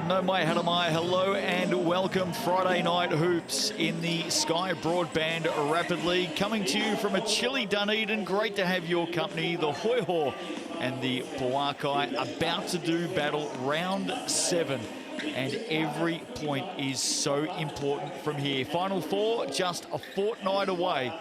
no mai haramai, hello and welcome. Friday night hoops in the Sky Broadband Rapid League, coming to you from a chilly Dunedin. Great to have your company. The Hoiho and the Pouākai about to do battle round 7, and every point is so important from here. Final 4 just a fortnight away.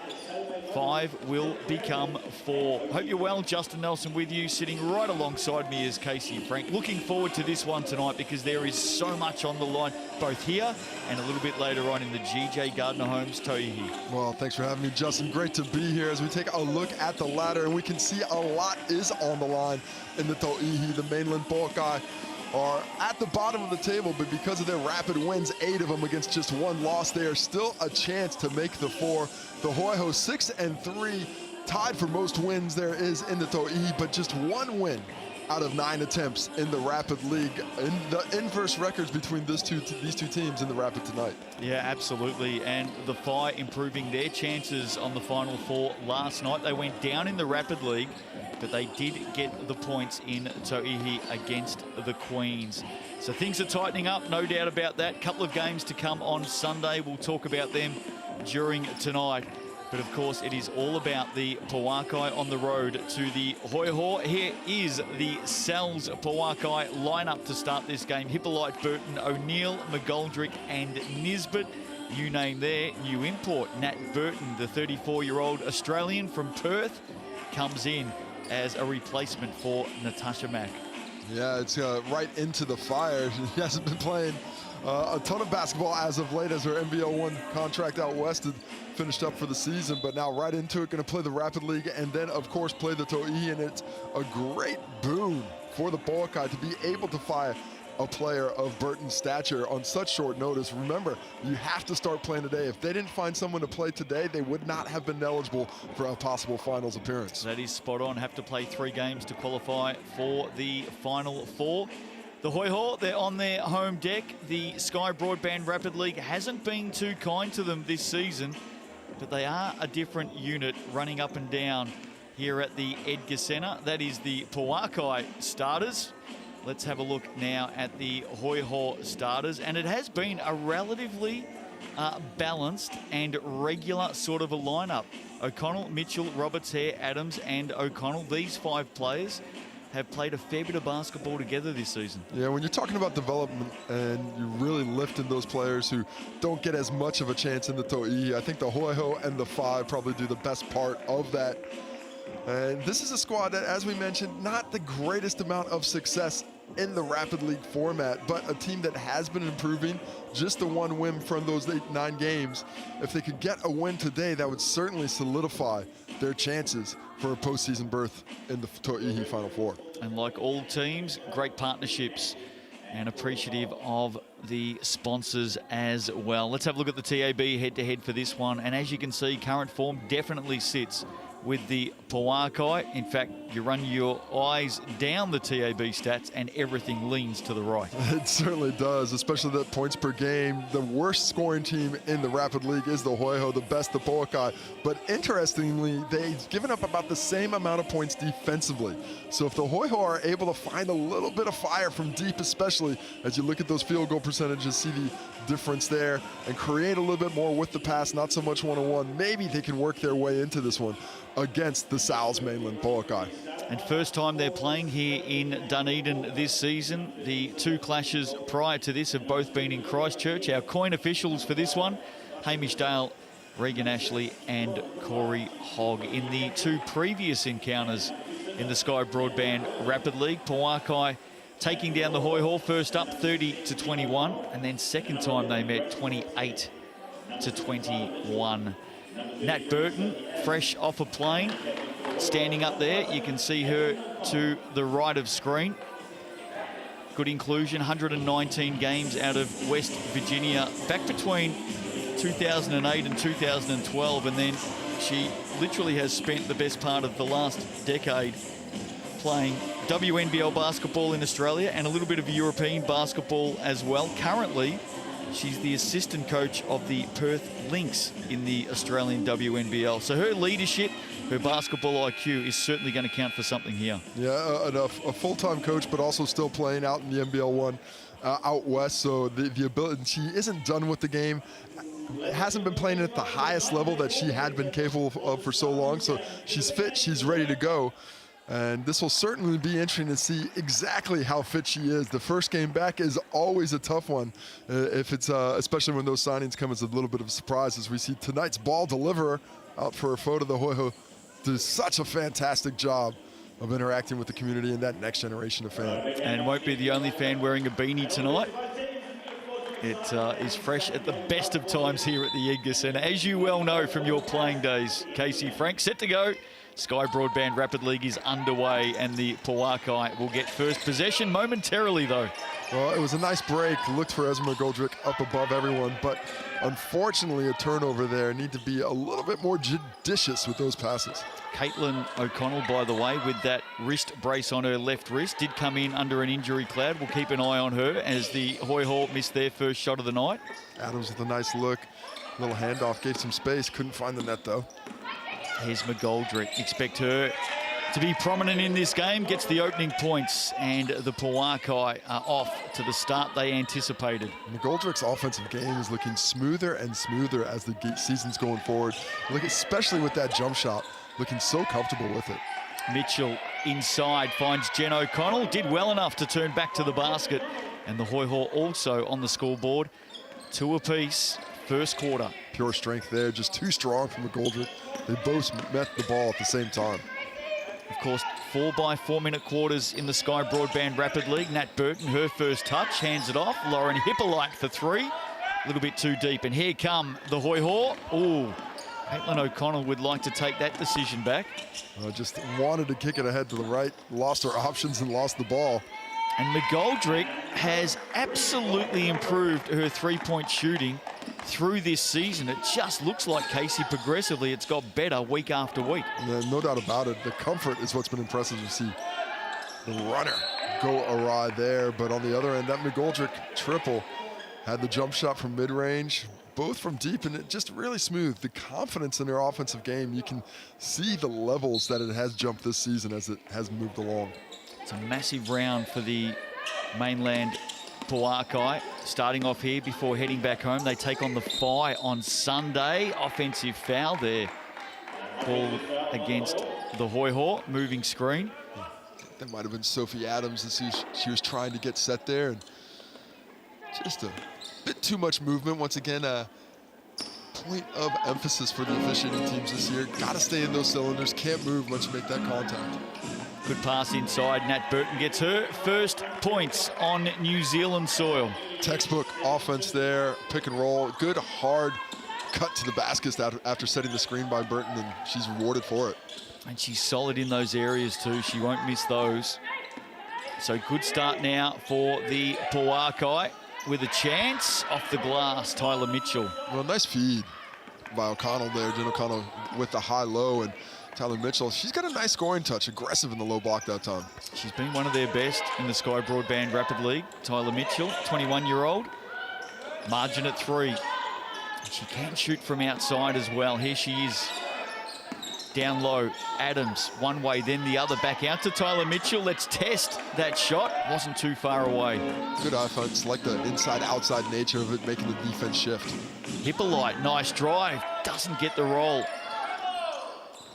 5 will become 4. Hope you're well. Justin Nelson with you, sitting right alongside me is Casey and Frank. Looking forward to this one tonight because there is so much on the line, both here and a little bit later on in the GJ Gardner Homes Tauihi. Well, thanks for having me, Justin. Great to be here as we take a look at the ladder, and we can see a lot is on the line in the Tauihi. The Mainland Pouākai are at the bottom of the table, but because of their rapid wins, 8 of them against just 1 loss, they are still a chance to make the 4. The Hoiho 6-3, tied for most wins there is in the Tauihi, but just 1 win out of 9 attempts in the Rapid League. In the inverse records between these two teams in the Rapid tonight. Yeah, absolutely. And the Fi improving their chances on the Final 4 last night. They went down in the Rapid League, but they did get the points in Tauihi against the Queens. So things are tightening up, no doubt about that. Couple of games to come on Sunday. We'll talk about them during tonight. But of course, it is all about the Pouākai on the road to the Hoiho. Here is the Sal's Pouākai lineup to start this game. Hippolyte, Burton, O'Neill, McGoldrick and Nisbet. You name there. New import, Nat Burton, the 34-year-old Australian from Perth, comes in as a replacement for Natasha Mack. Yeah, it's right into the fire. He hasn't been playing a ton of basketball as of late, as her NBL1 contract out west had finished up for the season, but now right into it, going to play the Rapid League and then, of course, play the Tauihi, and it's a great boon for the Pouākai to be able to fire a player of Burton's stature on such short notice. Remember, you have to start playing today. If they didn't find someone to play today, they would not have been eligible for a possible finals appearance. That is spot on. Have to play 3 games to qualify for the Final 4. The Hoiho, they're on their home deck. The Sky Broadband Rapid League hasn't been too kind to them this season, but they are a different unit running up and down here at the Edgar Centre. That is the Pouākai starters. Let's have a look now at the Hoiho starters, and it has been a relatively balanced and regular sort of a lineup. O'Connell, Mitchell, Roberts, Hare, Adams and O'Connell, these 5 players have played a fair bit of basketball together this season. Yeah, when you're talking about development and you're really lifting those players who don't get as much of a chance in the Tauihi, I think the Hoiho and the 5 probably do the best part of that. And this is a squad that, as we mentioned, not the greatest amount of success in the Rapid League format, but a team that has been improving. Just the 1 win from those 9 games. If they could get a win today, that would certainly solidify their chances for a postseason berth in the Tauihi Final 4. And like all teams, great partnerships, and appreciative of the sponsors as well. Let's have a look at the TAB head-to-head for this one. And as you can see, current form definitely sits with the Pouākai. In fact, you run your eyes down the TAB stats and everything leans to the right. It certainly does, especially the points per game. The worst scoring team in the Rapid League is the Hoiho, the best the Pouākai. But interestingly, they've given up about the same amount of points defensively. So if the Hoiho are able to find a little bit of fire from deep, especially as you look at those field goal percentages, see the difference there, and create a little bit more with the pass, not so much one-on-one, maybe they can work their way into this one against the Sal's Mainland Pouākai. And first time they're playing here in Dunedin this season. The 2 clashes prior to this have both been in Christchurch. Our coin officials for this one, Hamish Dale, Regan Ashley and Corey Hogg. In the 2 previous encounters in the Sky Broadband Rapid League, Pouākai taking down the Hoiho first up 30-21, and then second time they met 28-21. Nat Burton, fresh off a plane, standing up there. You can see her to the right of screen. Good inclusion, 119 games out of West Virginia, back between 2008 and 2012, and then she literally has spent the best part of the last decade playing WNBL basketball in Australia and a little bit of European basketball as well. Currently, she's the assistant coach of the Perth Lynx in the Australian WNBL. So her leadership, her basketball IQ is certainly going to count for something here. Yeah, a full-time coach, but also still playing out in the NBL 1 out west. So the ability, she isn't done with the game. Hasn't been playing at the highest level that she had been capable of for so long. So she's fit, she's ready to go. And this will certainly be interesting to see exactly how fit she is. The first game back is always a tough one, if it's especially when those signings come as a little bit of a surprise, as we see tonight's ball deliverer out for a photo. The Hoiho does such a fantastic job of interacting with the community and that next generation of fan. And won't be the only fan wearing a beanie tonight. It is fresh at the best of times here at the Edgar Centre. As you well know from your playing days, Casey Frank, set to go. Sky Broadband Rapid League is underway, and the Pouākai will get first possession momentarily, though. Well, it was a nice break. Looked for Esma McGoldrick up above everyone, but unfortunately a turnover there. Need to be a little bit more judicious with those passes. Caitlin O'Connell, by the way, with that wrist brace on her left wrist, did come in under an injury cloud. We'll keep an eye on her as the Hoiho missed their first shot of the night. Adams with a nice look. Little handoff, gave some space. Couldn't find the net, though. Here's McGoldrick. Expect her to be prominent in this game. Gets the opening points, and the Pouākai are off to the start they anticipated. McGoldrick's offensive game is looking smoother and smoother as the season's going forward. Look, especially with that jump shot, looking so comfortable with it. Mitchell inside finds Jen O'Connell. Did well enough to turn back to the basket, and the Hoiho also on the scoreboard. 2 apiece, first quarter. Pure strength there, just too strong from McGoldrick. They both met the ball at the same time. Of course, 4x4 minute quarters in the Sky Broadband Rapid League. Nat Burton, her first touch, hands it off. Lauren Hippolyte for 3. A little bit too deep. And here come the Hoiho. Ooh, Caitlin O'Connell would like to take that decision back. Just wanted to kick it ahead to the right. Lost her options and lost the ball. And McGoldrick has absolutely improved her three-point shooting through this season. It just looks like, Casey, progressively it's got better week after week. Yeah, no doubt about it. The comfort is what's been impressive to see the runner go awry there. But on the other end, that McGoldrick triple had the jump shot from mid-range, both from deep, and it just really smooth. The confidence in their offensive game, you can see the levels that it has jumped this season as it has moved along. It's a massive round for the Mainland Pouākai. Starting off here before heading back home, they take on the Phi on Sunday. Offensive foul there called against the Hoiho. Moving screen. That might have been Sophie Adams as she was trying to get set there. And just a bit too much movement. Once again, a point of emphasis for the officiating teams this year. Got to stay in those cylinders. Can't move once you make that contact. Good pass inside. Nat Burton gets her first points on New Zealand soil. Textbook offense there. Pick and roll. Good, hard cut to the basket after setting the screen by Burton, and she's rewarded for it. And she's solid in those areas too. She won't miss those. So good start now for the Pouākai with a chance off the glass. Tyler Mitchell. Well, nice feed by O'Connell there. Jen O'Connell with the high-low, and Tyler Mitchell, she's got a nice scoring touch, aggressive in the low block that time. She's been one of their best in the Sky Broadband Rapid League. Tyler Mitchell, 21-year-old. Margin at 3. She can shoot from outside as well. Here she is. Down low, Adams, one way, then the other, back out to Tyler Mitchell. Let's test that shot. Wasn't too far away. Good offense, like the inside-outside nature of it, making the defense shift. Hippolyte, nice drive, doesn't get the roll.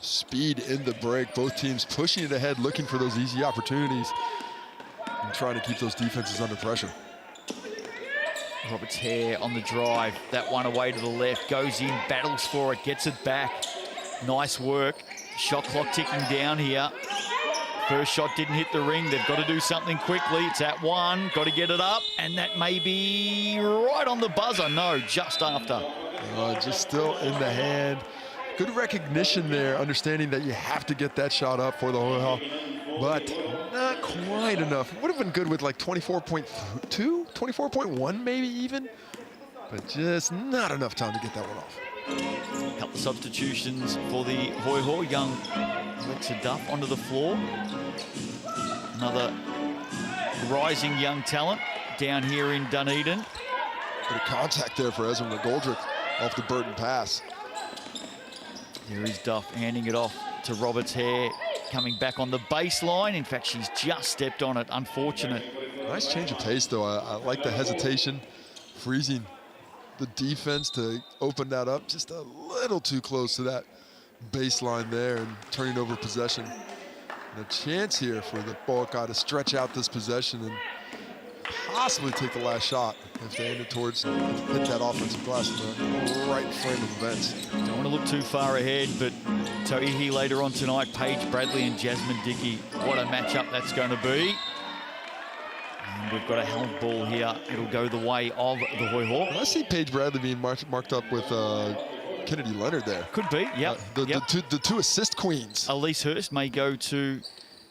Speed in the break, both teams pushing it ahead, looking for those easy opportunities and trying to keep those defenses under pressure. Roberts Hare on the drive, that one away to the left, goes in, battles for it, gets it back. Nice work. Shot clock ticking down here. First shot didn't hit the ring. They've got to do something quickly. It's at 1. Got to get it up. And that may be right on the buzzer. No, just after. Just still in the hand. Good recognition there, understanding that you have to get that shot up for the Hoiho, but not quite enough. Would have been good with like 24.2, 24.1 maybe even, but just not enough time to get that one off. A couple of substitutions for the Hoiho. Young Alexa Duff onto the floor. Another rising young talent down here in Dunedin. Bit of contact there for Esma McGoldrick off the Burton pass. Here is Duff handing it off to Roberts' hair, coming back on the baseline. In fact, she's just stepped on it. Unfortunate. Nice change of pace, though. I like the hesitation, freezing the defense to open that up just a little too close to that baseline there and turning over possession. And a chance here for the Pouākai to stretch out this possession and possibly take the last shot if they end it towards hit that offensive glass in the right frame of events. Don't want to look too far ahead, but Tauihi later on tonight, Paige Bradley and Jasmine Dickey. What a matchup that's going to be. And we've got a held ball here. It'll go the way of the Hoiho. I see Paige Bradley being marked up with Kennedy Leonard there. Could be, yep. The two assist queens. Elise Hurst may go to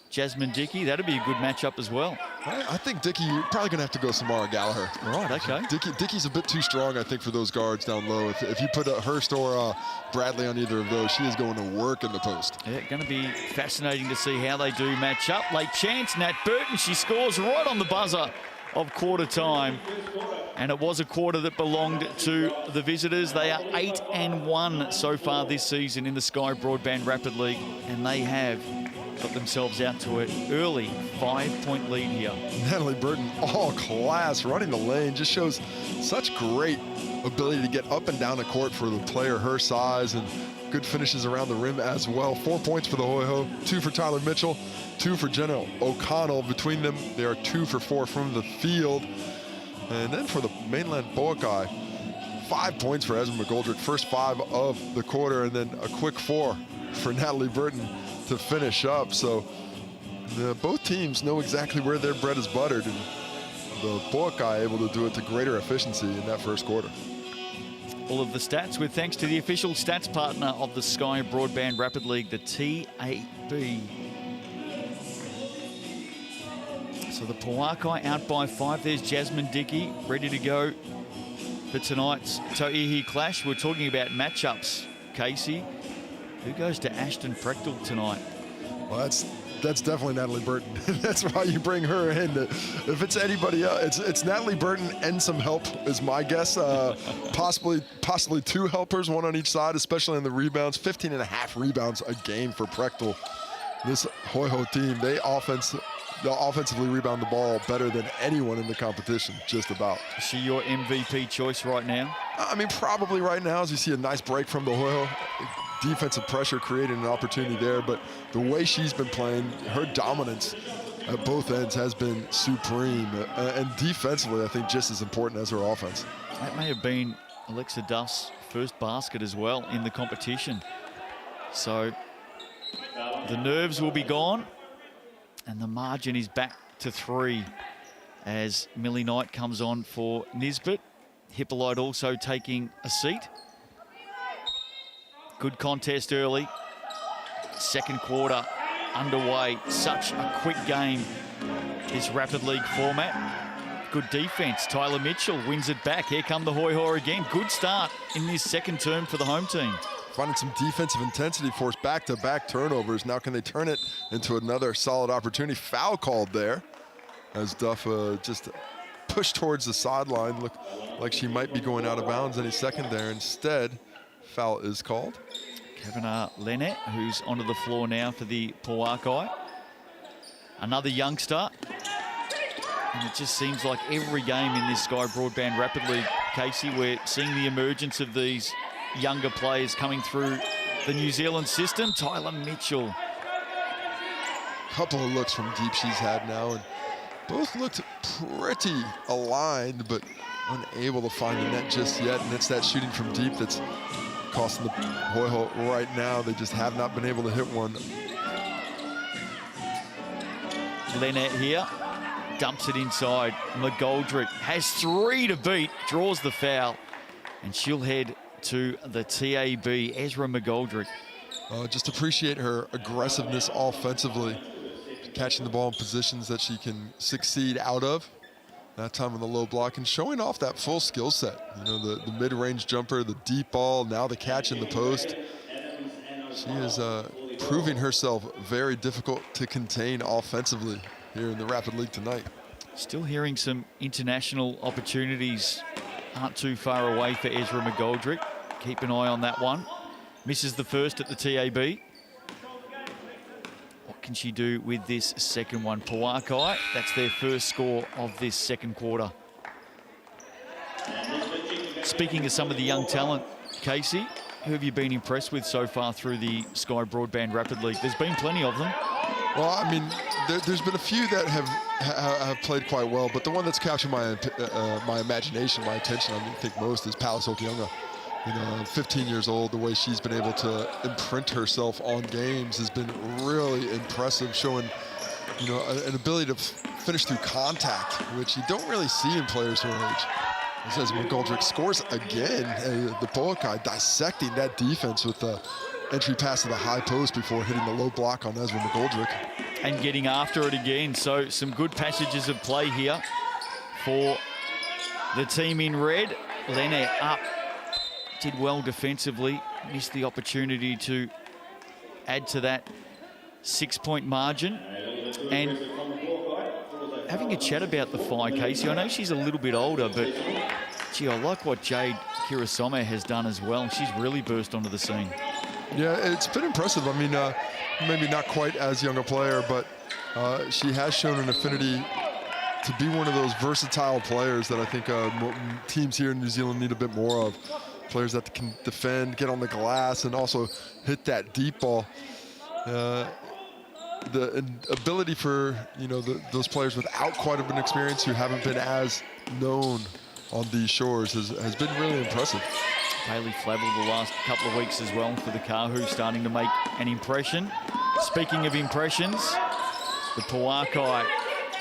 Jasmine Dickey. That'd be a good matchup as well. I think Dickey, you're probably going to have to go Samara Gallagher. Right, okay. Dickey's a bit too strong, I think, for those guards down low. If you put Hurst or Bradley on either of those, she is going to work in the post. Yeah, going to be fascinating to see how they do match up. Late chance, Nat Burton. She scores right on the buzzer of quarter time. And it was a quarter that belonged to the visitors. They are 8-1 so far this season in the Sky Broadband Rapid League. And they have got themselves out to an early 5-point lead here. Natalie Burton, all class, running the lane, just shows such great ability to get up and down the court for the player her size, and good finishes around the rim as well. 4 points for the Hoiho, 2 for Tyler Mitchell, 2 for Jenna O'Connell. Between them, they are 2 for 4 from the field. And then for the Mainland Pouākai, 5 points for Ezra McGoldrick, first 5 of the quarter, and then a quick 4 for Natalie Burton to finish up. So both teams know exactly where their bread is buttered, and the Pouākai able to do it to greater efficiency in that first quarter. All of the stats with thanks to the official stats partner of the Sky Broadband Rapid League, the TAB. So the Pouākai out by 5. There's Jasmine Dickey ready to go for tonight's Tauihi clash. We're talking about matchups, Casey. Who goes to Ashton Prechtel tonight? Well, that's definitely Natalie Burton. That's why you bring her in. If it's anybody else, it's Natalie Burton and some help is my guess. Possibly 2 helpers, 1 on each side, especially on the rebounds. 15.5 rebounds a game for Prechtel. This Hoiho team, they'll offensively rebound the ball better than anyone in the competition, just about. Is she your MVP choice right now? I mean, probably right now, as you see a nice break from the Hoiho. Defensive pressure created an opportunity there, but the way she's been playing, her dominance at both ends has been supreme. And defensively, I think just as important as her offense. That may have been Alexa Duff's first basket as well in the competition. So the nerves will be gone, and the margin is back to 3 as Millie Knight comes on for Nisbet. Hippolyte also taking a seat. Good contest early. Second quarter underway. Such a quick game, this Rapid League format. Good defense. Tyler Mitchell wins it back. Here come the Hoiho again. Good start in this second term for the home team. Finding some defensive intensity, forced back-to-back turnovers. Now can they turn it into another solid opportunity? Foul called there as Duff just pushed towards the sideline. Looked like she might be going out of bounds any second there. Instead, foul is called. Kavanagh Lennett, who's onto the floor now for the Pouākai. Another youngster. And it just seems like every game in this Sky Broadband Rapid League, Casey, we're seeing the emergence of these younger players coming through the New Zealand system. Tyler Mitchell. Couple of looks from deep she's had now, and both looked pretty aligned, but unable to find the net just yet. And it's that shooting from deep that's costing the Hoiho right now. They just have not been able to hit one. Lynette here, dumps it inside. McGoldrick has 3 to beat, draws the foul, and she'll head to the TAB. Ezra McGoldrick. Just appreciate her aggressiveness offensively, catching the ball in positions that she can succeed out of. That time on the low block and showing off that full skill set. You know, the mid-range jumper, the deep ball, now the catch in the post. She is proving herself very difficult to contain offensively here in the Rapid League tonight. Still hearing some international opportunities aren't too far away for Ezra McGoldrick. Keep an eye on that one. Misses the first at the TAB. can she do with this second one? Pouākai, that's their first score of this second quarter. Speaking of some of the young talent, Casey, who have you been impressed with so far through the Sky Broadband Rapid League? There's been plenty of them. Well, I mean, there's been a few that have played quite well, but the one that's captured my imagination, my attention, I think most is Pallas Okeanga. You know, 15 years old, the way she's been able to imprint herself on games has been really impressive, showing, you know, an ability to finish through contact, which you don't really see in players her age. It says McGoldrick scores again. The Pouākai dissecting that defense with the entry pass to the high post before hitting the low block on Ezra McGoldrick. And getting after it again. So some good passages of play here for the team in red. Lene up. Did well defensively. Missed the opportunity to add to that 6-point margin. And having a chat about the Phi, Casey, I know she's a little bit older, but gee, I like what Jade Kirasome has done as well. She's really burst onto the scene. Yeah, it's been impressive. I mean, maybe not quite as young a player, but she has shown an affinity to be one of those versatile players that I think teams here in New Zealand need a bit more of. Players that can defend, get on the glass, and also hit that deep ball. The ability for, you know, those players without quite of an experience who haven't been as known on these shores has been really impressive. Bailey Flavel the last couple of weeks as well for the Kahu, starting to make an impression. Speaking of impressions, the Pouākai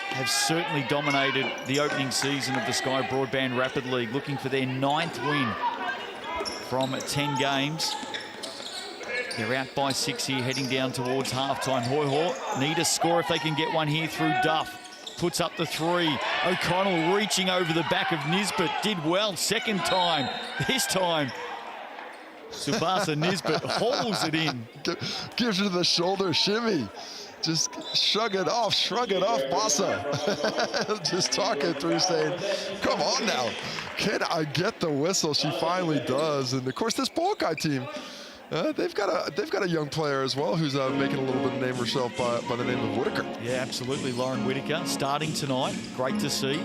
have certainly dominated the opening season of the Sky Broadband Rapid League, looking for their 9th win from 10 games. They're out by 6 here, heading down towards halftime. Hoiho need a score if they can get one here through Duff. Puts up the 3. O'Connell reaching over the back of Nisbet. Did well, second time. This time, Subasa Nisbet hauls it in. Gives her the shoulder shimmy. Just shrug it off, Basa. Just talking through saying, come on now. Can I get the whistle? She finally does. And of course, this Pouākai team, they've got a young player as well who's making a little bit of name herself by the name of Whitaker. Yeah, absolutely. Lauren Whitaker starting tonight. Great to see.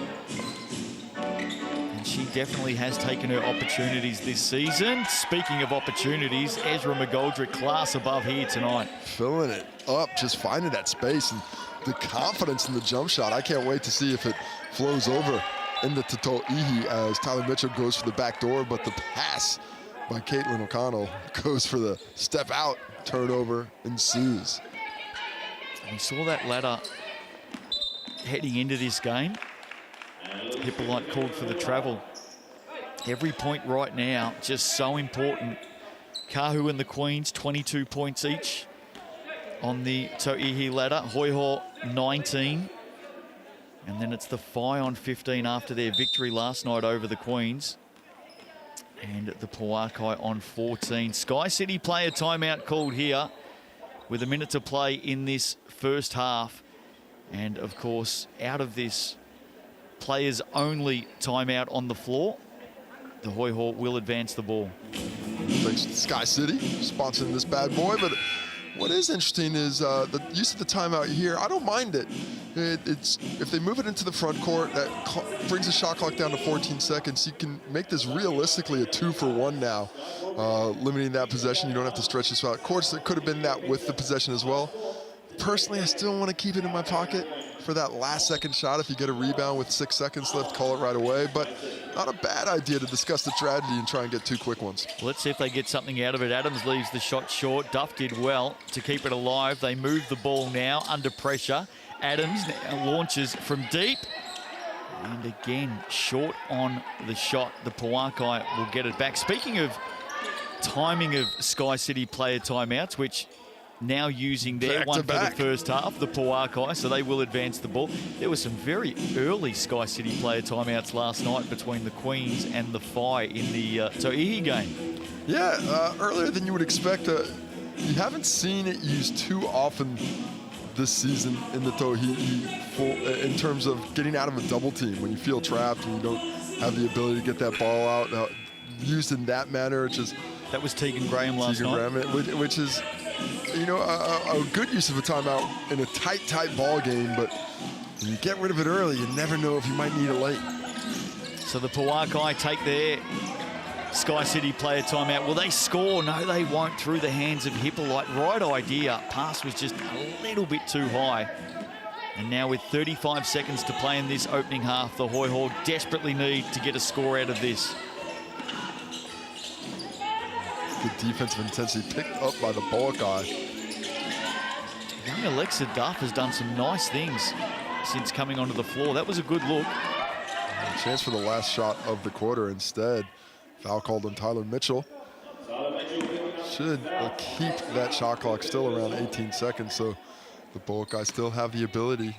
And she definitely has taken her opportunities this season. Speaking of opportunities, Ezra McGoldrick class above here tonight. Filling it up, just finding that space and the confidence in the jump shot. I can't wait to see if it flows over into Tauihi as Tyler Mitchell goes for the back door, but the pass by Caitlin O'Connell goes for the step out, turnover ensues. We saw that ladder heading into this game. Hippolyte called for the travel. Every point right now, just so important. Kahu and the Queens, 22 points each on the Tauihi ladder. Hoiho, 19. And then it's the Phi on 15 after their victory last night over the Queens. And the Pouākai on 14. Sky City player timeout called here with a minute to play in this first half. And of course, out of this players only timeout on the floor, the Hoiho will advance the ball. Thanks to Sky City sponsoring this bad boy, but what is interesting is the use of the timeout here. I don't mind it. It's if they move it into the front court, that brings the shot clock down to 14 seconds. You can make this realistically a 2-for-1 now, limiting that possession. You don't have to stretch this out. Of course, it could have been that with the possession as well. Personally, I still want to keep it in my pocket for that last second shot. If you get a rebound with 6 seconds left, call it right away. But not a bad idea to discuss the strategy and try and get 2 quick ones. Well, let's see if they get something out of it. Adams leaves the shot short. Duff did well to keep it alive. They move the ball now under pressure. Adams launches from deep. And again, short on the shot. The Pouākai will get it back. Speaking of timing of Sky City player timeouts, which now using their one for the first half, the Pouākai, so they will advance the ball. There were some very early Sky City player timeouts last night between the Queens and the Phi in the Tauihi game. Yeah, earlier than you would expect. You haven't seen it used too often this season in the Tauihi in terms of getting out of a double team when you feel trapped and you don't have the ability to get that ball out. Used in that manner, that was Tegan Graham last night. Which is you know, a good use of a timeout in a tight ball game, but you get rid of it early, you never know if you might need it late. So the Pouākai take their Sky City player timeout. Will they score? No, they won't, through the hands of Hippolyte. Right idea. Pass was just a little bit too high. And now with 35 seconds to play in this opening half, the Hoiho desperately need to get a score out of this. Good defensive intensity picked up by the Pouākai. Young Alexa Duff has done some nice things since coming onto the floor. That was a good look. A chance for the last shot of the quarter instead. Foul called on Tyler Mitchell. Should keep that shot clock still around 18 seconds, so the Pouākai still have the ability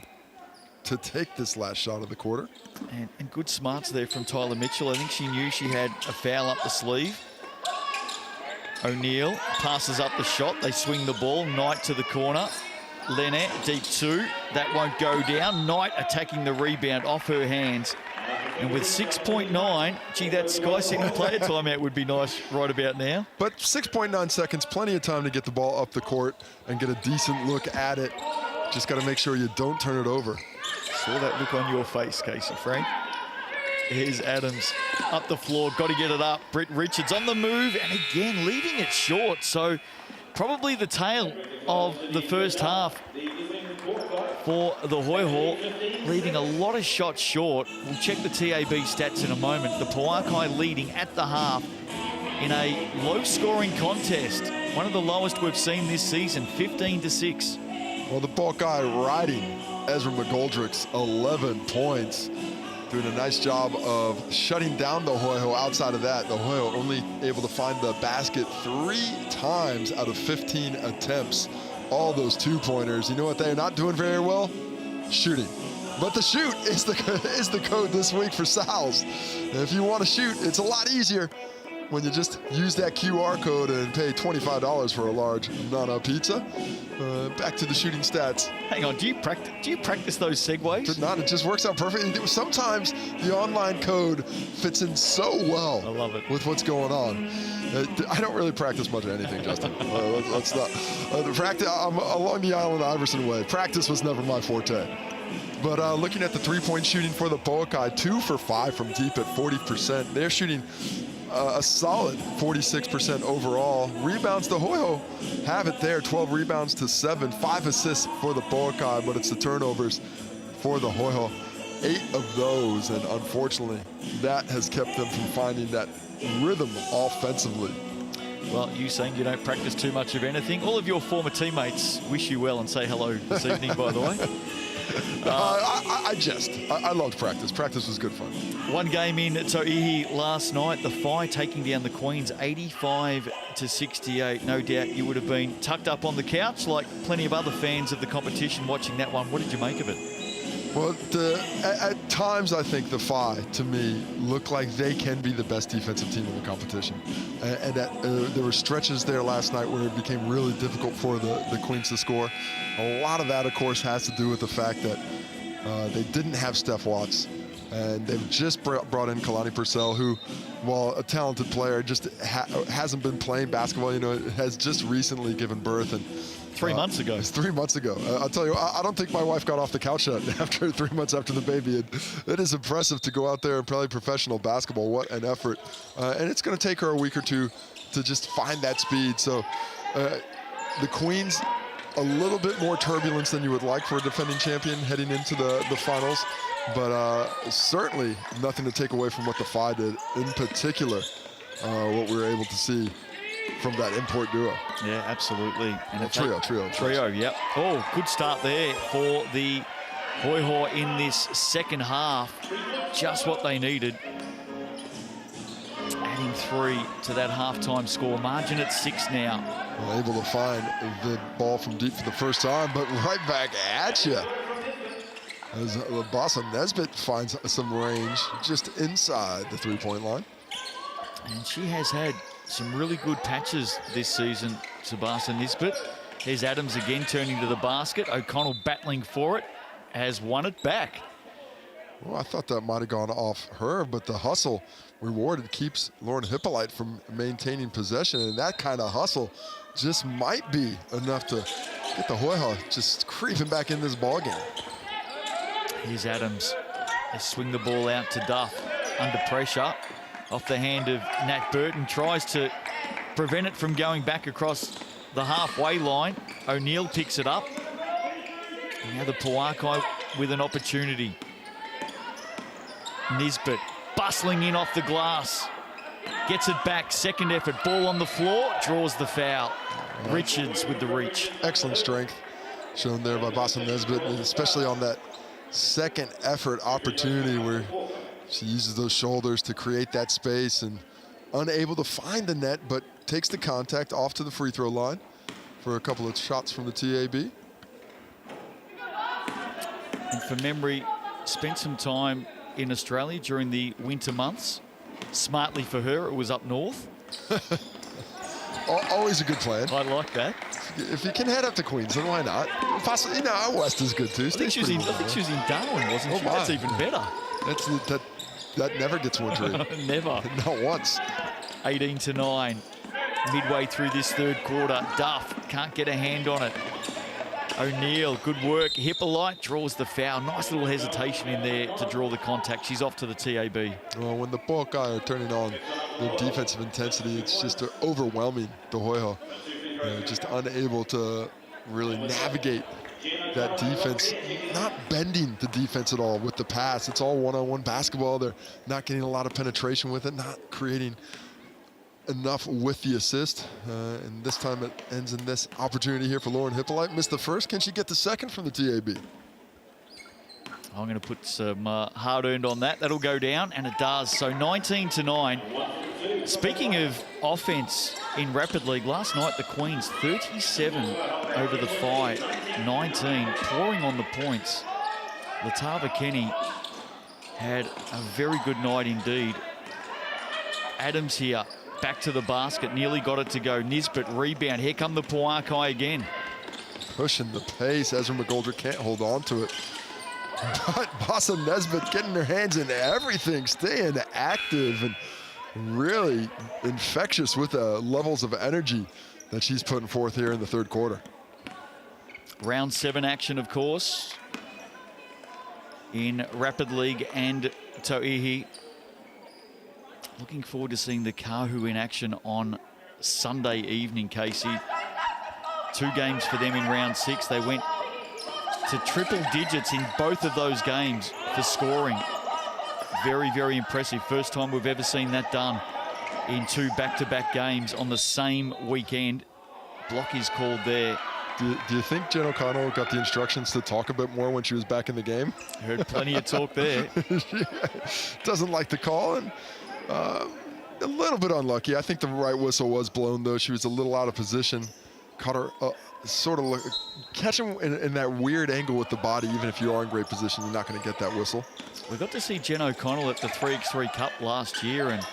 to take this last shot of the quarter. And good smarts there from Tyler Mitchell. I think she knew she had a foul up the sleeve. O'Neill passes up the shot. They swing the ball. Knight to the corner. Lynette, deep two. That won't go down. Knight attacking the rebound off her hands. And with 6.9, gee, that Sky City player timeout would be nice right about now. But 6.9 seconds, plenty of time to get the ball up the court and get a decent look at it. Just got to make sure you don't turn it over. Saw that look on your face, Casey Frank. Here's Adams up the floor, got to get it up. Britt Richards on the move, and again, leaving it short. So probably the tail of the first half for the Hoiho, leaving a lot of shots short. We'll check the TAB stats in a moment. The Pouākai leading at the half in a low-scoring contest. One of the lowest we've seen this season, 15-6. Well, the Pouākai riding Ezra McGoldrick's 11 points. Doing a nice job of shutting down the Hoiho. Outside of that, the Hoiho only able to find the basket 3 times out of 15 attempts. All those two-pointers. You know what they're not doing very well? Shooting. But the shoot is the code this week for Sal's. If you want to shoot, it's a lot easier when you just use that QR code and pay $25 for a large Nana pizza. Back to the shooting stats. Hang on, do you practice those segues? Not, it just works out perfectly. Sometimes the online code fits in so well. I love it. With what's going on. I don't really practice much of anything, Justin. Let's not. I'm along the Island Iverson way. Practice was never my forte. But looking at the three-point shooting for the Pouākai, 2 for 5 from deep at 40%. They're shooting a solid 46% overall. Rebounds, the Hoiho have it there, 12 rebounds to 7, 5 assists for the Pouākai, but it's the turnovers for the Hoiho. 8 of those, and unfortunately, that has kept them from finding that rhythm offensively. Well, you saying you don't practice too much of anything. All of your former teammates wish you well and say hello this evening, by the way. I jest. I loved practice. Practice was good fun. One game in Tauihi last night, the Phi taking down the Queens 85-68. No doubt you would have been tucked up on the couch like plenty of other fans of the competition watching that one. What did you make of it? Well, at times I think the Phi, to me, look like they can be the best defensive team in the competition. And there were stretches there last night where it became really difficult for the Queens to score. A lot of that, of course, has to do with the fact that they didn't have Steph Watts. And they've just brought in Kalani Purcell, who, while a talented player, just hasn't been playing basketball. You know, has just recently given birth. And 3 months ago. It's 3 months ago. I'll tell you, I don't think my wife got off the couch yet after 3 months after the baby. It is impressive to go out there and play professional basketball. What an effort. And it's going to take her a week or two to just find that speed. So the Queens, a little bit more turbulence than you would like for a defending champion heading into the finals. But certainly nothing to take away from what the Phi did, in particular, what we were able to see from that import duo. Yeah, absolutely. And Trio, yep. Oh, good start there for the Hoiho in this second half. Just what they needed. Adding 3 to that halftime score. Margin at 6 now. Well, able to find the ball from deep for the first time, but right back at you. As Boston Nesbitt finds some range just inside the three-point line. And she has had some really good patches this season, Sebastian Nisbet. Here's Adams again turning to the basket. O'Connell battling for it, has won it back. Well, I thought that might have gone off her, but the hustle rewarded keeps Lauren Hippolyte from maintaining possession, and that kind of hustle just might be enough to get the Hoiho just creeping back in this ball game. Here's Adams. They swing the ball out to Duff under pressure. Off the hand of Nat Burton, tries to prevent it from going back across the halfway line. O'Neill picks it up. And now the Pouākai with an opportunity. Nisbet bustling in off the glass. Gets it back, second effort, ball on the floor, draws the foul. Richards with the reach. Excellent strength shown there by Boston Nisbet, and especially on that second effort opportunity where she uses those shoulders to create that space and unable to find the net, but takes the contact off to the free throw line for a couple of shots from the TAB. And for memory, spent some time in Australia during the winter months. Smartly for her, it was up north. Always a good plan. I like that. If you can head up to Queensland, why not? Possibly, you know, out west is good too. I think she was in Darwin, wasn't she? That's even better. That never gets wintry. Never. Not once. 18-9. Midway through this third quarter, Duff can't get a hand on it. O'Neill, good work. Hippolyte draws the foul. Nice little hesitation in there to draw the contact. She's off to the TAB. Well, when the Pouākai are turning on their defensive intensity, it's just overwhelming the Hoiho. Just unable to really navigate that defense, not bending the defense at all with the pass. It's all one-on-one basketball. They're not getting a lot of penetration with it, not creating enough with the assist. And this time it ends in this opportunity here for Lauren Hippolyte. Missed the first. Can she get the second from the TAB? I'm going to put some hard-earned on that. That'll go down, and it does. So 19-9. Speaking of offense in Rapid League, last night the Queens 37 over the Phi 19, pouring on the points. Latava Kenny had a very good night indeed. Adams here, back to the basket, nearly got it to go. Nisbet rebound. Here come the Pouākai again. Pushing the pace. Ezra McGoldrick can't hold on to it. But Bassa Nesbitt getting her hands in everything, staying active and really infectious with the levels of energy that she's putting forth here in the third quarter. Round 7 action, of course, in Rapid League and Tauihi. Looking forward to seeing the Kahu in action on Sunday evening, Casey. 2 games for them in round 6. They went to triple digits in both of those games for scoring. Very, very impressive. First time we've ever seen that done in 2 back-to-back games on the same weekend. Block is called there. Do you think Jen O'Connell got the instructions to talk a bit more when she was back in the game? Heard plenty of talk there. Doesn't like the call, and a little bit unlucky. I think the right whistle was blown, though. She was a little out of position. Caught her sort of catch him in that weird angle with the body. Even if you are in great position, you're not going to get that whistle. We got to see Jen O'Connell at the 3x3 Cup last year, and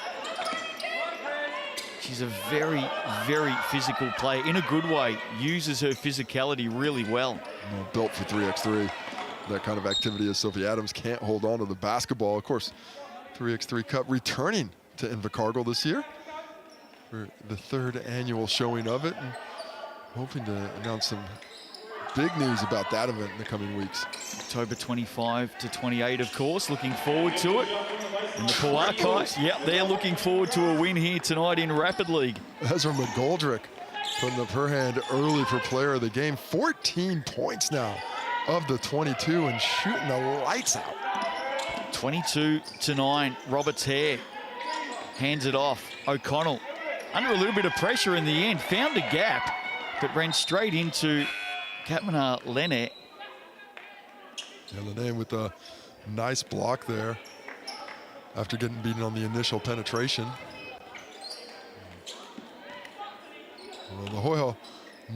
she's a very, very physical player in a good way. Uses her physicality really well. Built for 3x3. That kind of activity as Sophie Adams can't hold on to the basketball. Of course, 3x3 Cup returning to Invercargill this year for the 3rd annual showing of it, and hoping to announce some big news about that event in the coming weeks. October 25 to 28, of course. Looking forward to it. And the Pouākai, yep, they're looking forward to a win here tonight in Rapid League. Ezra McGoldrick putting up her hand early for player of the game. 14 points now of the 22 and shooting the lights out. 22-9. Roberts Hare hands it off. O'Connell under a little bit of pressure in the end. Found a gap, but ran straight into Katmana Lene. Yeah, Lene with a nice block there after getting beaten on the initial penetration. Well, the Hoiho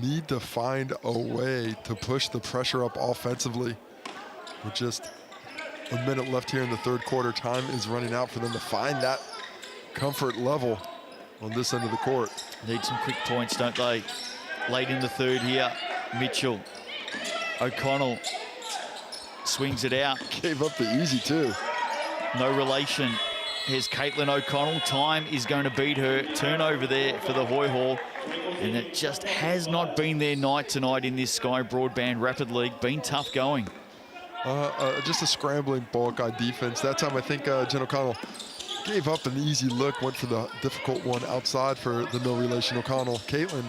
need to find a way to push the pressure up offensively. With just a minute left here in the third quarter, time is running out for them to find that comfort level on this end of the court. Need some quick points, don't they? Late in the third here, Mitchell, O'Connell swings it out. Gave up the easy, too. No relation. Here's Caitlin O'Connell. Time is going to beat her. Turnover there for the Hoiho. And it just has not been their night tonight in this Sky Broadband Rapid League. Been tough going. Just a scrambling Pouākai defense. That time I think Jen O'Connell gave up an easy look, went for the difficult one outside for the no relation O'Connell. Caitlin.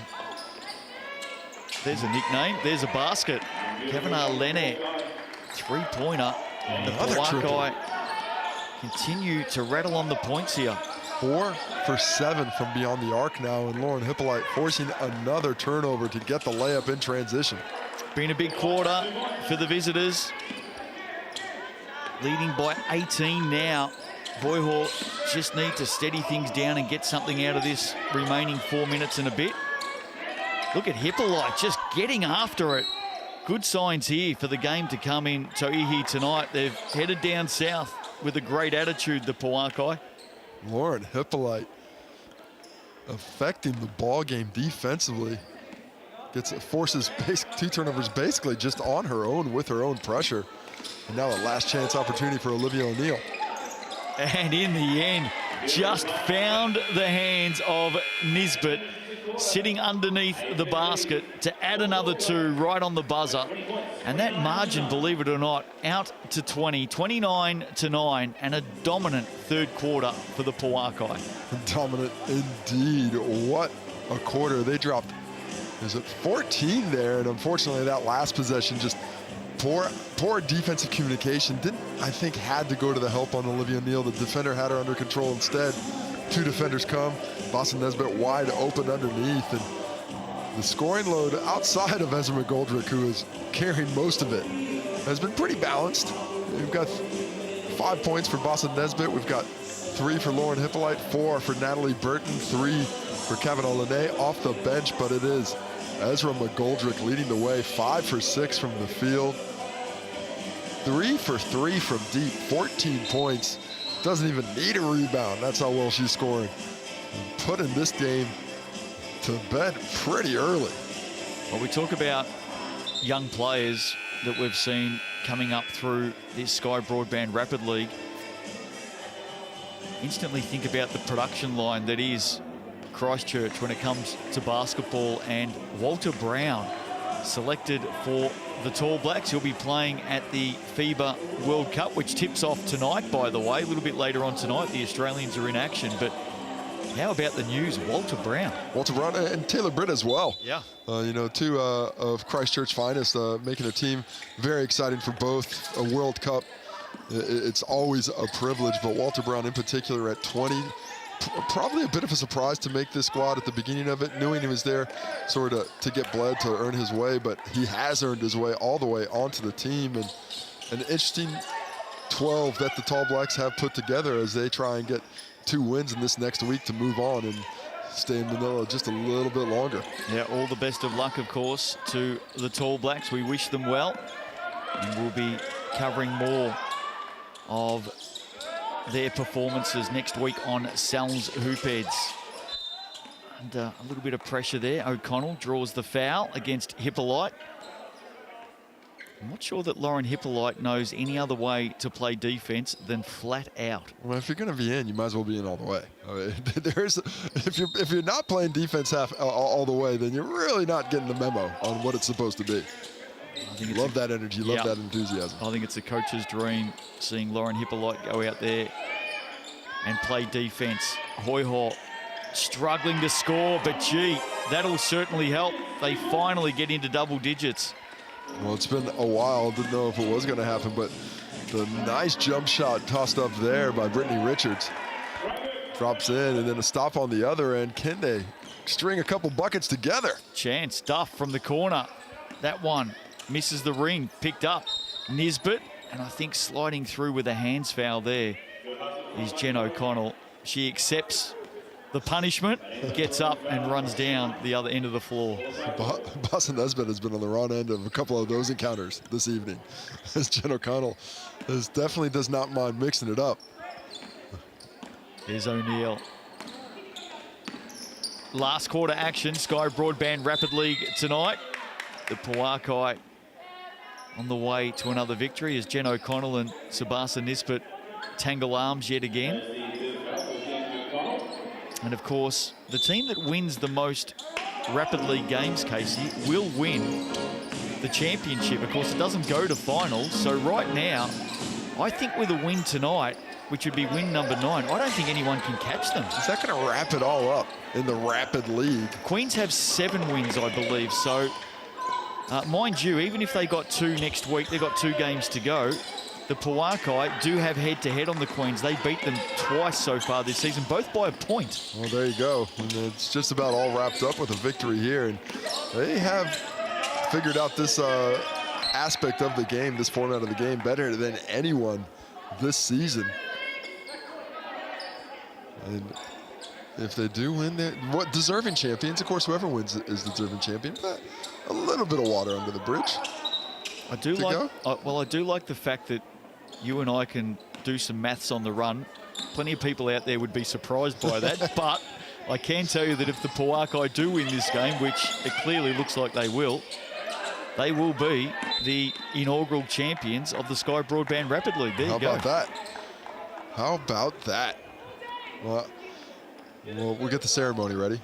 There's a nickname. There's a basket. Kevin Arlene, three-pointer. The Pouākai continue to rattle on the points here. 4 for 7 from beyond the arc now, and Lauren Hippolyte forcing another turnover to get the layup in transition. Been a big quarter for the visitors. Leading by 18 now. Hoiho just need to steady things down and get something out of this remaining 4 minutes and a bit. Look at Hippolyte just getting after it. Good signs here for the game to come in Tauihi tonight. They've headed down south with a great attitude, the Pouākai. Lauren Hippolyte affecting the ball game defensively. Forces 2 turnovers basically just on her own with her own pressure. And now a last chance opportunity for Olivia O'Neill. And in the end, just found the hands of Nisbet sitting underneath the basket to add another 2 right on the buzzer. And that margin, believe it or not, out to 20, 29-9, and a dominant third quarter for the Pouākai. Dominant indeed. What a quarter. They dropped, is it 14 there? And unfortunately, that last possession just poor defensive communication. I think had to go to the help on Olivia O'Neill. The defender had her under control instead. 2 defenders come. Boston Nesbitt wide open underneath. And the scoring load outside of Ezra McGoldrick, who is carrying most of it, has been pretty balanced. We've got 5 points for Boston Nesbitt. We've got 3 for Lauren Hippolyte, 4 for Natalie Burton, 3 for Kevin Lene off the bench, but it is Ezra McGoldrick leading the way, 5 for 6 from the field, 3 for 3 from deep, 14 points. Doesn't even need a rebound. That's how well she's scoring. And putting this game to bed pretty early. Well, we talk about young players that we've seen coming up through this Sky Broadband Rapid League. Instantly think about the production line that is Christchurch when it comes to basketball, and Walter Brown selected for the Tall Blacks. He'll be playing at the FIBA World Cup, which tips off tonight, by the way. A little bit later on tonight, the Australians are in action. But how about the news? Walter Brown and Taylor Britt as well. Yeah. You know, 2 of Christchurch finest making a team. Very exciting for both. A World Cup, it's always a privilege, but Walter Brown in particular at 20, probably a bit of a surprise to make this squad at the beginning of it, knowing he was there sort of to get bled to earn his way, but he has earned his way all the way onto the team. And an interesting 12 that the Tall Blacks have put together as they try and get 2 wins in this next week to move on and stay in Manila just a little bit longer. Yeah, all the best of luck, of course, to the Tall Blacks. We wish them well, and we'll be covering more of their performances next week on Sal's Hoopheads. And a little bit of pressure there. O'Connell draws the foul against Hippolyte. I'm not sure that Lauren Hippolyte knows any other way to play defense than flat out. Well, if you're going to be in, you might as well be in all the way. I mean, if you're not playing defense all the way, then you're really not getting the memo on what it's supposed to be. Love that energy, love that enthusiasm. I think it's a coach's dream, seeing Lauren Hippolyte go out there and play defense. Hoiho struggling to score, but gee, that'll certainly help. They finally get into double digits. Well, it's been a while. Didn't know if it was going to happen, but the nice jump shot tossed up there by Brittany Richards. Drops in, and then a stop on the other end. Can they string a couple buckets together? Chance Duff from the corner. That one misses the ring, picked up. Nisbet, and I think sliding through with a hands foul there is Jen O'Connell. She accepts the punishment, gets up and runs down the other end of the floor. Boston Nesbitt has been on the wrong end of a couple of those encounters this evening, as Jen O'Connell definitely does not mind mixing it up. Here's O'Neill. Last quarter action, Sky Broadband Rapid League tonight. The Pouākai on the way to another victory as Jen O'Connell and Sabasa Nisbet tangle arms yet again. And of course, the team that wins the most Rapid League games, Casey, will win the championship. Of course, it doesn't go to finals. So right now, I think with a win tonight, which would be win number 9, I don't think anyone can catch them. Is that going to wrap it all up in the Rapid League? Queens have 7 wins, I believe. So, mind you, even if they got 2 next week, they've got 2 games to go. The Pouākai do have head-to-head on the Queens. They beat them twice so far this season, both by a point. Well, there you go. And it's just about all wrapped up with a victory here. And they have figured out this aspect of the game, this format of the game, better than anyone this season. And if they do win, they're deserving champions. Of course, whoever wins is the deserving champion, but a little bit of water under the bridge. I do like the fact that you and I can do some maths on the run. Plenty of people out there would be surprised by that, but I can tell you that if the Pouākai do win this game, which it clearly looks like they will be the inaugural champions of the Sky Broadband Rapid League. There you go. How about that? How about that? Well, we'll get the ceremony ready.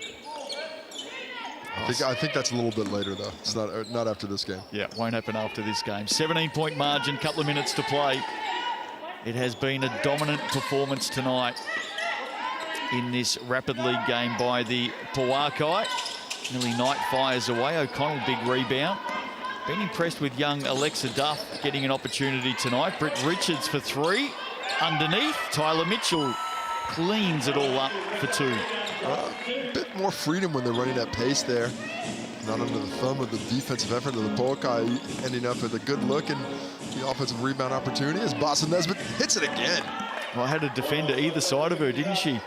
I think that's a little bit later, though. It's not after this game. Yeah, won't happen after this game. 17-point margin, couple of minutes to play. It has been a dominant performance tonight in this Rapid League game by the Pouākai. Nearly night fires away. O'Connell, big rebound. Been impressed with young Alexa Duff getting an opportunity tonight. Britt Richards for 3. Underneath, Tyler Mitchell cleans it all up for 2. A bit more freedom when they're running at pace there. Not under the thumb of the defensive effort of the Pouākai, ending up with a good look and the offensive rebound opportunity as Boston Nesbitt hits it again. Well, had a defender either side of her, didn't she?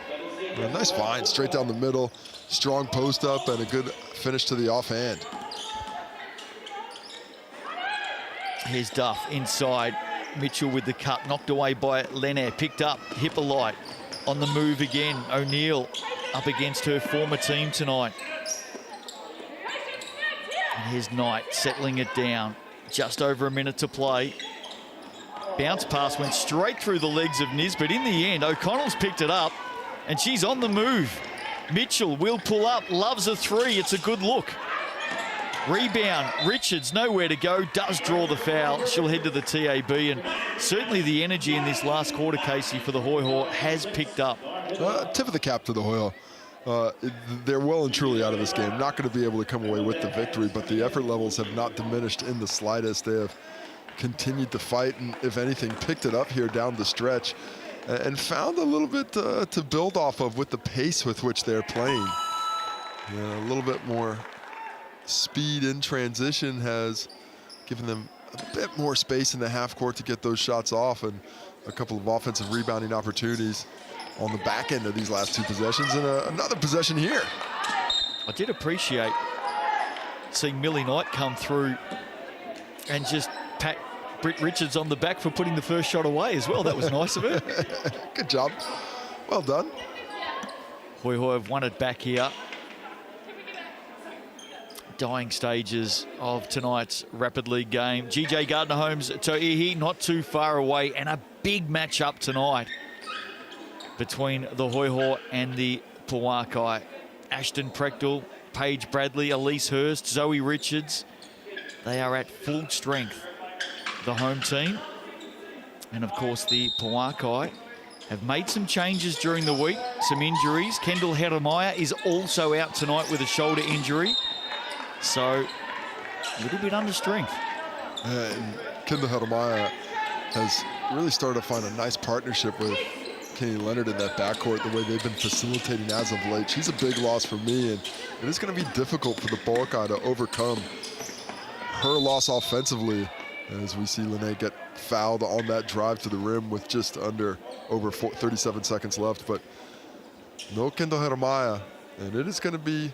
A nice find, straight down the middle. Strong post up and a good finish to the offhand. Here's Duff inside. Mitchell with the cut, knocked away by Lenner. Picked up, Hippolyte on the move again. O'Neill up against her former team tonight. And here's Knight settling it down. Just over a minute to play. Bounce pass went straight through the legs of Nisbet. In the end, O'Connell's picked it up and she's on the move. Mitchell will pull up, loves a 3. It's a good look. Rebound, Richards nowhere to go, does draw the foul. She'll head to the TAB, and certainly the energy in this last quarter, Casey, for the Hoiho has picked up. Tip of the cap to the Hoiho. They're well and truly out of this game. Not going to be able to come away with the victory, but the effort levels have not diminished in the slightest. They have continued to fight and, if anything, picked it up here down the stretch and found a little bit to build off of with the pace with which they're playing. A little bit more speed in transition has given them a bit more space in the half court to get those shots off, and a couple of offensive rebounding opportunities on the back end of these last 2 possessions, and another possession here. I did appreciate seeing Millie Knight come through and just pat Britt Richards on the back for putting the first shot away as well. That was nice of her. Good job. Well done. Hoiho have won it back here. Dying stages of tonight's Rapid League game. GJ Gardner-Holmes, Tauihi, not too far away, and a big match-up tonight between the Hoiho and the Pouākai. Ashton Prechtel, Paige Bradley, Elise Hurst, Zoe Richards. They are at full strength, the home team. And of course, the Pouākai have made some changes during the week, some injuries. Kendall Heremaya is also out tonight with a shoulder injury. So, a little bit under strength. Kendall Heremaya has really started to find a nice partnership with Kenny Leonard in that backcourt, the way they've been facilitating as of late. She's a big loss for me, and it is going to be difficult for the Pouākai to overcome her loss offensively, as we see Lene get fouled on that drive to the rim with just over 37 seconds left. But no Kendall Heremaya, and it is going to be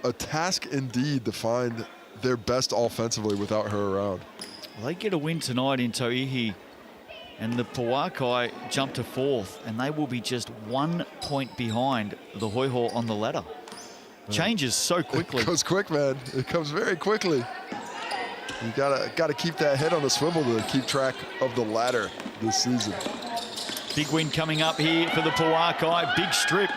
a task indeed to find their best offensively without her around. Well, they get a win tonight in Tauihi, and the Pouākai jump to 4th, and they will be just 1 point behind the Hoiho on the ladder. Changes so quickly. It goes quick, man. It comes very quickly. You gotta keep that head on a swivel to keep track of the ladder this season. Big win coming up here for the Pouākai. Big strip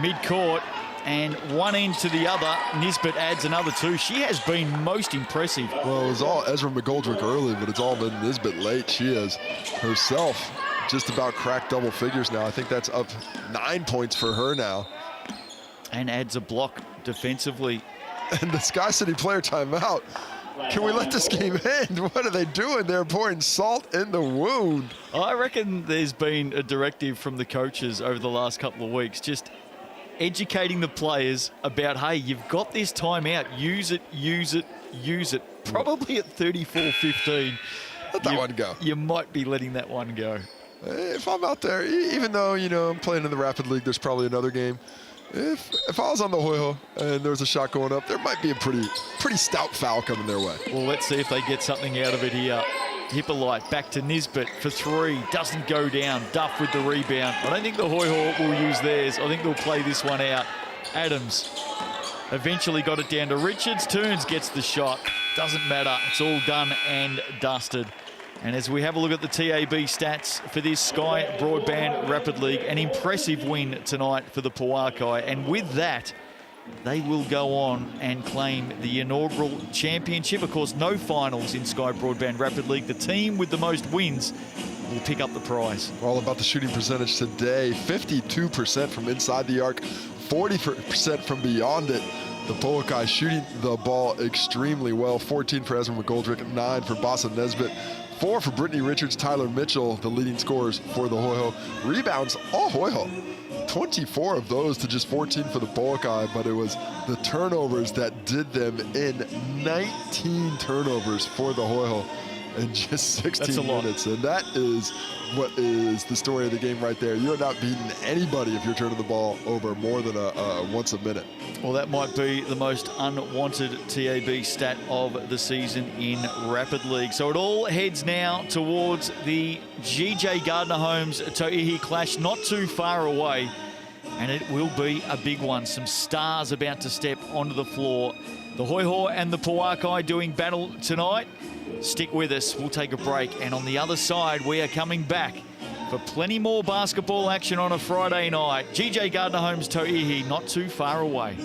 mid-court, and one end to the other. Nisbet adds another 2. She has been most impressive. Well, it was all Ezra McGoldrick early, but it's all been Nisbet late. She has herself just about cracked double figures now. I think that's up 9 points for her now. And adds a block defensively. And the Sky City player timeout. Can we let this game end? What are they doing? They're pouring salt in the wound. I reckon there's been a directive from the coaches over the last couple of weeks, just educating the players about, hey, you've got this timeout. Use it, use it, use it. Probably at 34-15. Let that one go. You might be letting that one go. If I'm out there, even though, you know, I'm playing in the Rapid League, there's probably another game. If I was on the Hoiho and there was a shot going up, there might be a pretty stout foul coming their way. Well, let's see if they get something out of it here. Hippolyte back to Nisbet for 3. Doesn't go down. Duff with the rebound. I don't think the Hoiho will use theirs. I think they'll play this one out. Adams eventually got it down to Richards. Turns, gets the shot. Doesn't matter. It's all done and dusted. And as we have a look at the TAB stats for this Sky Broadband Rapid League, an impressive win tonight for the Pouākai. And with that, they will go on and claim the inaugural championship. Of course, no finals in Sky Broadband Rapid League. The team with the most wins will pick up the prize. All about the shooting percentage today. 52% from inside the arc, 40% from beyond it. The Pouākai shooting the ball extremely well. 14 for Ezra McGoldrick, 9 for Bassa Nesbitt, 4 for Brittany Richards, Tyler Mitchell, the leading scorers for the Hoiho. Rebounds, all Hoiho. 24 of those to just 14 for the Pouākai, but it was the turnovers that did them in. 19 turnovers for the Hoiho in just 16 minutes. And that is what is the story of the game right there. You're not beating anybody if you're turning the ball over more than once a minute. Well, that might be the most unwanted TAB stat of the season in Rapid League. So it all heads now towards the GJ Gardner Homes Tauihi clash, not too far away. And it will be a big one. Some stars about to step onto the floor. The Hoiho and the Pouākai doing battle tonight. Stick with us. We'll take a break. And on the other side, we are coming back for plenty more basketball action on a Friday night. GJ Gardner Homes Tauihi, not too far away.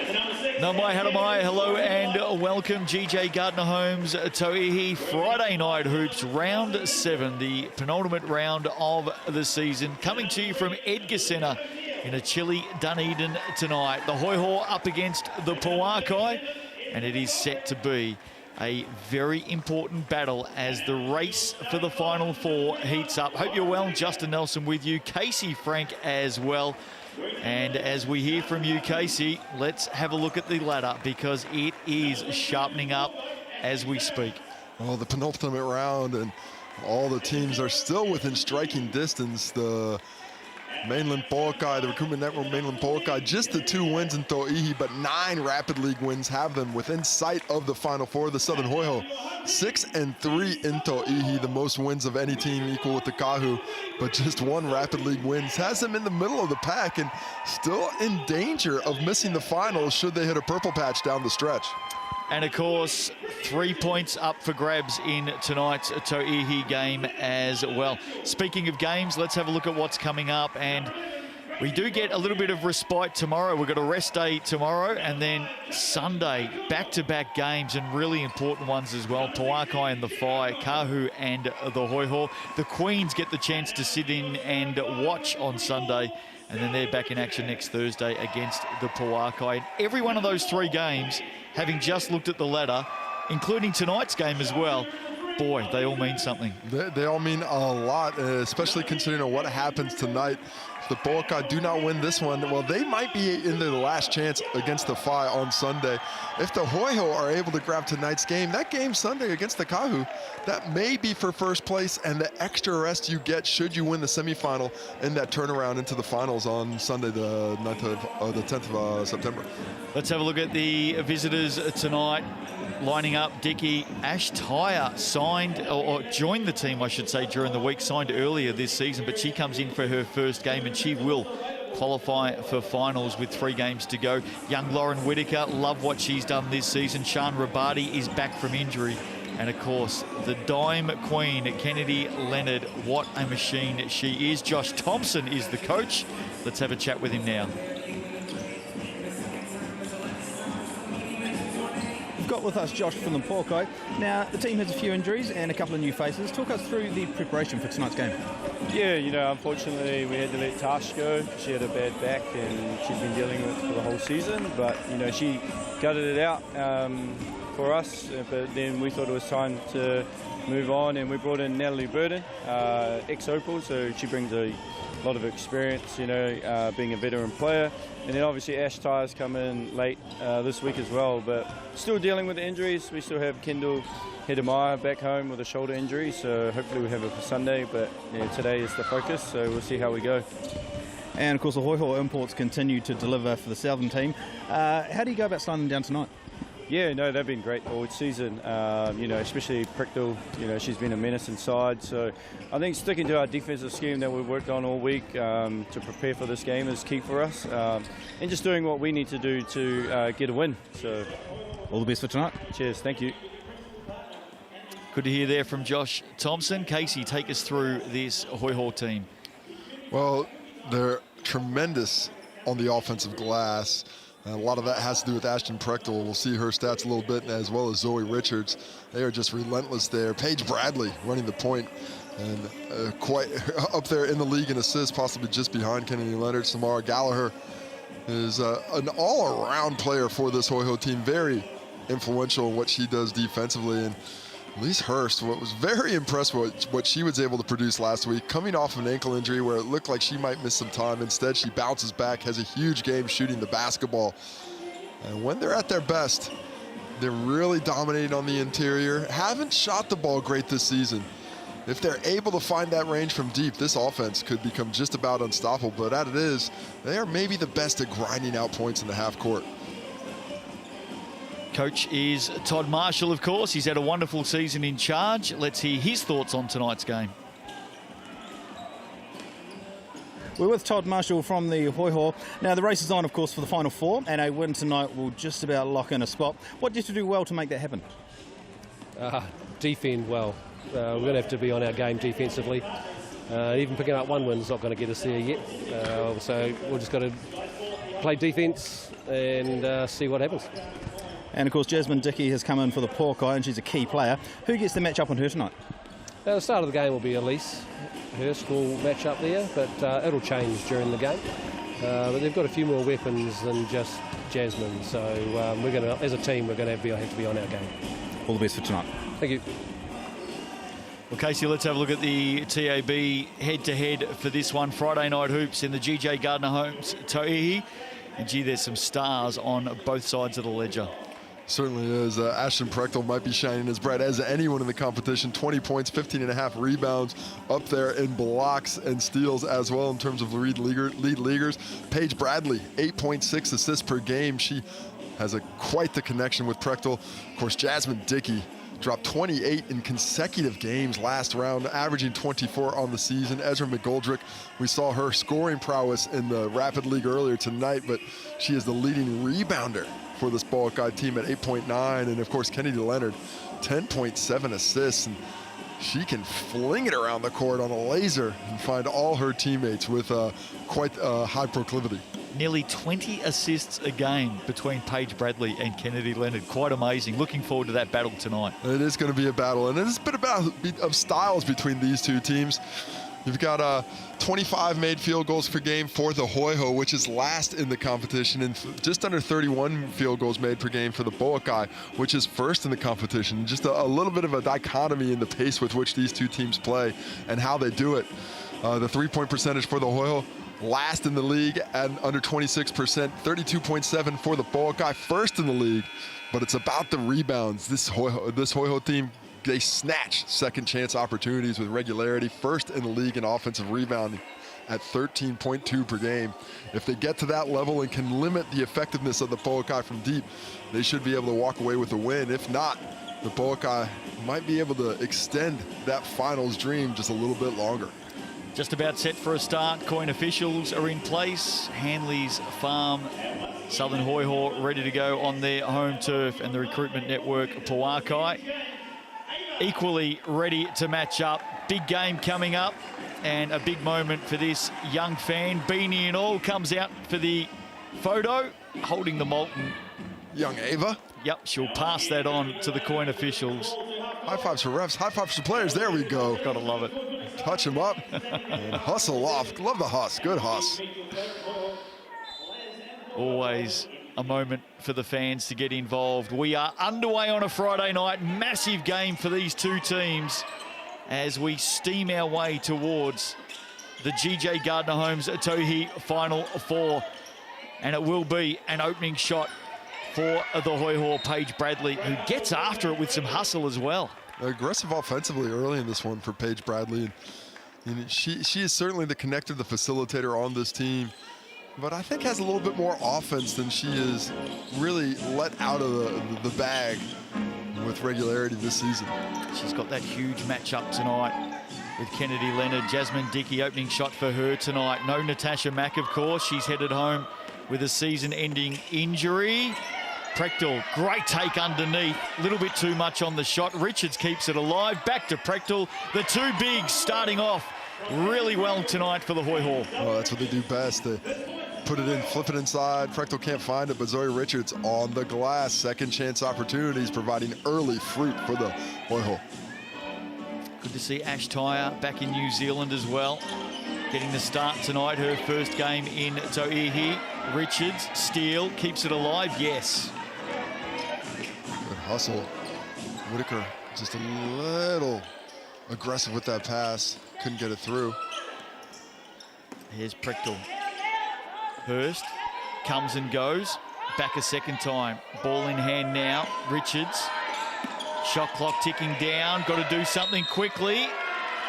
Nā mai, hara mai, hello and welcome. GJ Gardner Holmes, Tauihi, Friday Night Hoops, round 7, the penultimate round of the season. Coming to you from Edgar Centre in a chilly Dunedin tonight. The Hoiho up against the Pouākai, and it is set to be a very important battle as the race for the Final Four heats up. Hope you're well. Justin Nelson with you. Casey Frank as well. And as we hear from you, Casey, let's have a look at the ladder because it is sharpening up as we speak. Well, the penultimate round and all the teams are still within striking distance. The Mainland Pouākai, the recruitment network Mainland Pouākai, just the 2 wins in Tauihi, but 9 Rapid League wins have them within sight of the Final Four. The Southern Hoiho, 6-3 in Tauihi, the most wins of any team, equal with the Kahu, but just 1 Rapid League wins has them in the middle of the pack and still in danger of missing the finals should they hit a purple patch down the stretch. And of course, 3 points up for grabs in tonight's Tauihi game as well. Speaking of games, let's have a look at what's coming up. And we do get a little bit of respite tomorrow. We've got a rest day tomorrow, and then Sunday, back-to-back games and really important ones as well. Pouākai and the Phi, Kahu and the Hoiho. The Queens get the chance to sit in and watch on Sunday, and then they're back in action next Thursday against the Pouākai. And every one of those 3 games, having just looked at the ladder, including tonight's game as well, boy, they all mean something. They all mean a lot, especially considering what happens tonight. If the Pouākai do not win this one, well, they might be in their last chance against the Phi on Sunday. If the Hoiho are able to grab tonight's game, that game Sunday against the Kahu, that may be for first place and the extra rest you get should you win the semifinal in that turnaround into the finals on Sunday, the 10th of September. Let's have a look at the visitors tonight. Lining up, Dickie, Ash Tyre signed, or joined the team, I should say, during the week, signed earlier this season, but she comes in for her first game and she will qualify for finals with 3 games to go. Young Lauren Whitaker, love what she's done this season. Sian Rabadi is back from injury. And of course, the dime queen, Kennedy Leonard, what a machine she is. Josh Thompson is the coach. Let's have a chat with him now. Got with us Josh from the Pouākai. Now, the team has a few injuries and a couple of new faces. Talk us through the preparation for tonight's game. Yeah, you know, unfortunately we had to let Tash go. She had a bad back and she's been dealing with it for the whole season, but you know, she gutted it out for us, but then we thought it was time to move on and we brought in Natalie Burden, ex-Opal, so she brings a lot of experience, you know, being a veteran player. And then obviously Ash Tyre's come in late this week as well, but still dealing with the injuries. We still have Kendall Hedemaier back home with a shoulder injury, so hopefully we have it for Sunday, but yeah, today is the focus, so we'll see how we go. And of course the Hoiho imports continue to deliver for the Southern team. How do you go about slowing them down tonight? Yeah, no, they've been great all season, you know, especially Prickdale, you know, she's been a menace inside. So I think sticking to our defensive scheme that we've worked on all week to prepare for this game is key for us. And just doing what we need to do to get a win. So all the best for tonight. Cheers, thank you. Good to hear there from Josh Thompson. Casey, take us through this Hoiho team. Well, they're tremendous on the offensive glass. And a lot of that has to do with Ashton Prechtel. We'll see her stats a little bit, as well as Zoe Richards. They are just relentless there. Paige Bradley running the point and quite up there in the league in assists, possibly just behind Kennedy Leonard. Samara Gallagher is an all-around player for this Hoiho team. Very influential in what she does defensively. And Elise Hurst, what was very impressed with what she was able to produce last week, coming off of an ankle injury where it looked like she might miss some time. Instead, she bounces back, has a huge game shooting the basketball. And when they're at their best, they're really dominating on the interior. Haven't shot the ball great this season. If they're able to find that range from deep, this offense could become just about unstoppable. But as it is, they are maybe the best at grinding out points in the half court. Coach is Todd Marshall, of course. He's had a wonderful season in charge. Let's hear his thoughts on tonight's game. We're with Todd Marshall from the Hoiho. Now, the race is on, of course, for the Final Four, and a win tonight will just about lock in a spot. What do you have to do well to make that happen? Defend well. We're going to have to be on our game defensively. Even picking up one win is not going to get us there yet. So we've just got to play defence, and see what happens. And of course, Jasmine Dickey has come in for the Pouākai, and she's a key player. Who gets the match up on her tonight? At the start of the game will be Elise. Hurst will match up there, but it'll change during the game. But they've got a few more weapons than just Jasmine, so we're going to, as a team, we're going to have to be on our game. All the best for tonight. Thank you. Well, Casey, let's have a look at the TAB head-to-head for this one. Friday night hoops in the GJ Gardner Homes Tauihi. And gee, there's some stars on both sides of the ledger. Certainly is. Ashton Prechtel might be shining as bright as anyone in the competition. 20 points, 15.5 rebounds, up there in blocks and steals as well in terms of lead leaguers. Paige Bradley, 8.6 assists per game. She has quite the connection with Prechtel. Of course, Jasmine Dickey dropped 28 in consecutive games last round, averaging 24 on the season. Ezra McGoldrick, we saw her scoring prowess in the Rapid League earlier tonight, but she is the leading rebounder for this Pouākai team at 8.9. And of course, Kennedy Leonard, 10.7 assists. And she can fling it around the court on a laser and find all her teammates with quite a high proclivity. Nearly 20 assists a game between Paige Bradley and Kennedy Leonard. Quite amazing. Looking forward to that battle tonight. It is going to be a battle, and it's a bit of styles between these two teams. You've got 25 made field goals per game for the Hoiho, which is last in the competition, and just under 31 field goals made per game for the Pouākai, which is first in the competition. Just a little bit of a dichotomy in the pace with which these two teams play and how they do it. The three-point percentage for the Hoiho, last in the league at under 26%, 32.7 for the Pouākai, first in the league. But it's about the rebounds. This Hoiho team, they snatch second chance opportunities with regularity, first in the league in offensive rebounding at 13.2 per game. If they get to that level and can limit the effectiveness of the Pouākai from deep, they should be able to walk away with a win. If not, the Pouākai might be able to extend that finals dream just a little bit longer. Just about set for a start. Coin officials are in place. Hanley's Farm, Southern Hoiho ready to go on their home turf, and the recruitment network Pouākai equally ready to match up. Big game coming up, and a big moment for this young fan. Beanie and all comes out for the photo, holding the Molten. Young Ava. Yep, she'll pass that on to the coin officials. High fives for refs, high fives for players. There we go. Gotta love it. Touch him up and hustle off. Love the hus. Good hus. Always a moment for the fans to get involved. We are underway on a Friday night. Massive game for these two teams as we steam our way towards the GJ Gardner Homes Tauihi Final Four. And it will be an opening shot for the Hoiho, Paige Bradley, who gets after it with some hustle as well. Aggressive offensively early in this one for Paige Bradley. And she is certainly the connector, the facilitator on this team, but I think has a little bit more offense than she is really let out of the bag with regularity this season. She's got that huge matchup tonight with Kennedy Leonard. Jasmine Dickey, opening shot for her tonight. No Natasha Mack, of course. She's headed home with a season-ending injury. Prechtel, great take underneath. A little bit too much on the shot. Richards keeps it alive. Back to Prechtel. The two bigs starting off really well tonight for the Hoiho. Oh, that's what they do best. They put it in, flip it inside. Prechtel can't find it, but Zoe Richards on the glass. Second chance opportunities, providing early fruit for the Hoiho. Good to see Ash Tyre back in New Zealand as well. Getting the start tonight, her first game in Tauihi. Richards, steal, keeps it alive, yes. Good hustle. Whitaker just a little aggressive with that pass. Couldn't get it through. Here's Prechtel. Hurst comes and goes. Back a second time. Ball in hand now. Richards. Shot clock ticking down. Got to do something quickly.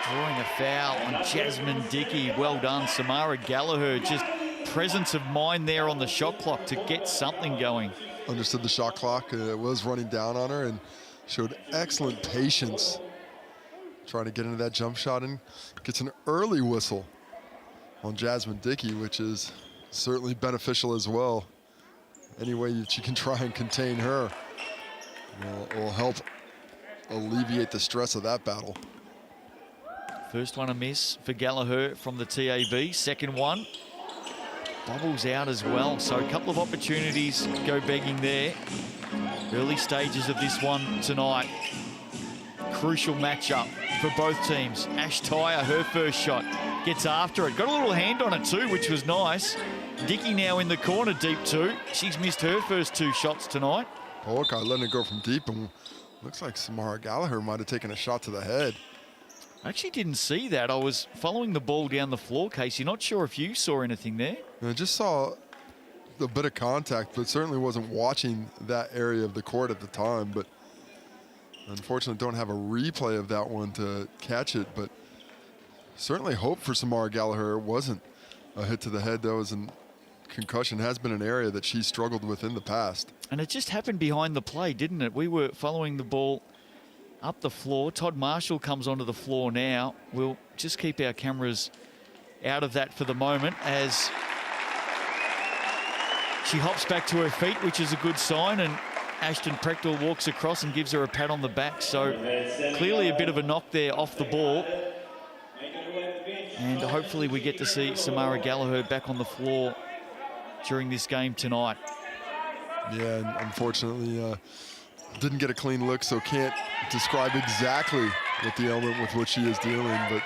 Drawing a foul on Jasmine Dickey. Well done, Samara Gallagher. Just presence of mind there on the shot clock to get something going. Understood the shot clock. It was running down on her and showed excellent patience trying to get into that jump shot, and gets an early whistle on Jasmine Dickey, which is certainly beneficial as well. Any way that you can try and contain her will help alleviate the stress of that battle. First one a miss for Gallagher from the TAB. Second one. bobbles out as well. So a couple of opportunities go begging there. Early stages of this one tonight. Crucial matchup for both teams. Ash Tyre, her first shot, gets after it. Got a little hand on it too, which was nice. Dickey now in the corner, deep two. She's missed her first 2 shots tonight. Pouākai letting it go from deep, and looks like Samara Gallagher might have taken a shot to the head. I actually didn't see that. I was following the ball down the floor, Casey. Not sure if you saw anything there. I just saw a bit of contact, but certainly wasn't watching that area of the court at the time. But unfortunately, don't have a replay of that one to catch it. But certainly hope for Samara Gallagher it wasn't a hit to the head. That was a concussion. Has been an area that she struggled with in the past. And it just happened behind the play, didn't it? We were following the ball up the floor. Todd Marshall comes onto the floor now. We'll just keep our cameras out of that for the moment as she hops back to her feet, which is a good sign, and Ashton Prechtel walks across and gives her a pat on the back. So clearly a bit of a knock there off the ball. And hopefully we get to see Samara Gallagher back on the floor during this game tonight. Yeah, and unfortunately didn't get a clean look, so can't describe exactly what the ailment with which she is dealing, but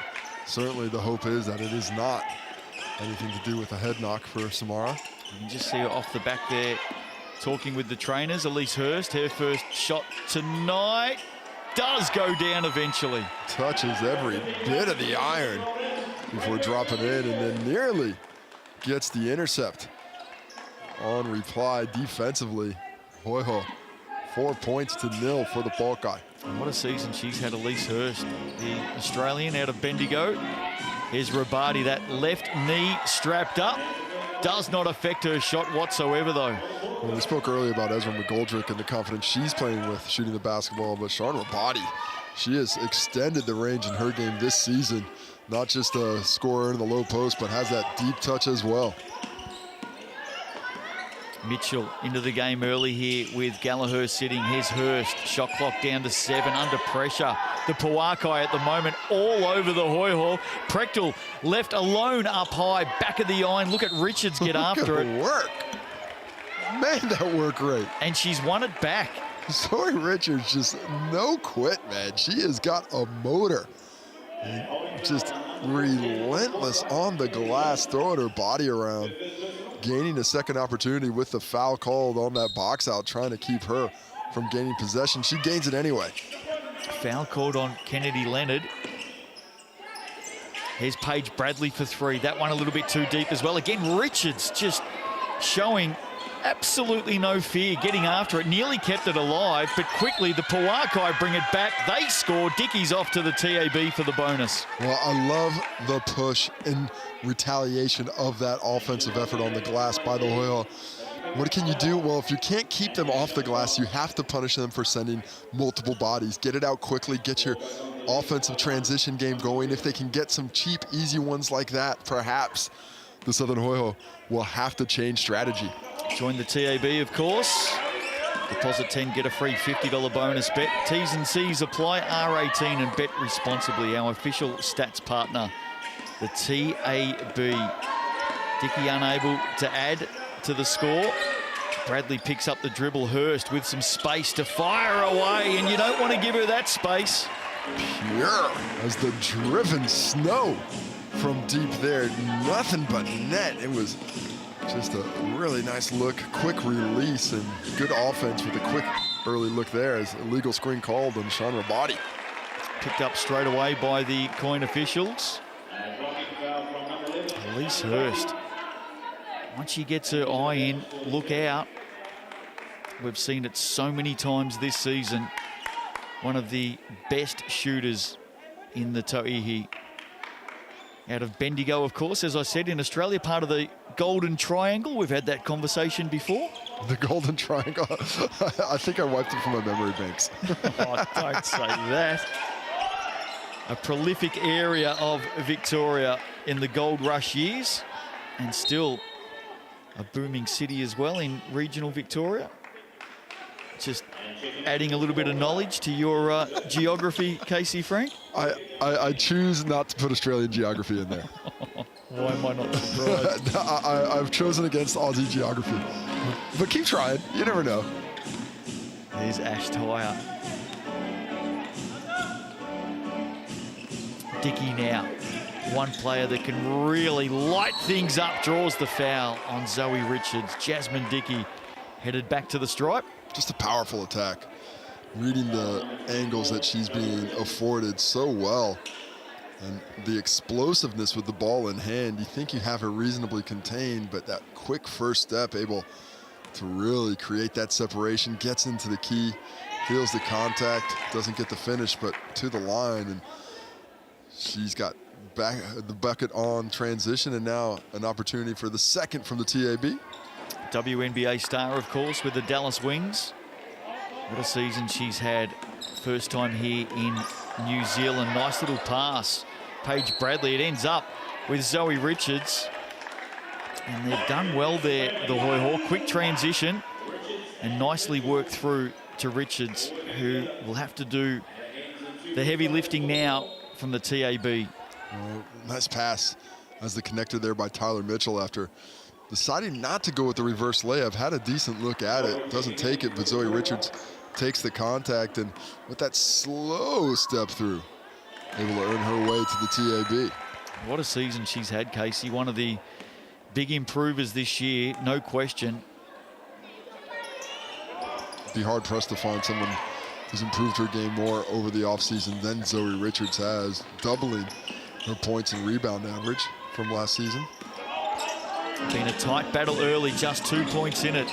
certainly the hope is that it is not anything to do with a head knock for Samara. You can just see her off the back there talking with the trainers. Elise Hurst, her first shot tonight, does go down eventually. Touches every bit of the iron before dropping in, and then nearly gets the intercept on reply defensively. Hoiho, 4 points to 0 for the Pouākai. And what a season she's had, Elise Hurst, the Australian out of Bendigo. Here's Rabadi, that left knee strapped up. Does not affect her shot whatsoever, though. Well, we spoke earlier about Ezra McGoldrick and the confidence she's playing with shooting the basketball, but Sean Rabadi, she has extended the range in her game this season. Not just a scorer in the low post, but has that deep touch as well. Mitchell into the game early here with Gallagher sitting. Here's Hurst, shot clock down to 7, under pressure. The Pouākai at the moment all over the Hoiho. Prechtel left alone up high, back of the iron. Look at Richards get after it. Work. Man, that work rate. And she's won it back. Zoe Richards just no quit, man. She has got a motor. And just relentless on the glass, throwing her body around. Gaining a second opportunity with the foul called on that box out, trying to keep her from gaining possession. She gains it anyway. Foul called on Kennedy Leonard. Here's Paige Bradley for 3. That one a little bit too deep as well. Again, Richards just showing absolutely no fear, getting after it. Nearly kept it alive, but quickly the Pouākai bring it back. They score. Dickey's off to the TAB for the bonus. Well, I love the push in retaliation of that offensive effort on the glass by the Hoiho. What can you do? Well, if you can't keep them off the glass, you have to punish them for sending multiple bodies. Get it out quickly, get your offensive transition game going. If they can get some cheap, easy ones like that, perhaps the Southern Hoiho will have to change strategy. Join the TAB, of course. Deposit 10, get a free $50 bonus bet. T's and C's apply. R18 and bet responsibly. Our official stats partner, the TAB. Dickey unable to add to the score. Bradley picks up the dribble. Hurst with some space to fire away, and you don't want to give her that space. Pure as the driven snow from deep there. Nothing but net. It was just a really nice look, quick release, and good offense with a quick early look there as illegal screen called on Sean Rabadi. Picked up straight away by the coin officials. Elise Hurst, once she gets her eye in, look out. We've seen it so many times this season. One of the best shooters in the Tauihi. Out of Bendigo, of course, as I said, in Australia, part of the Golden Triangle. We've had that conversation before. The Golden Triangle. I think I wiped it from my memory banks. Oh, don't say that. A prolific area of Victoria in the gold rush years, and still a booming city as well in regional Victoria. Just adding a little bit of knowledge to your geography, Casey Frank. I choose not to put Australian geography in there. Why am I not surprised? I've chosen against Aussie geography. But keep trying. You never know. There's Ash Tyre. Dickey now. One player that can really light things up, draws the foul on Zoe Richards. Jasmine Dickey headed back to the stripe. Just a powerful attack. Reading the angles that she's being afforded so well. And the explosiveness with the ball in hand, you think you have her reasonably contained, but that quick first step, able to really create that separation, gets into the key, feels the contact, doesn't get the finish, but to the line. And she's got back the bucket on transition, and now an opportunity for the second from the TAB. WNBA star, of course, with the Dallas Wings. What a season she's had. First time here in New Zealand. Nice little pass. Paige Bradley. It ends up with Zoe Richards. And they've done well there, the Hoiho. Quick transition and nicely worked through to Richards, who will have to do the heavy lifting now from the TAB. Well, nice pass as the connector there by Tyler Mitchell after deciding not to go with the reverse layup. Had a decent look at it, doesn't take it, but Zoe Richards takes the contact, and with that slow step through, able to earn her way to the TAB. What a season she's had, Casey. One of the big improvers this year, no question. Be hard pressed to find someone who's improved her game more over the offseason than Zoe Richards has, doubling her points and rebound average from last season. Been a tight battle early, just 2 points in it.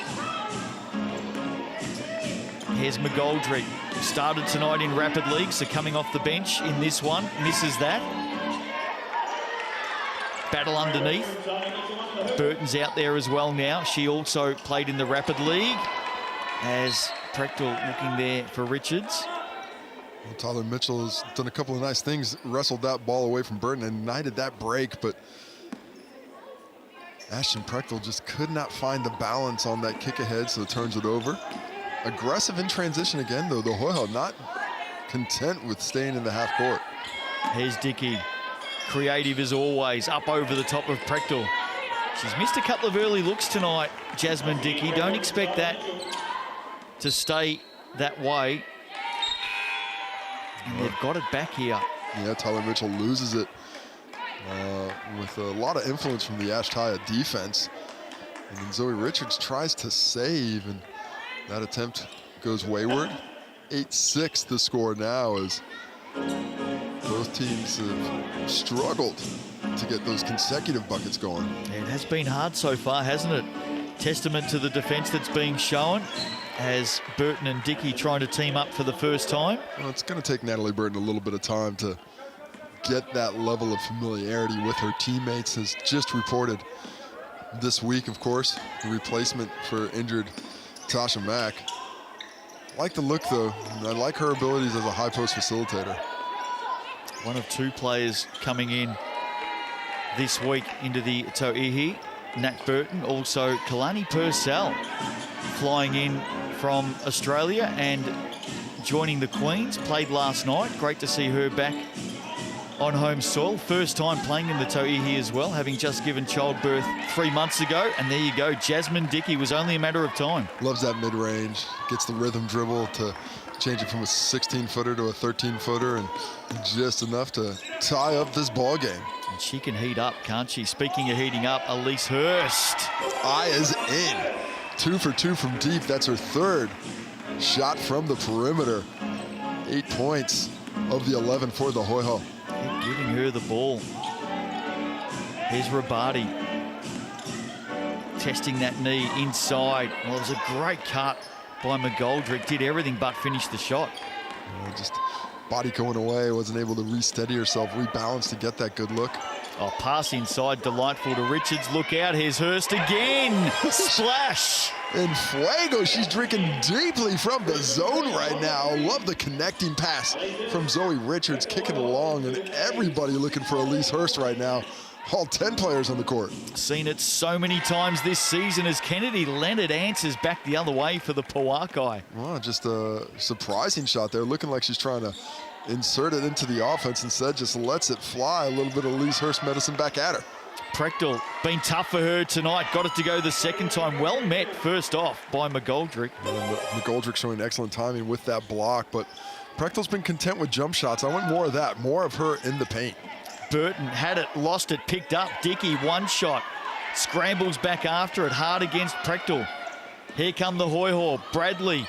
Here's McGoldrick, started tonight in Rapid League, so coming off the bench in this one, misses that. Battle underneath. Burton's out there as well now. She also played in the Rapid League, as Prechtel looking there for Richards. Well, Tyler Mitchell has done a couple of nice things, wrestled that ball away from Burton and ignited that break, but Ashton Prechtel just could not find the balance on that kick ahead, so turns it over. Aggressive in transition again, though. The Hoiho not content with staying in the half court. Here's Dickey, creative as always, up over the top of Prechtel. She's missed a couple of early looks tonight, Jasmine Dickey. Don't expect that to stay that way. And they've got it back here. Yeah, Tyler Mitchell loses it with a lot of influence from the Ashtaya defense. And then Zoe Richards tries to save, and that attempt goes wayward. 8-6 the score now, as both teams have struggled to get those consecutive buckets going. It has been hard so far, hasn't it? Testament to the defense that's being shown as Burton and Dickey trying to team up for the first time. Well, it's going to take Natalie Burton a little bit of time to get that level of familiarity with her teammates. Has just reported this week, of course, the replacement for injured Tasha Mack. I like the look, though. I like her abilities as a high post facilitator. One of two players coming in this week into the Tauihi. Nat Burton, also Kalani Purcell flying in from Australia and joining the Queens. Played last night. Great to see her back on home soil. First time playing in the Tauihi as well, having just given childbirth 3 months ago. And there you go, Jasmine Dickey. Was only a matter of time. Loves that mid-range. Gets the rhythm dribble to change it from a 16-footer to a 13-footer, and just enough to tie up this ball game. And she can heat up, can't she? Speaking of heating up, Elise Hurst. Eye is in. 2 for 2 from deep. That's her third shot from the perimeter. 8 points of the 11 for the Hoiho. Giving her the ball. Here's Rabati. Testing that knee inside. Well, it was a great cut by McGoldrick. Did everything but finish the shot. Just body going away. Wasn't able to re-steady herself, rebalance to get that good look. Oh, pass inside, delightful to Richards. Look out, here's Hurst again. Splash. And Fuego, she's drinking deeply from the zone right now. Love the connecting pass from Zoe Richards, kicking along, and everybody looking for Elise Hurst right now. All 10 players on the court. Seen it so many times this season as Kennedy Leonard answers back the other way for the Pouākai. Well, just a surprising shot there, looking like she's trying to insert it into the offense. Instead, just lets it fly. A little bit of Elise Hurst medicine back at her. Prechtel, been tough for her tonight. Got it to go the second time. Well met first off by McGoldrick. McGoldrick showing excellent timing with that block, but Prechtel's been content with jump shots. I want more of that, more of her in the paint. Burton had it, lost it, picked up. Dickey, one shot. Scrambles back after it, hard against Prechtel. Here come the Hoiho. Bradley.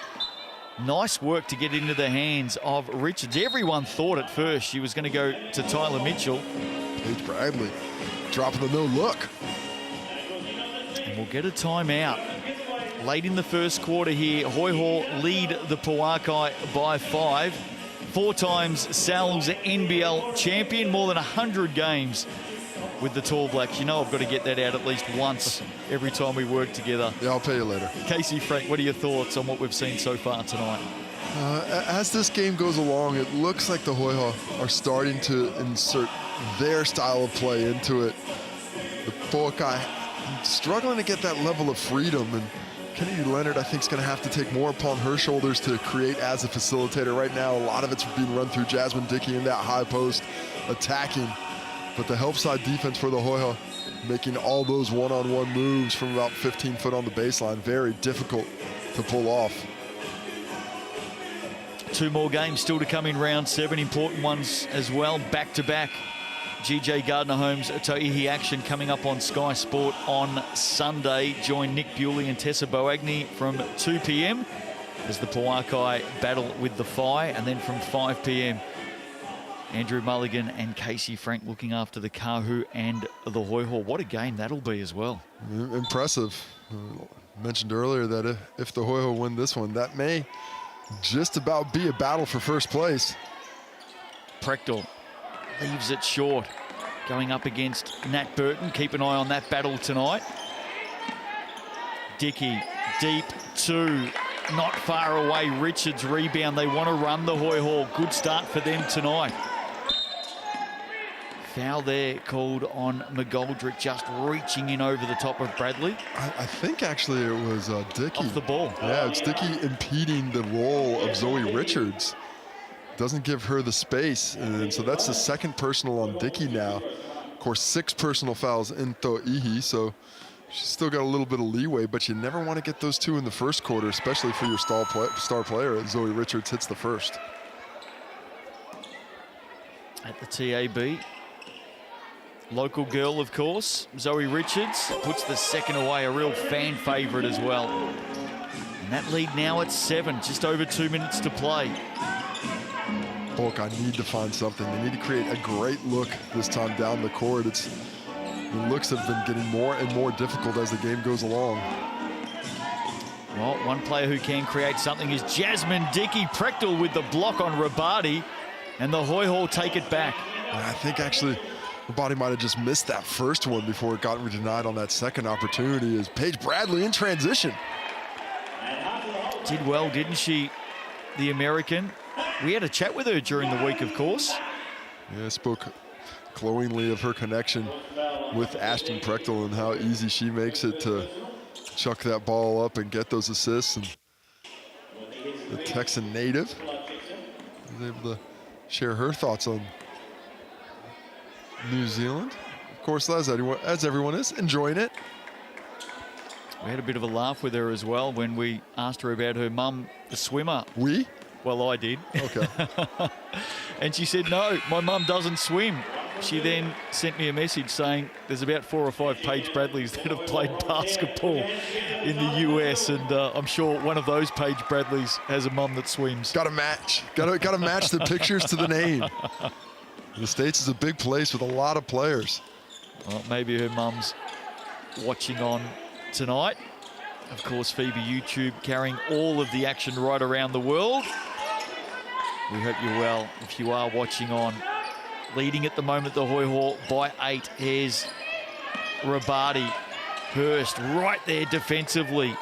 Nice work to get into the hands of Richards. Everyone thought at first she was going to go to Tyler Mitchell. Paige Bradley dropping the no look. And we'll get a timeout. Late in the first quarter here, Hoiho lead the Pouākai by 5. 4 times Sal's NBL champion, more than 100 games with the Tall Blacks. You know I've got to get that out at least once every time we work together. Yeah, I'll pay you later. Casey, Frank, what are your thoughts on what we've seen so far tonight? As this game goes along, it looks like the Hoiho are starting to insert their style of play into it. The Pouākai struggling to get that level of freedom, and Kennedy Leonard, I think, is going to have to take more upon her shoulders to create as a facilitator. Right now, a lot of it's being run through Jasmine Dickey in that high post, attacking. But the help side defense for the Hoiho, making all those one-on-one moves from about 15 foot on the baseline, very difficult to pull off. 2 more games still to come in round 7, important ones as well, back-to-back. GJ Gardner-Holmes Tauihi action coming up on Sky Sport on Sunday. Join Nick Bewley and Tessa Boagni from 2 p.m. as the Pouākai battle with the Phi, and then from 5 p.m. Andrew Mulligan and Casey Frank looking after the Kahu and the Hoiho. What a game that'll be as well. Impressive. Mentioned earlier that if the Hoiho win this one, that may just about be a battle for first place. Prechtel leaves it short, going up against Nat Burton. Keep an eye on that battle tonight. Dickey, deep 2, not far away. Richards rebound. They want to run the Hoiho. Good start for them tonight. Foul there called on McGoldrick, just reaching in over the top of Bradley. I think actually it was Dickey. Off the ball. Yeah, it's Dickey impeding the roll of Zoe Richards. Doesn't give her the space, and so that's the second personal on Dickey now. Of course, 6 personal fouls in Tauihi, so she's still got a little bit of leeway, but you never want to get those 2 in the first quarter, especially for your star player as Zoe Richards hits the first. At the TAB, local girl, of course, Zoe Richards puts the second away, a real fan favourite as well. And that lead now at 7, just over 2 minutes to play. Pouākai need to find something. They need to create a great look this time down the court. The looks have been getting more and more difficult as the game goes along. Well, one player who can create something is Jasmine Dickey. Prechtel with the block on Rabadi, and the Hoiho take it back. I think actually Rabadi might have just missed that first one before it got denied on that second opportunity. As Paige Bradley in transition. Did well, didn't she, the American? We had a chat with her during the week, of course. Yeah, spoke glowingly of her connection with Ashton Prechtel and how easy she makes it to chuck that ball up and get those assists. And the Texan native was able to share her thoughts on New Zealand. Of course, as everyone is, enjoying it. We had a bit of a laugh with her as well when we asked her about her mum, the swimmer. We? Well, I did. Okay. And she said, no, my mum doesn't swim. She then sent me a message saying there's about 4 or 5 Paige Bradleys that have played basketball in the US, and I'm sure one of those Paige Bradleys has a mum that swims. Got to match. Got to match the pictures to the name. The States is a big place with a lot of players. Well, maybe her mum's watching on tonight. Of course, FIBA YouTube carrying all of the action right around the world. We hope you're well if you are watching on. Leading at the moment, the Hoiho by 8. Here's Rabadi. Hurst right there defensively.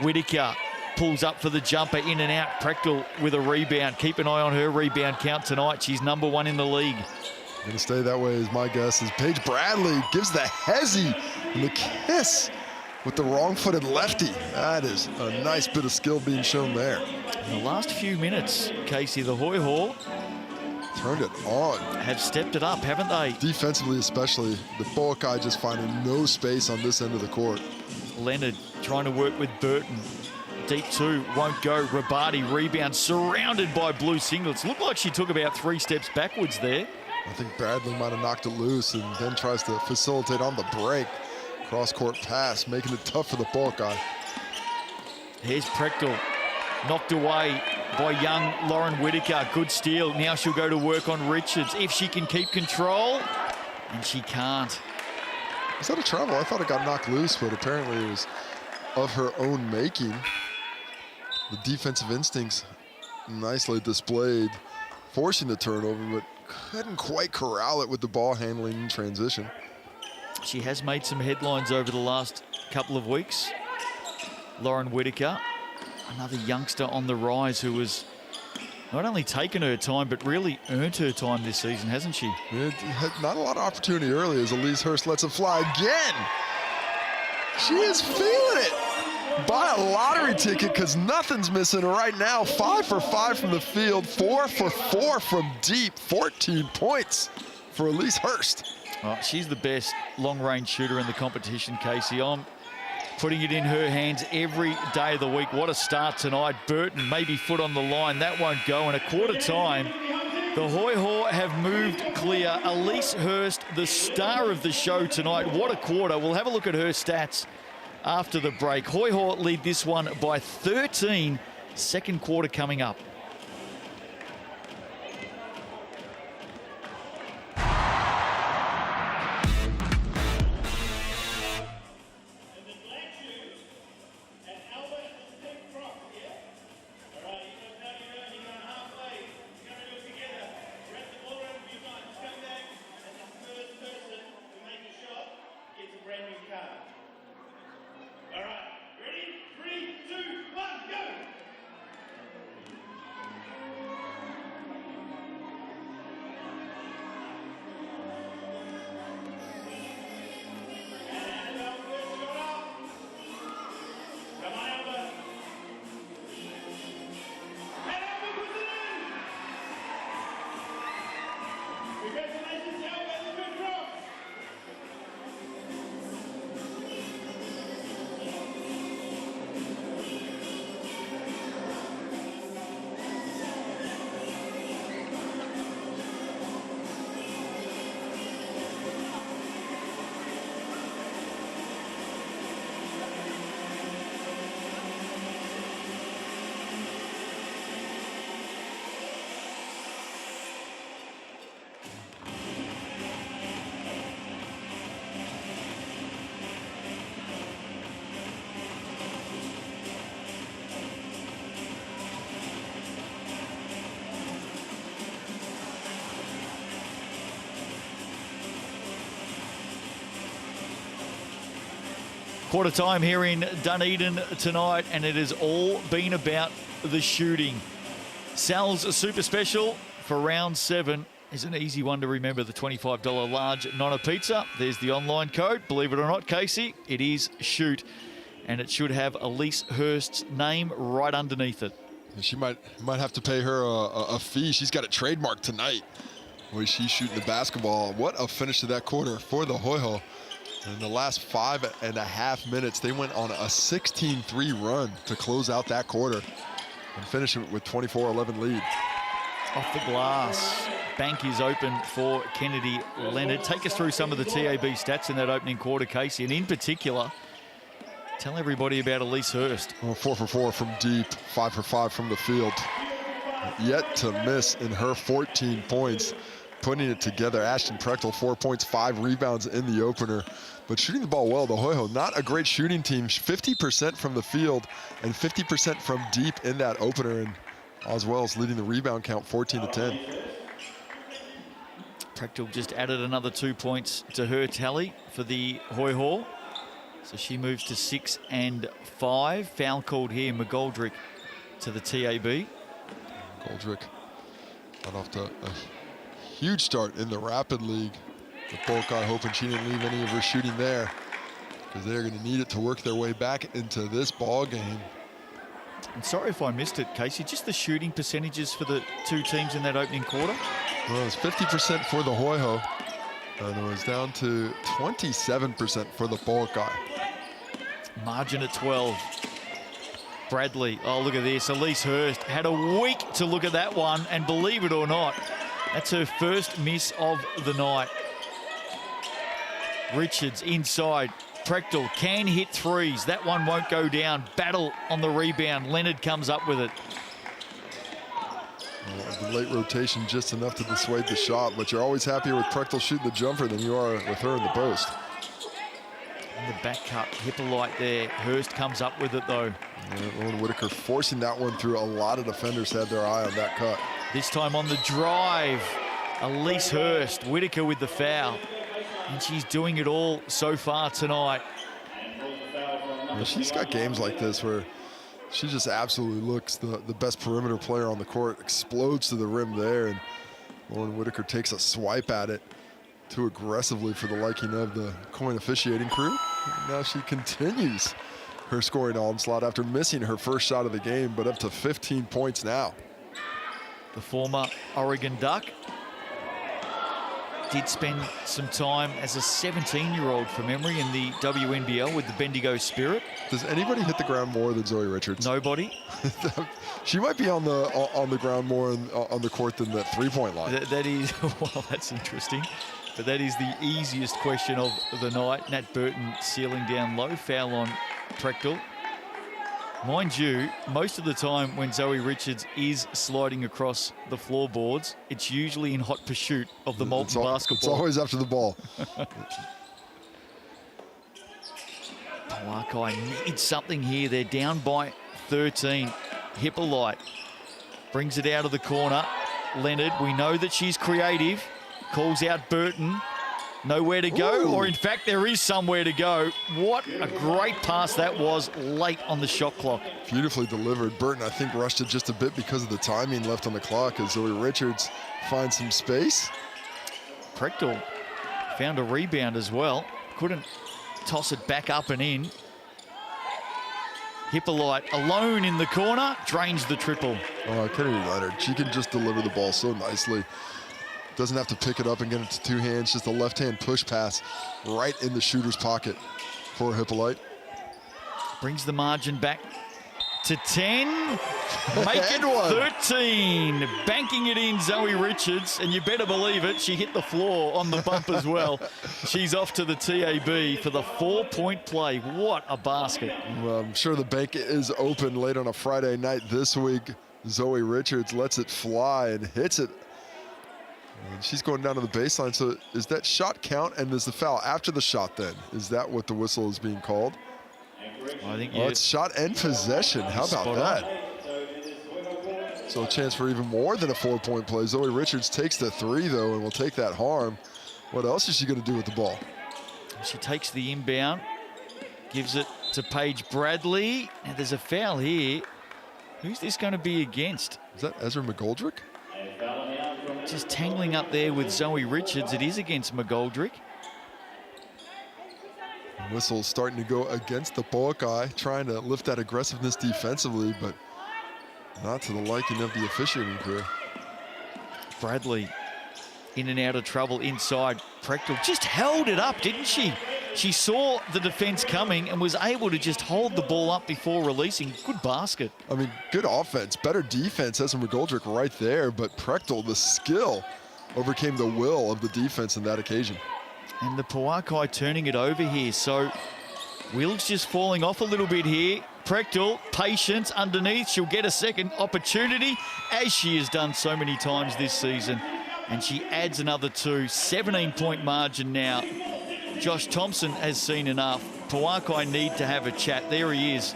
Whitaker pulls up for the jumper, in and out. Prechtel with a rebound. Keep an eye on her rebound count tonight. She's #1 in the league. Going to stay that way is my guess. As Paige Bradley gives the hezzy and the kiss with the wrong-footed lefty. That is a nice bit of skill being shown there. In the last few minutes, Casey, the Hoiho turned it on. Have stepped it up, haven't they? Defensively especially, the Pouākai just finding no space on this end of the court. Leonard trying to work with Burton. Deep two, won't go. Rabati rebound, surrounded by blue singlets. Looked like she took about 3 steps backwards there. I think Bradley might have knocked it loose and then tries to facilitate on the break. Cross-court pass, making it tough for the Pouākai. Here's Prechtel, knocked away by young Lauren Whitaker. Good steal. Now she'll go to work on Richards if she can keep control, and she can't. Is that a travel? I thought it got knocked loose, but apparently it was of her own making. The defensive instincts nicely displayed, forcing the turnover, but couldn't quite corral it with the ball handling in transition. She has made some headlines over the last couple of weeks. Lauren Whitaker, another youngster on the rise who has not only taken her time, but really earned her time this season, hasn't she? It had not a lot of opportunity early as Elise Hurst lets it fly again. She is feeling it. Buy a lottery ticket because nothing's missing right now. 5 for 5 from the field, 4 for 4 from deep. 14 points for Elise Hurst. She's the best long-range shooter in the competition, Casey. I'm putting it in her hands every day of the week. What a start tonight. Burton, maybe foot on the line. That won't go. And a quarter time, the Hoiho have moved clear. Elise Hurst, the star of the show tonight. What a quarter. We'll have a look at her stats after the break. Hoiho lead this one by 13. Second quarter coming up. Quarter time here in Dunedin tonight, and it has all been about the shooting. Sal's Super Special for round 7 is an easy one to remember, the $25 large Nonna Pizza. There's the online code. Believe it or not, Casey, it is SHOOT, and it should have Elise Hurst's name right underneath it. She might have to pay her a fee. She's got it trademarked tonight, where she's shooting the basketball. What a finish to that quarter for the Hoiho. In the last 5.5 minutes, they went on a 16-3 run to close out that quarter and finish it with 24-11 lead. Off the glass. Bank is open for Kennedy Leonard. Take us through some of the TAB stats in that opening quarter, Casey, and in particular, tell everybody about Elise Hurst. Well, 4 for 4 from deep, 5 for 5 from the field. Yet to miss in her 14 points. Putting it together, Ashton Prechtel, 4 points, 5 rebounds in the opener. But shooting the ball well, the Hoiho, not a great shooting team. 50% from the field and 50% from deep in that opener. And Oswell's leading the rebound count, 14-10. Prechtel just added another 2 points to her tally for the Hoiho. So she moves to 6 and 5. Foul called here, McGoldrick to the TAB. McGoldrick got off to a huge start in the Rapid League. The Pouākai hoping she didn't leave any of her shooting there, because they're going to need it to work their way back into this ball game. I'm sorry if I missed it, Casey. Just the shooting percentages for the two teams in that opening quarter. Well, it was 50% for the Hoiho, and it was down to 27% for the Pouākai. Margin at 12. Bradley, oh, look at this. Elise Hurst had a week to look at that one, and believe it or not, that's her first miss of the night. Richards inside. Prechtel can hit threes. That one won't go down. Battle on the rebound. Leonard comes up with it. The late rotation just enough to dissuade the shot, but you're always happier with Prechtel shooting the jumper than you are with her in the post. On the back cut, Hippolyte there. Hurst comes up with it though. Owen Whitaker forcing that one through. A lot of defenders had their eye on that cut. This time on the drive, Elise Hurst. Whitaker with the foul. And she's doing it all so far tonight. Yeah, she's got games like this where she just absolutely looks the best perimeter player on the court, explodes to the rim there, and Lauren Whitaker takes a swipe at it too aggressively for the liking of the coin officiating crew. And now she continues her scoring onslaught after missing her first shot of the game, but up to 15 points now. The former Oregon Duck did spend some time as a 17-year-old from memory in the WNBL with the Bendigo Spirit. Does anybody hit the ground more than Zoe Richards? Nobody. She might be on the ground more on the court than that three-point line. That is, well, that's interesting. But that is the easiest question of the night. Nat Burton sealing down low, foul on Prechtel. Mind you, most of the time when Zoe Richards is sliding across the floorboards, it's usually in hot pursuit of the molten basketball. It's always after the ball. Pouākai needs something here. They're down by 13. Hippolyte brings it out of the corner. Leonard, we know that she's creative. Calls out Burton. Nowhere to go, or in fact, there is somewhere to go. What a great pass that was late on the shot clock. Beautifully delivered. Burton, I think, rushed it just a bit because of the timing left on the clock as Zoe Richards finds some space. Prechtel found a rebound as well. Couldn't toss it back up and in. Hippolyte alone in the corner, drains the triple. Oh, Kennedy Leonard, she can just deliver the ball so nicely. Doesn't have to pick it up and get it to two hands, just a left-hand push pass right in the shooter's pocket for Hippolyte. Brings the margin back to 10. Make it 13. Banking it in, Zoe Richards, and you better believe it, she hit the floor on the bump as well. She's off to the TAB for the 4-point play. What a basket. Well, I'm sure the bank is open late on a Friday night this week. Zoe Richards lets it fly and hits it. And she's going down to the baseline. So is that shot count, and is the foul after the shot then? Is that what the whistle is being called? I think it's shot and possession. How about that? So a chance for even more than a 4-point play. Zoe Richards takes the three, though, and will take that harm. What else is she going to do with the ball? She takes the inbound, gives it to Paige Bradley. Now there's a foul here. Who's this going to be against? Is that Ezra McGoldrick? Just tangling up there with Zoe Richards. It is against McGoldrick. Whistle starting to go against the Pouākai, trying to lift that aggressiveness defensively, but not to the liking of the officiating crew. Bradley in and out of trouble inside. Prechtel just held it up, didn't she? She saw the defense coming and was able to just hold the ball up before releasing. Good basket. I mean, good offense, better defense. Ezra McGoldrick right there, but Prechtel, the skill, overcame the will of the defense in that occasion. And the Pouākai turning it over here. So wheels just falling off a little bit here. Prechtel, patience underneath. She'll get a second opportunity, as she has done so many times this season. And she adds another two. 17-point margin now. Josh Thompson has seen enough. Pouākai need to have a chat. There he is,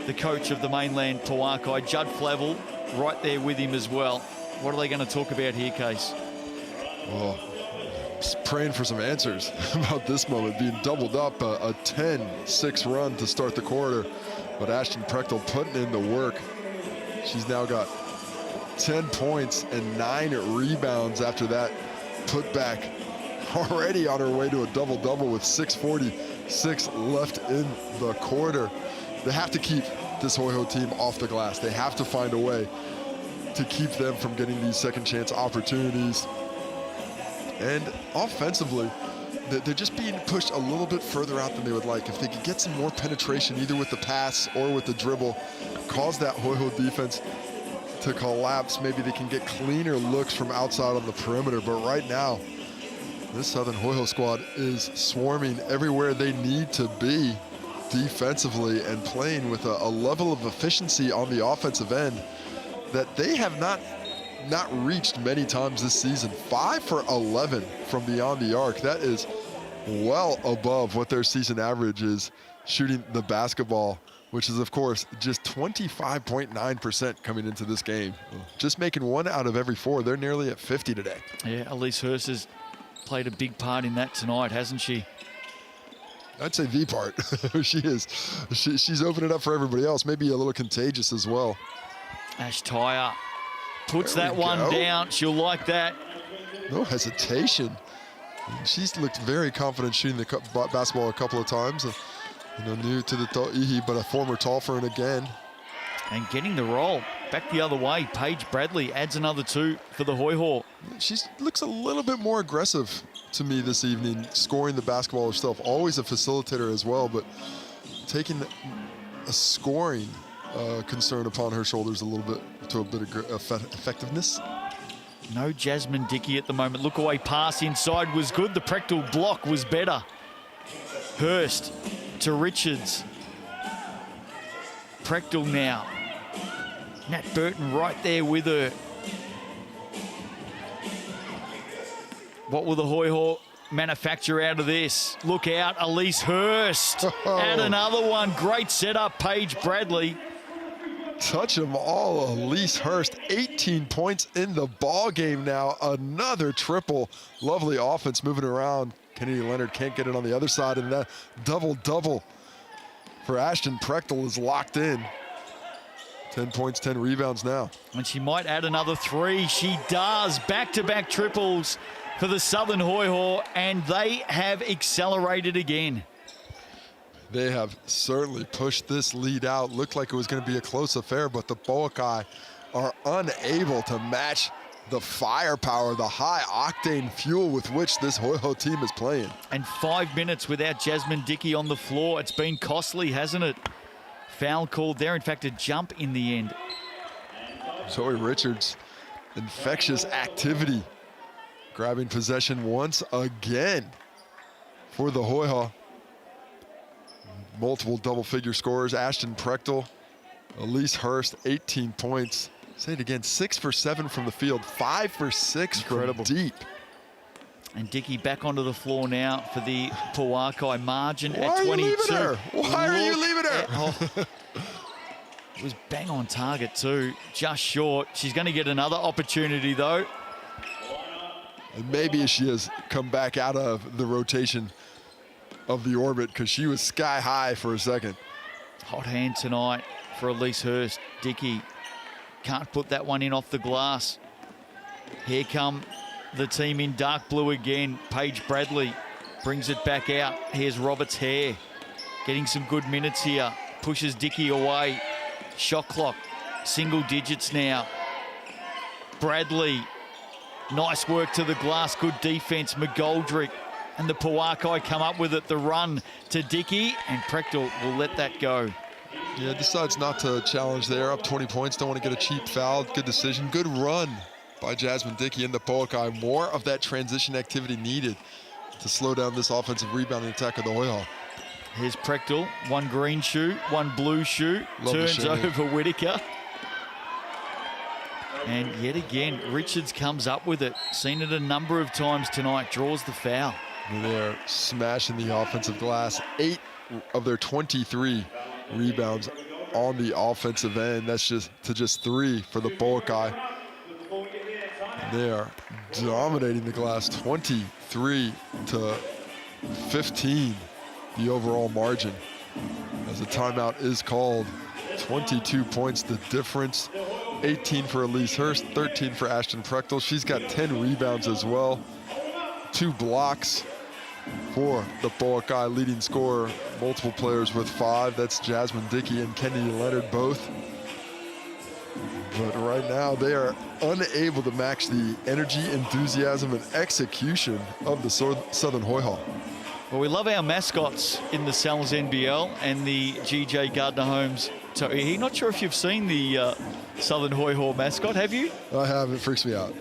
the coach of the Mainland Pouākai. Judd Flavel right there with him as well. What are they going to talk about here, Case? Oh, just praying for some answers about this moment, being doubled up, a 10-6 run to start the quarter. But Ashton Prechtel putting in the work. She's now got 10 points and 9 rebounds after that putback. Already on her way to a double-double with 6:46 left in the quarter. They have to keep keep this Hoiho team off the glass. They have to find a way to keep them from getting these second chance opportunities. And offensively, they're just being pushed a little bit further out than they would like. If they could get some more penetration, either with the pass or with the dribble, cause that Hoiho defense to collapse, maybe they can get cleaner looks from outside on the perimeter. But right now, this Southern Hoiho squad is swarming everywhere they need to be defensively and playing with a level of efficiency on the offensive end that they have not reached many times this season. 5 for 11 from beyond the arc. That is well above what their season average is shooting the basketball, which is, of course, just 25.9% coming into this game. Just making 1 out of every 4. They're nearly at 50 today. Yeah, Elise Hurst has played a big part in that tonight, hasn't she? I'd say the part. She is. She's opened it up for everybody else. Maybe a little contagious as well. Ash Tyre puts that one down. She'll like that. No hesitation. She's looked very confident shooting the basketball a couple of times. You know, new to the Tauihi, but a former Tauihi again. And getting the roll back the other way. Paige Bradley adds another 2 for the Hoiho. She looks a little bit more aggressive to me this evening, scoring the basketball herself. Always a facilitator as well, but taking a scoring concern upon her shoulders a little bit to a bit of effectiveness. No Jasmine Dickey at the moment. Look away pass inside was good. The Prechtel block was better. Hurst to Richards. Prechtel now. Nat Burton right there with her. What will the Hoiho manufacture out of this? Look out, Elise Hurst. Add another one. Great setup, Paige Bradley. Touch them all, Elise Hurst. 18 points in the ball game now. Another triple. Lovely offense moving around. Kennedy Leonard can't get it on the other side, and that double-double for Ashton Prechtel is locked in. 10 points, 10 rebounds now. And she might add another 3. She does. Back-to-back triples for the Southern Hoiho, and they have accelerated again. They have certainly pushed this lead out. Looked like it was going to be a close affair, but the Pouākai are unable to match the firepower, the high-octane fuel with which this Hoiho team is playing. And 5 minutes without Jasmine Dickey on the floor. It's been costly, hasn't it? Foul called there. In fact, a jump in the end. Zoe Richards, infectious activity. Grabbing possession once again for the Hoiho. Multiple double-figure scorers. Ashton Prechtel, Elise Hurst, 18 points. Say it again, 6 for 7 from the field, 5 for 6 from deep. And Dickey back onto the floor now for the Pouākai margin at 22. Why are you leaving her? Why are you leaving her? It was bang on target too, just short. She's going to get another opportunity though. And maybe she has come back out of the rotation of the orbit because she was sky high for a second. Hot hand tonight for Elise Hurst. Dickey can't put that one in off the glass. Here come the team in dark blue again. Paige Bradley brings it back out. Here's Roberts Hare getting some good minutes here. Pushes Dickey away. Shot clock, single digits now. Bradley, nice work to the glass, good defense. McGoldrick and the Pouākai come up with it. The run to Dickey, and Prechtel will let that go. Yeah, decides not to challenge there. Up 20 points, don't want to get a cheap foul. Good decision, good run by Jasmine Dickey and the Pouākai. More of that transition activity needed to slow down this offensive rebounding attack of the Hoiho. Here's Prechtel, one green shoe, one blue shoe, turns over Whitaker. And yet again, Richards comes up with it. Seen it a number of times tonight, draws the foul. And they're smashing the offensive glass. 8 of their 23 rebounds on the offensive end. That's just 3 for the Pouākai. They are dominating the glass, 23 to 15, the overall margin. As a timeout is called, 22 points the difference. 18 for Elise Hurst, 13 for Ashton Prechtel. She's got 10 rebounds as well. 2 blocks for the Pouākai leading scorer, multiple players with 5. That's Jasmine Dickey and Kennedy Leonard both. But right now, they are unable to match the energy, enthusiasm, and execution of the Southern Hoiho. Well, we love our mascots in the Sal's NBL and the GJ Gardner Homes Tauihi. Not sure if you've seen the Southern Hoiho mascot, have you? I have. It freaks me out.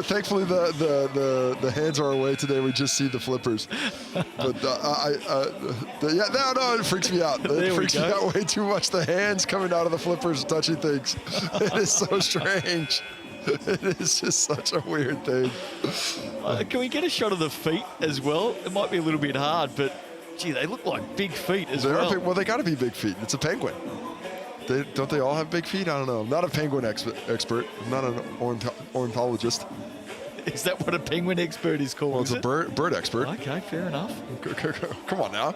Thankfully, the hands are away today. We just see the flippers. But no, it freaks me out. It freaks me out way too much. The hands coming out of the flippers, touching things. It is so strange. It is just such a weird thing. Can we get a shot of the feet as well? It might be a little bit hard, but gee, they look like big feet as well. Well, they got to be big feet. It's a penguin. Don't they all have big feet? I don't know. I'm not a penguin expert. I'm not an ornithologist. Is that what a penguin expert is called? Well, it's a bird expert. Okay, fair enough. Come on now.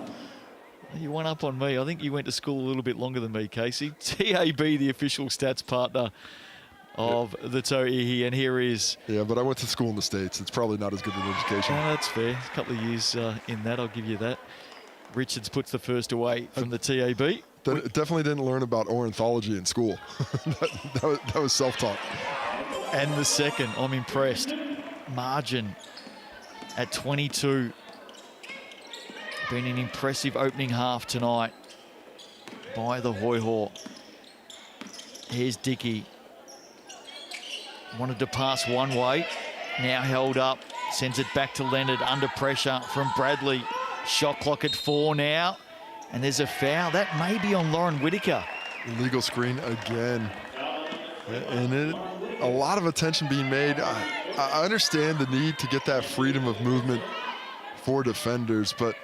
You went up on me. I think you went to school a little bit longer than me, Casey. TAB, the official stats partner of the Tauihi, and here is... Yeah, but I went to school in the States. It's probably not as good an education. Oh, that's fair. A couple of years in that, I'll give you that. Richards puts the first away from the TAB. Definitely didn't learn about ornithology in school. that was self-taught. And the second, I'm impressed. Margin at 22. Been an impressive opening half tonight by the Hoiho. Here's Dickey. Wanted to pass one way. Now held up. Sends it back to Leonard under pressure from Bradley. Shot clock at 4 now. And there's a foul. That may be on Lauren Whitaker. Illegal screen again. And a lot of attention being made. I understand the need to get that freedom of movement for defenders, but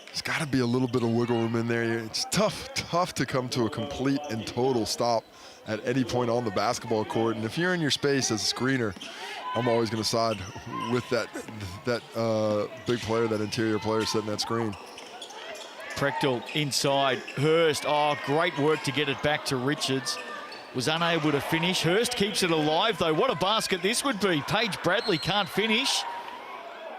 there's got to be a little bit of wiggle room in there. It's tough to come to a complete and total stop at any point on the basketball court. And if you're in your space as a screener, I'm always going to side with that big player, that interior player setting that screen. Prechtel inside. Hurst, oh, great work to get it back to Richards. Was unable to finish. Hurst keeps it alive, though. What a basket this would be. Paige Bradley can't finish.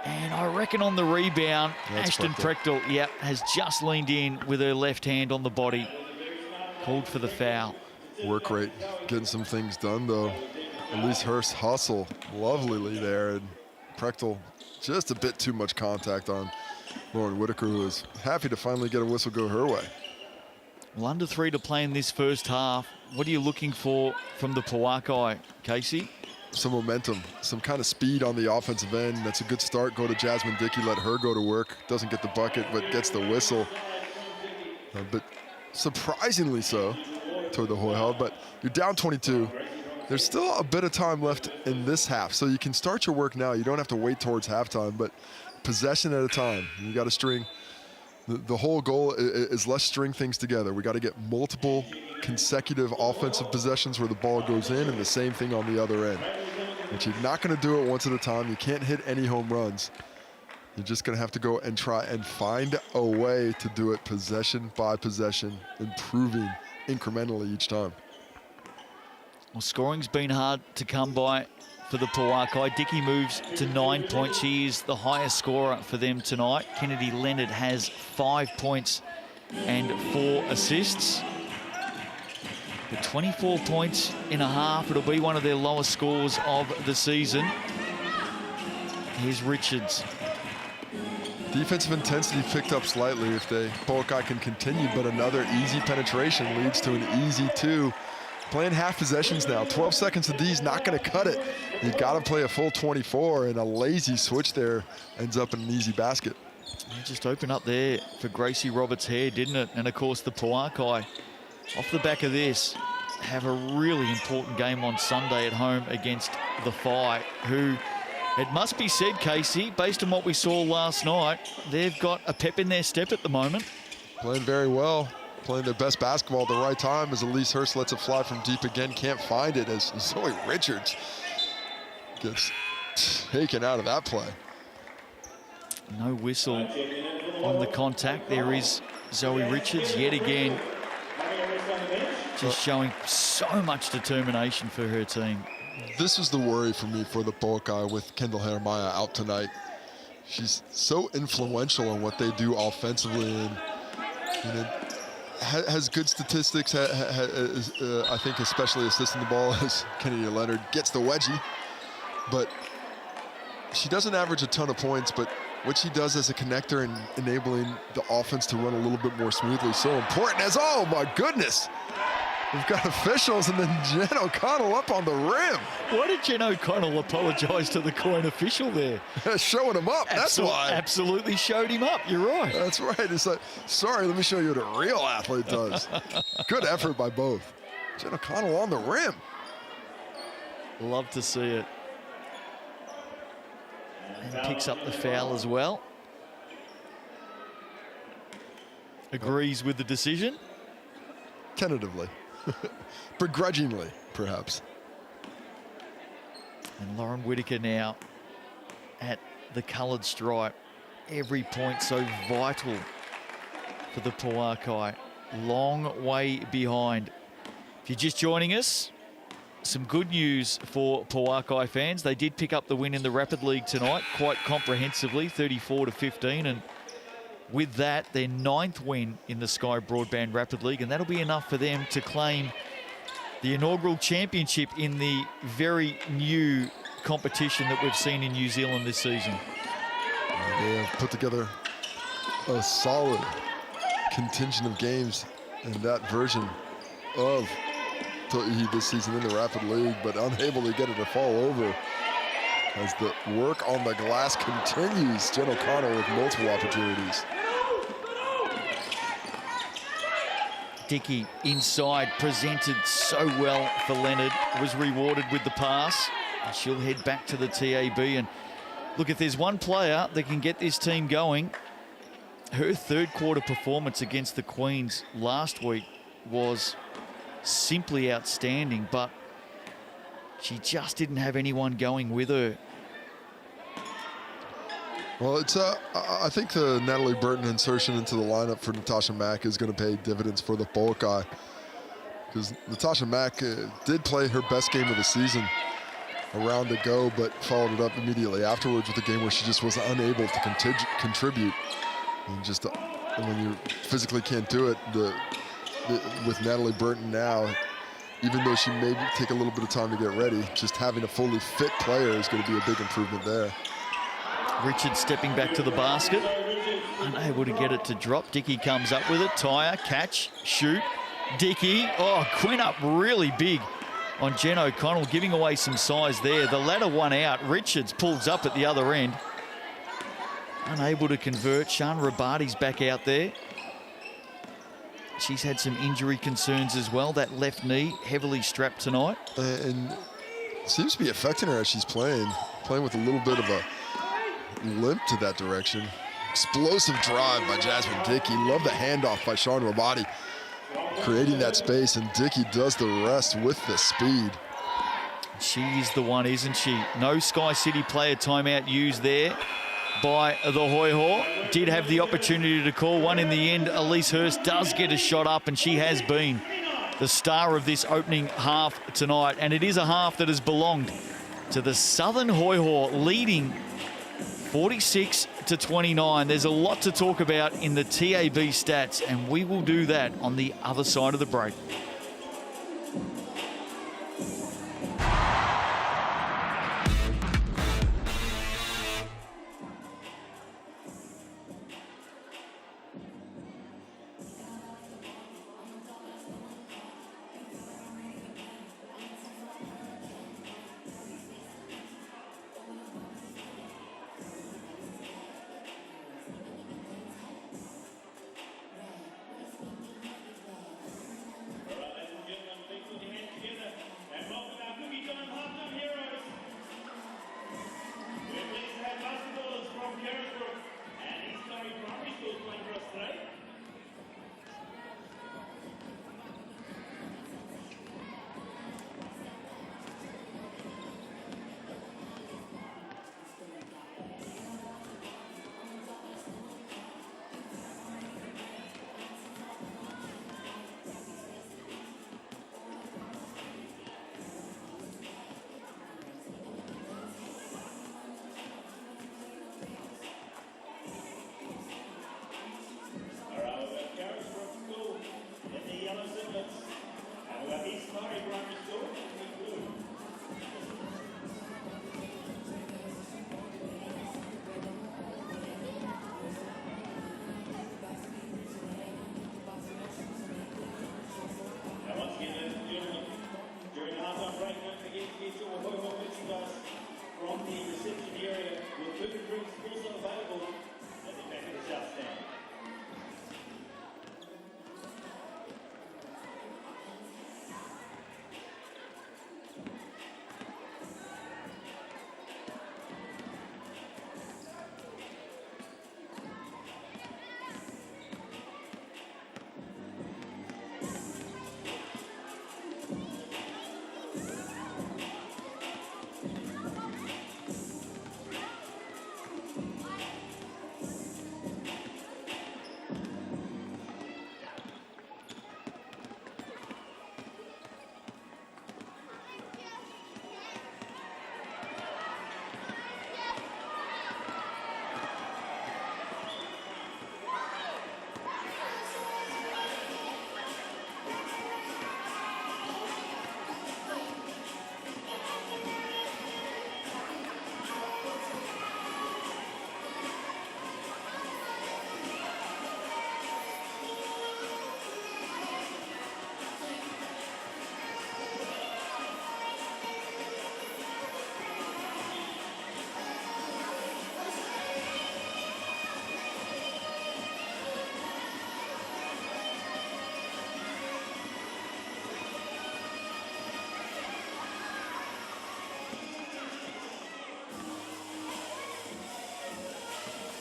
And I reckon on the rebound, that's Ashton Prechtel, has just leaned in with her left hand on the body. Called for the foul. Work rate, getting some things done, though. At least Hurst hustle lovelily there. And Prechtel, just a bit too much contact on Lauren Whitaker, who is happy to finally get a whistle go her way. Well, under 3 to play in this first half. What are you looking for from the Pouākai, Casey? Some momentum, some kind of speed on the offensive end. That's a good start. Go to Jasmine Dickey, let her go to work. Doesn't get the bucket, but gets the whistle. But surprisingly so toward the Hoiho. But you're down 22. There's still a bit of time left in this half, so you can start your work now. You don't have to wait towards halftime, but possession at a time. You got to string. The whole goal is let's string things together. We got to get multiple consecutive offensive possessions where the ball goes in, and the same thing on the other end. But you're not going to do it once at a time. You can't hit any home runs. You're just going to have to go and try and find a way to do it possession by possession, improving incrementally each time. Well, scoring's been hard to come by for the Pouākai. Dickey moves to 9 points. She is the highest scorer for them tonight. Kennedy Leonard has 5 points and 4 assists. But 24 points in a half. It'll be one of their lowest scores of the season. Here's Richards. Defensive intensity picked up slightly if Pouākai can continue, but another easy penetration leads to an easy 2. Playing half possessions now. 12 seconds of these, not going to cut it. You got to play a full 24, and a lazy switch there ends up in an easy basket. It just opened up there for Gracie Roberts-Hare, didn't it? And of course, the Pouākai, off the back of this, have a really important game on Sunday at home against the Phi, who, it must be said, Casey, based on what we saw last night, they've got a pep in their step at the moment. Playing very well. Playing their best basketball at the right time as Elise Hurst lets it fly from deep again. Can't find it as Zoe Richards gets taken out of that play. No whistle on the contact. There is Zoe Richards yet again, just showing so much determination for her team. This was the worry for me for the Pouākai with Kendall Jeremiah out tonight. she's so influential in what they do offensively, and you know, has good statistics. I think especially assisting the ball as Kennedy Leonard gets the wedgie, but she doesn't average a ton of points, but what she does as a connector and enabling the offense to run a little bit more smoothly, so important. As, oh my goodness, we've got officials and then Jen O'Connell up on the rim. Why did Jen O'Connell apologise to the coin official there? Showing him up, that's why. Absolutely showed him up, you're right. That's right, it's like, sorry, let me show you what a real athlete does. Good effort by both. Jen O'Connell on the rim. Love to see it. And picks up the foul as well. Agrees with the decision. Tentatively. Begrudgingly, perhaps. And Lauren Whitaker now at the coloured stripe. Every point so vital for the Pouākai. Long way behind. If you're just joining us, some good news for Pouākai fans. They did pick up the win in the Rapid League tonight, quite comprehensively, 34-15. And with that, their 9th win in the Sky Broadband Rapid League, and that'll be enough for them to claim the inaugural championship in the very new competition that we've seen in New Zealand this season. They have put together a solid contingent of games in that version of Tauihi this season in the Rapid League, but unable to get it to fall over as the work on the glass continues. Jen O'Connell with multiple opportunities. Dickey inside, presented so well for Leonard, was rewarded with the pass. And she'll head back to the TAB. And look, if there's one player that can get this team going, her third quarter performance against the Queens last week was simply outstanding, but she just didn't have anyone going with her. Well, it's I think the Natalie Burton insertion into the lineup for Natasha Mack is going to pay dividends for the Pouākai, because Natasha Mack did play her best game of the season a round ago, but followed it up immediately afterwards with a game where she just was unable to contribute. And just when you physically can't do it, with Natalie Burton now, even though she may take a little bit of time to get ready, just having a fully fit player is going to be a big improvement there. Richard stepping back to the basket, unable to get it to drop. Dickey comes up with it. Tyre, catch, shoot. Dickey, oh, Quinn up really big on Jen O'Connell, giving away some size there. The ladder one out. Richards pulls up at the other end. Unable to convert. Sian Rabati's back out there. She's had some injury concerns as well. That left knee heavily strapped tonight. And seems to be affecting her as she's playing with a little bit of a limp to that direction. Explosive drive by Jasmine Dickey. Love the handoff by Sian Rabati, creating that space, and Dickey does the rest with the speed. She's the one, isn't she? No Sky City player timeout used there by the Hoiho. Did have the opportunity to call one in the end. Elise Hurst does get a shot up, and she has been the star of this opening half tonight. And it is a half that has belonged to the Southern Hoiho, leading 46-29. There's a lot to talk about in the TAB stats, and we will do that on the other side of the break.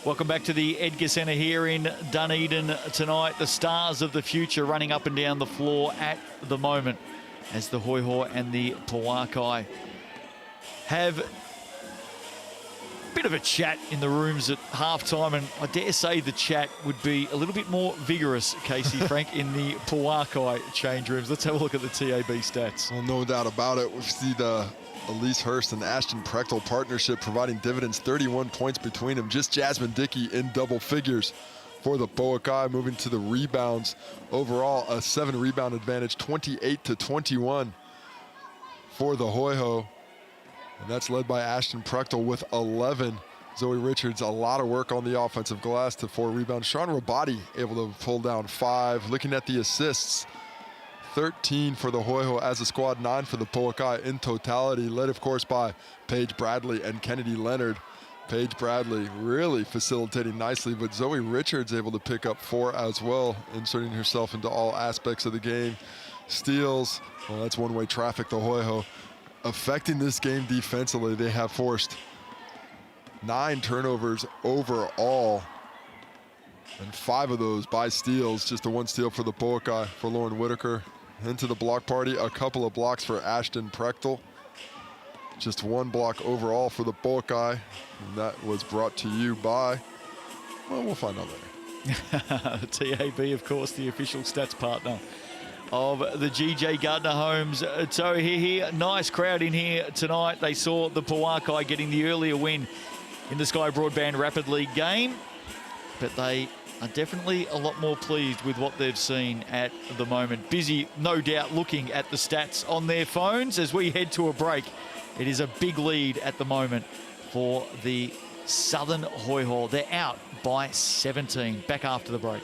Welcome back to the Edgar Centre here in Dunedin tonight. The stars of the future running up and down the floor at the moment as the Hoiho and the Pouākai have a bit of a chat in the rooms at halftime, and I dare say the chat would be a little bit more vigorous, Casey Frank, in the Pouākai change rooms. Let's have a look at the TAB stats. Well, no doubt about it. We see the Elise Hurst and Ashton Prechtel partnership providing dividends, 31 points between them. Just Jasmine Dickey in double figures for the Pouākai. Moving to the rebounds. Overall, a 7 rebound advantage, 28-21 for the Hoiho. And that's led by Ashton Prechtel with 11. Zoe Richards, a lot of work on the offensive glass to 4 rebounds. Sean Rabati able to pull down 5. Looking at the assists, 13 for the Hoiho as a squad, 9 for the Pouākai in totality, led of course by Paige Bradley and Kennedy Leonard. Paige Bradley really facilitating nicely, but Zoe Richards able to pick up 4 as well, inserting herself into all aspects of the game. Steals, well, that's one-way traffic, the Hoiho. Affecting this game defensively, they have forced 9 turnovers overall, and 5 of those by steals. Just the 1 steal for the Pouākai for Lauren Whitaker. Into the block party, a couple of blocks for Ashton Prechtel. Just 1 block overall for the Pouākai, and that was brought to you by, well, we'll find out later. TAB, of course, the official stats partner of the GJ Gardner Homes Tauihi. Nice crowd in here tonight. They saw the Pouākai getting the earlier win in the Sky Broadband Rapid League game, but they are definitely a lot more pleased with what they've seen at the moment. Busy, no doubt, looking at the stats on their phones as we head to a break. It is a big lead at the moment for the Southern Hoiho. They're out by 17. Back after the break.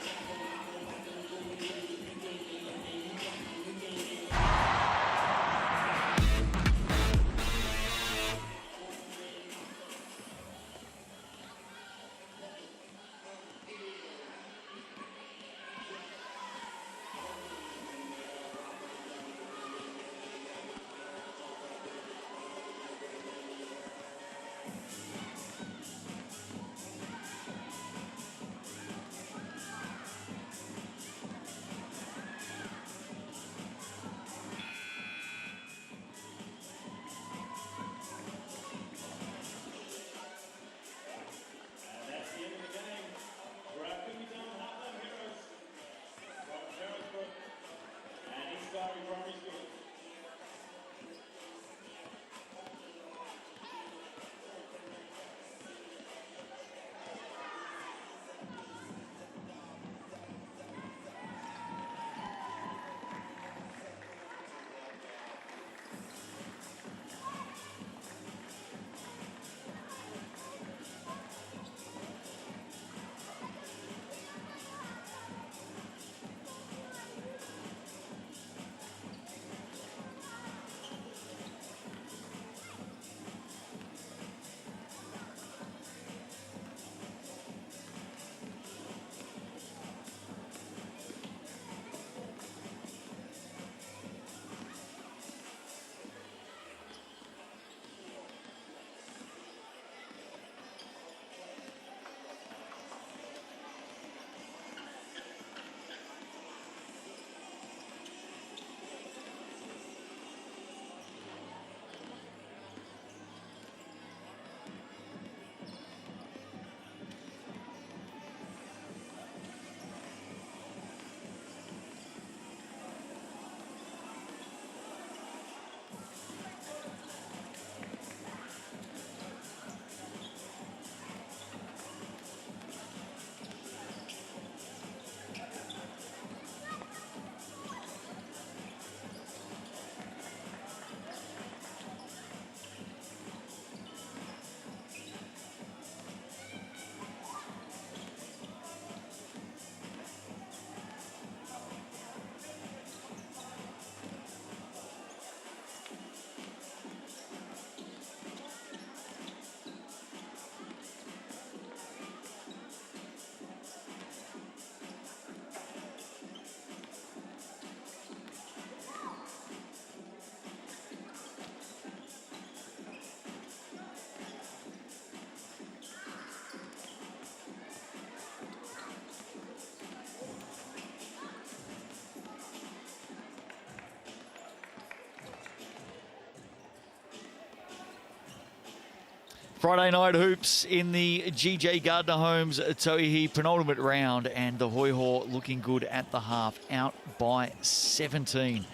Friday night hoops in the GJ Gardner Homes Tauihi penultimate round, and the Hoiho looking good at the half, out by 17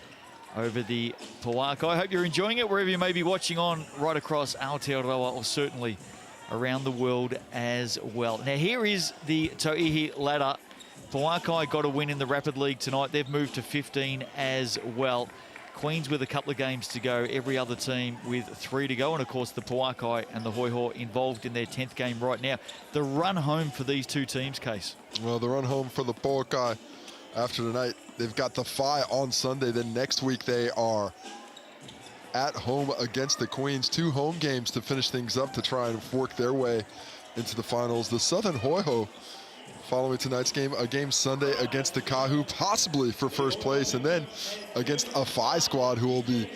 over the Pouākai. I hope you're enjoying it wherever you may be watching on, right across Aotearoa, or certainly around the world as well. Now here is the Tauihi ladder. Pouākai got a win in the Rapid League tonight. They've moved to 15 as well. Queens with a couple of games to go, every other team with 3 to go, and of course the Pouākai and the Hoiho involved in their 10th game right now. The run home for these two teams, Case. Well, the run home for the Pouākai after tonight, they've got the FI on Sunday. Then next week they are at home against the Queens. 2 home games to finish things up to try and work their way into the finals. The Southern Hoiho, following tonight's game, a game Sunday against the Kahu, possibly for first place, and then against a FI squad who will be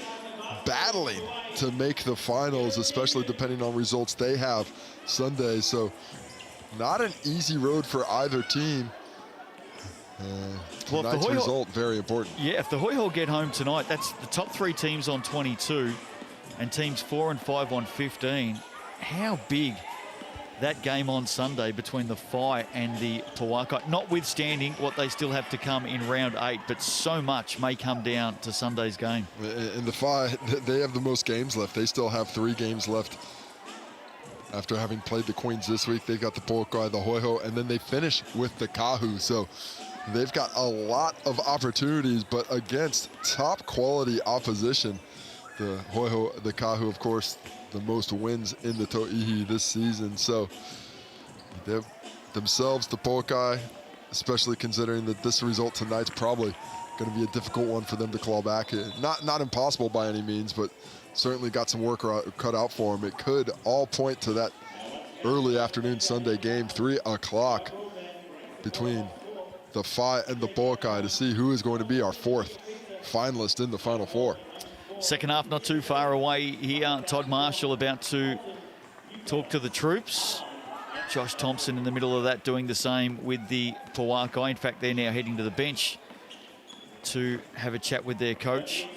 battling to make the finals, especially depending on results they have Sunday. So not an easy road for either team. Well, tonight's result, very important. Yeah, if the Hoiho get home tonight, that's the top 3 teams on 22 and teams 4 and 5 on 15. How big that game on Sunday between the FI and the Pouākai, notwithstanding what they still have to come in round 8, but so much may come down to Sunday's game. In the FI, they have the most games left. They still have 3 games left after having played the Queens this week. They've got the Pouākai, the Hoiho, and then they finish with the Kahu. So they've got a lot of opportunities, but against top quality opposition. The Hoiho, the Kahu, of course, the most wins in the Tauihi this season. So they've themselves, the Pouākai, especially considering that this result tonight's probably going to be a difficult one for them to claw back. Not impossible by any means, but certainly got some work cut out for them. It could all point to that early afternoon Sunday game, 3 o'clock, between the FI and the Pouākai, to see who is going to be our 4th finalist in the Final Four. Second half not too far away here. Todd Marshall about to talk to the troops. Josh Thompson in the middle of that, doing the same with the Pouākai. In fact, they're now heading to the bench to have a chat with their coach.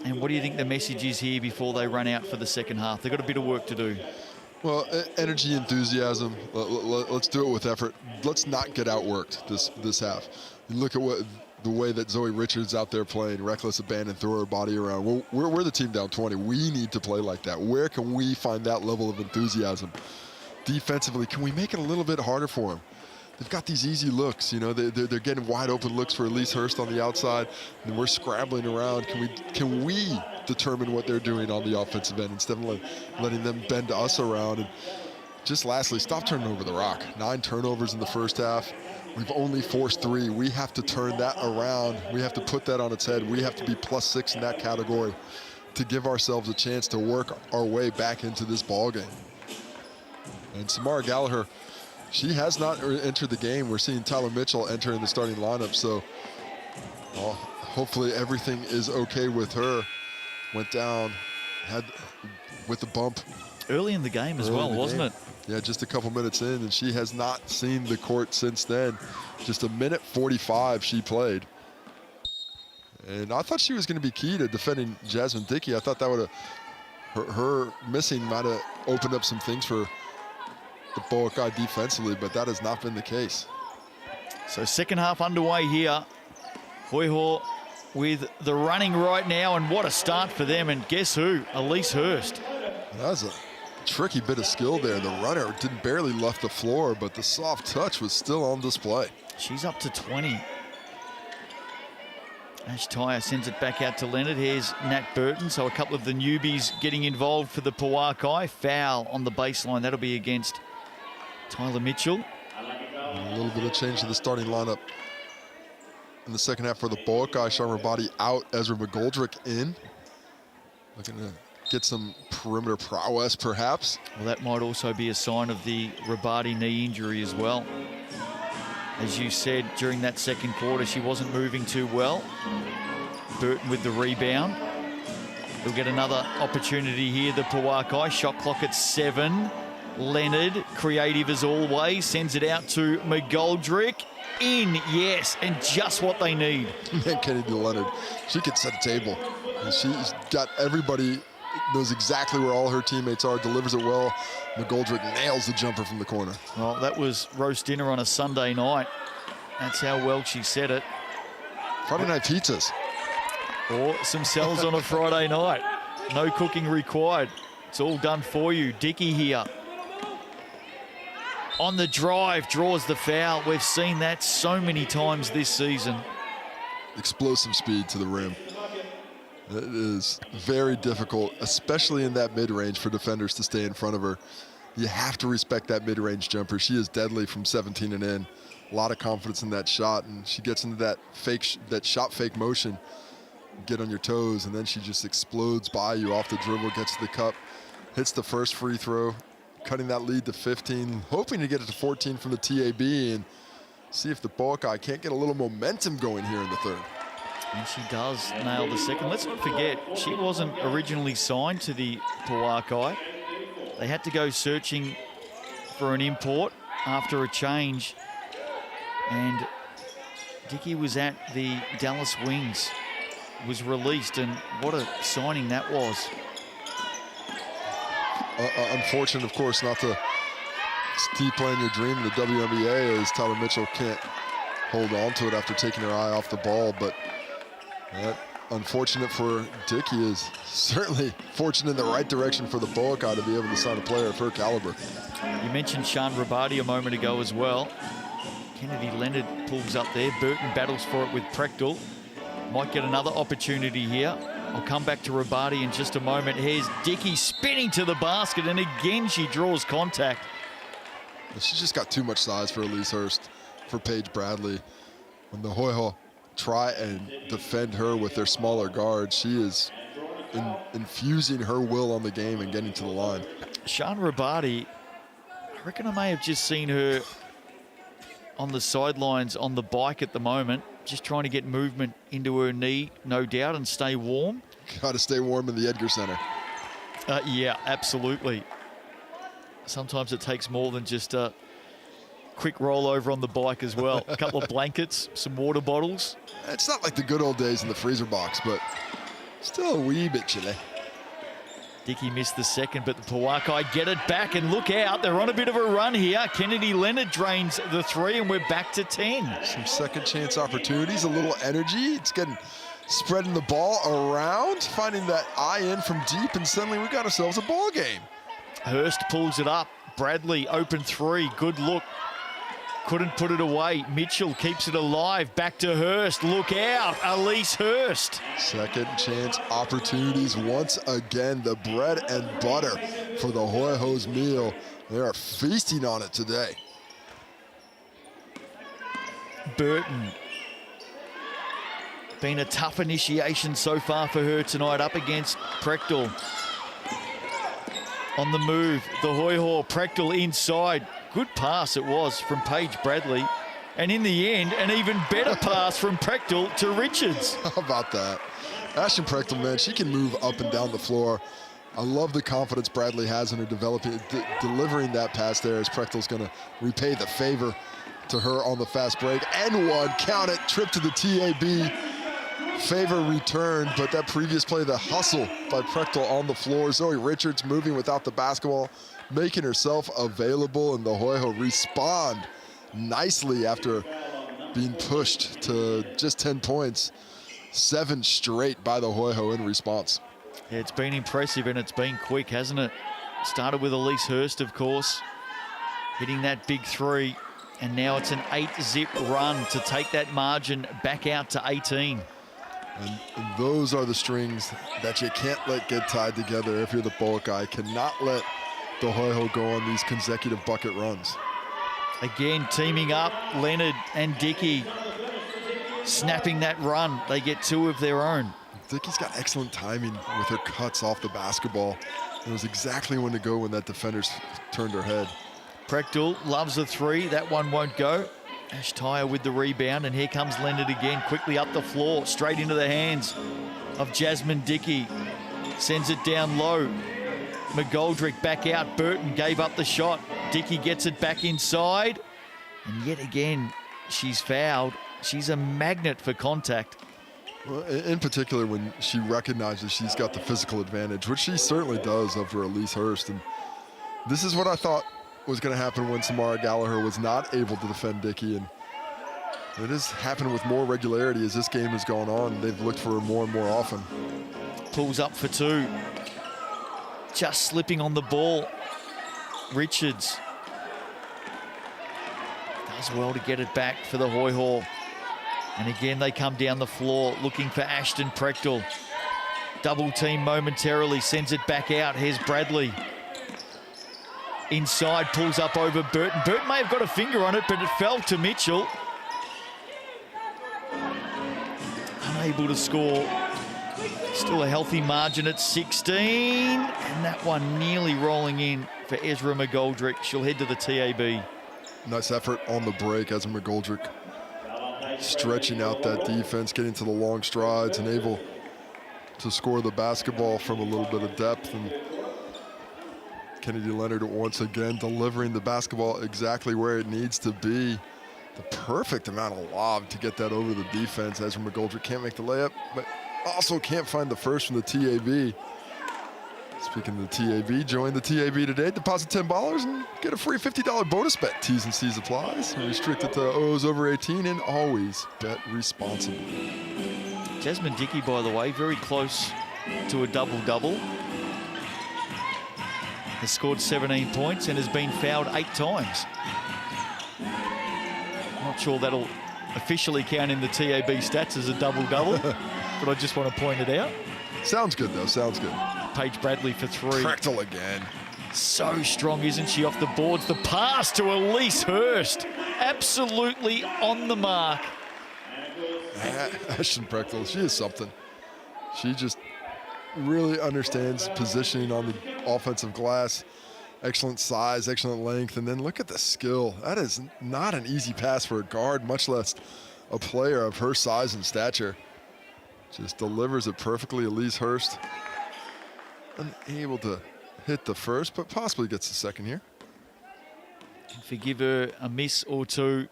And what do you think the message is here before they run out for the second half? They've got a bit of work to do. Well, energy, enthusiasm. Let's do it with effort. Let's not get outworked this half. You look at the way that Zoe Richards out there playing, reckless abandon, throw her body around. We're the team down 20. We need to play like that. Where can we find that level of enthusiasm? Defensively, can we make it a little bit harder for them? They've got these easy looks, you know. They're getting wide open looks for Elise Hurst on the outside, and we're scrambling around. Can we determine what they're doing on the offensive end instead of letting them bend us around? And just lastly, stop turning over the rock. 9 turnovers in the first half. We've only forced 3. We have to turn that around. We have to put that on its head. We have to be +6 in that category to give ourselves a chance to work our way back into this ball game. And Samara Gallagher, she has not entered the game. We're seeing Tyler Mitchell enter in the starting lineup, so hopefully everything is okay with her. Went down, had with the bump. Early in the game as well, wasn't it? Yeah, just a couple minutes in, and she has not seen the court since then. Just 1:45 she played. And I thought she was going to be key to defending Jasmine Dickey. I thought that would have, her missing might have opened up some things for the Pouākai defensively, but that has not been the case. So second half underway here. Hoiho with the running right now, and what a start for them. And guess who? Elise Hurst. That was a tricky bit of skill there. The runner barely left the floor, but the soft touch was still on display. She's up to 20. Ash Tyre sends it back out to Leonard. Here's Nat Burton. So a couple of the newbies getting involved for the Pouākai. Foul on the baseline. That'll be against Tyler Mitchell. A little bit of change to the starting lineup in the second half for the Pouākai. Sharma Body out, Ezra McGoldrick in. Looking to get some perimeter prowess, perhaps. Well, that might also be a sign of the Rabadi knee injury as well. As you said, during that second quarter, she wasn't moving too well. Burton with the rebound. He'll get another opportunity here, the Pouākai. Shot clock at 7. Leonard, creative as always, sends it out to McGoldrick. In, yes, and just what they need. And Kennedy Leonard, she could set a table. And she's got everybody knows exactly where all her teammates are, delivers it well. McGoldrick nails the jumper from the corner. Well, that was roast dinner on a Sunday night. That's how well she said it. Friday night pizzas. Or some cells on a Friday night. No cooking required. It's all done for you. Dickey here. On the drive, draws the foul. We've seen that so many times this season. Explosive speed to the rim. It is very difficult, especially in that mid-range, for defenders to stay in front of her. You have to respect that mid-range jumper. She is deadly from 17 and in. A lot of confidence in that shot, and she gets into that shot fake motion. Get on your toes, and then she just explodes by you off the dribble, gets to the cup, hits the first free throw, cutting that lead to 15, hoping to get it to 14 from the TAB and see if the Pouākai can't get a little momentum going here in the third. And she does nail the second. Let's not forget, she wasn't originally signed to the Pouākai. They had to go searching for an import after a change. And Dickey was at the Dallas Wings, was released, and what a signing that was. Unfortunate, of course, not to keep playing your dream in the WNBA, as Tyler Mitchell can't hold on to it after taking her eye off the ball. But unfortunate for Dickey is certainly fortunate in the right direction for the Pouākai to be able to sign a player of her caliber. You mentioned Sean Rabati a moment ago as well. Kennedy Leonard pulls up there. Burton battles for it with Prechtel. Might get another opportunity here. I'll come back to Rabati in just a moment. Here's Dickey spinning to the basket, and again she draws contact. She's just got too much size for Elise Hurst, for Paige Bradley. When the Hoiho try and defend her with their smaller guards, she is infusing her will on the game and getting to the line. Sean Rabati, I reckon I may have just seen her on the sidelines on the bike at the moment, just trying to get movement into her knee, no doubt, and stay warm. Got to stay warm in the Edgar Center. Yeah, absolutely. Sometimes it takes more than just a quick rollover on the bike as well. A couple of blankets, some water bottles. It's not like the good old days in the freezer box, but still a wee bit chilly. Dickey missed the second, but the Pouākai get it back, and look out, they're on a bit of a run here. Kennedy Leonard drains the three, and we're back to 10. Some second chance opportunities, a little energy. It's spreading the ball around, finding that eye in from deep, and suddenly we got ourselves a ball game. Hurst pulls it up. Bradley, open three, good look. Couldn't put it away. Mitchell keeps it alive. Back to Hurst. Look out, Elise Hurst. Second chance opportunities once again. The bread and butter for the Hoiho's meal. They are feasting on it today. Burton. Been a tough initiation so far for her tonight, up against Prechtel. On the move, the Hoiho. Prechtel inside. Good pass it was from Paige Bradley. And in the end, an even better pass from Prechtel to Richards. How about that? Ashton Prechtel, man, she can move up and down the floor. I love the confidence Bradley has in her delivering that pass there, as Prechtel's going to repay the favor to her on the fast break. And one, count it, trip to the TAB. Favor returned, but that previous play, the hustle by Prechtel on the floor. Zoe Richards moving without the basketball, making herself available, and the Hoiho respond nicely after being pushed to just 10 points. 7 straight by the Hoiho in response. Yeah, it's been impressive, and it's been quick, hasn't it? Started with Elise Hurst, of course, hitting that big three, and now it's an 8-zip run to take that margin back out to 18. And those are the strings that you can't let get tied together if you're the Pouākai. Cannot let the Hoiho go on these consecutive bucket runs. Again, teaming up, Leonard and Dickey snapping that run. They get 2 of their own. Dickey's got excellent timing with her cuts off the basketball. It knows exactly when to go when that defender's turned her head. Prechtel loves a three. That one won't go. Ash Tyre with the rebound, and here comes Leonard again, quickly up the floor, straight into the hands of Jasmine Dickey. Sends it down low. McGoldrick back out. Burton gave up the shot. Dickey gets it back inside. And yet again, she's fouled. She's a magnet for contact. Well, in particular, when she recognizes she's got the physical advantage, which she certainly does over Elise Hurst. And this is what I thought was going to happen when Samara Gallagher was not able to defend Dickey. And it has happened with more regularity as this game has gone on. They've looked for her more and more often. Pulls up for two. Just slipping on the ball. Richards does well to get it back for the Hoiho. And again, they come down the floor looking for Ashton Prechtel. Double team momentarily, sends it back out. Here's Bradley. Inside, pulls up over Burton. Burton may have got a finger on it, but it fell to Mitchell. Unable to score. Still a healthy margin at 16. And that one nearly rolling in for Ezra McGoldrick. She'll head to the TAB. Nice effort on the break, Ezra McGoldrick. Stretching out that defense, getting to the long strides and able to score the basketball from a little bit of depth. And Kennedy Leonard once again delivering the basketball exactly where it needs to be. The perfect amount of lob to get that over the defense. Ezra McGoldrick can't make the layup, but also can't find the first from the TAB. Speaking of the TAB, join the TAB today. Deposit $10 and get a free $50 bonus bet. T's and C's applies. Restricted to O's over 18 and always bet responsibly. Jasmine Dickey, by the way, very close to a double-double. Has scored 17 points and has been fouled 8 times. Not sure that'll officially count in the TAB stats as a double-double, but I just want to point it out. Sounds good, though. Sounds good. Paige Bradley for 3. Prechtel again. So strong, isn't she, off the boards? The pass to Elise Hurst. Absolutely on the mark. Ashton Prechtel, she is something. She just really understands positioning on the offensive glass. Excellent size, excellent length, and then look at the skill. That is not an easy pass for a guard, much less a player of her size and stature. Just delivers it perfectly. Elise Hurst unable to hit the first, but possibly gets the second here. Can forgive her a miss or two.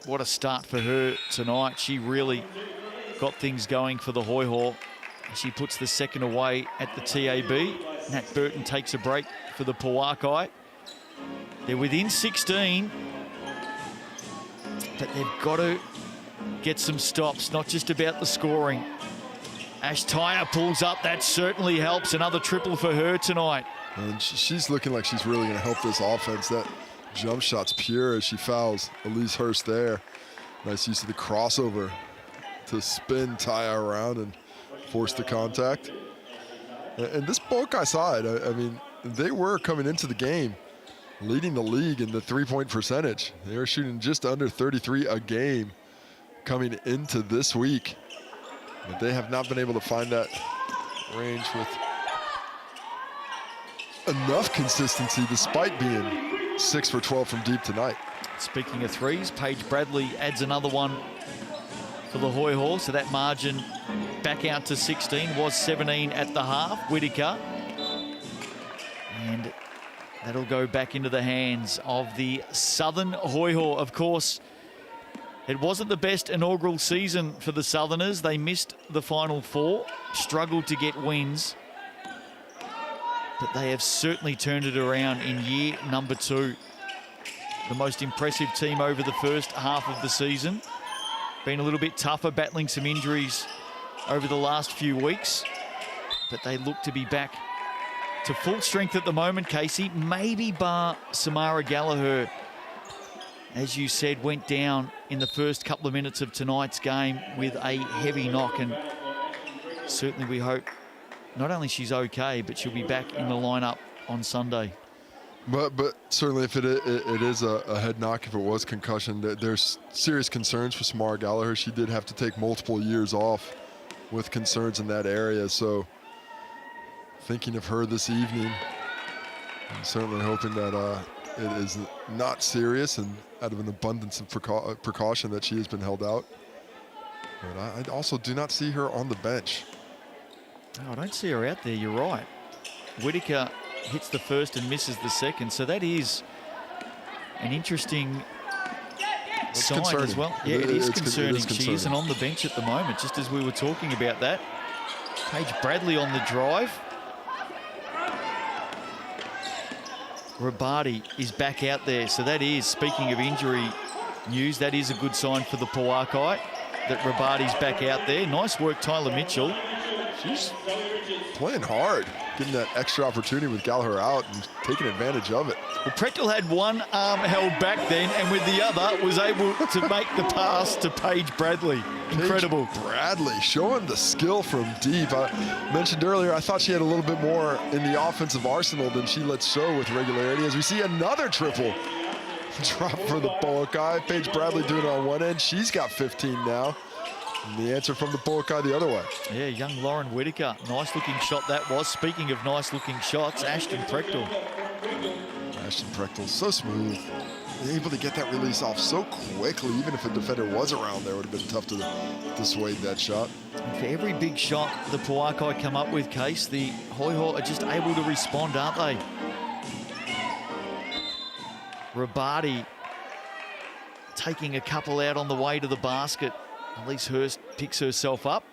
What a start for her tonight. She really got things going for the Hoiho. She puts the second away at the TAB. Nat Burton takes a break for the Pouākai. They're within 16, but they've got to get some stops, not just about the scoring. Ash Tyre pulls up, that certainly helps. Another triple for her tonight. And she's looking like she's really going to help this offense. That jump shot's pure as she fouls Elise Hurst there. Nice use of the crossover to spin Tyre around and force the contact. And this Pouākai side, I mean, they were coming into the game leading the league in the three-point percentage. They were shooting just under 33 a game coming into this week. But they have not been able to find that range with enough consistency despite being 6 for 12 from deep tonight. Speaking of threes, Paige Bradley adds another one for the Hoiho, so that margin back out to 16, was 17 at the half. Whitaker. And that'll go back into the hands of the Southern Hoiho. Of course, it wasn't the best inaugural season for the Southerners. They missed the Final Four, struggled to get wins, but they have certainly turned it around in year number 2. The most impressive team over the first half of the season. Been a little bit tougher, battling some injuries over the last few weeks, but they look to be back to full strength at the moment, Casey. Maybe bar Samara Gallagher, as you said, went down in the first couple of minutes of tonight's game with a heavy knock, and certainly we hope not only she's okay, but she'll be back in the lineup on Sunday. But certainly if it is a head knock, if it was concussion, there's serious concerns for Samara Gallagher. She did have to take multiple years off with concerns in that area. So thinking of her this evening, I'm certainly hoping that it is not serious and out of an abundance of precaution that she has been held out. But I also do not see her on the bench. No, I don't see her out there, you're right. Whitaker hits the first and misses the second, so that is an interesting sign concerning. as well. Yeah, it is It is concerning. She concerning. isn't on the bench at the moment, just as we were talking about that. Paige Bradley on the drive. Rabadi is back out there. So that is, speaking of injury news, that is a good sign for the Pouākai, that Rabadi's back out there. Nice work, Tyler Mitchell. She's playing hard, getting that extra opportunity with Gallagher out and taking advantage of it. Well, Prechtel had one arm held back then, and with the other was able to make the pass to Paige Bradley. Incredible. Paige Bradley showing the skill from deep. I mentioned earlier, I thought she had a little bit more in the offensive arsenal than she lets show with regularity, as we see another triple drop for the Pouākai. Paige Bradley doing it on one end. She's got 15 now. And the answer from the Pouākai the other way. Yeah, young Lauren Whitaker. Nice looking shot that was. Speaking of nice looking shots, Ashton Prechtel. Ashton Prechtel, so smooth. Able to get that release off so quickly. Even if a defender was around there, it would have been tough to dissuade that shot. And for every big shot the Pouākai come up with, Case, the Hoiho are just able to respond, aren't they? Rabadi taking a couple out on the way to the basket. Elise Hurst picks herself up.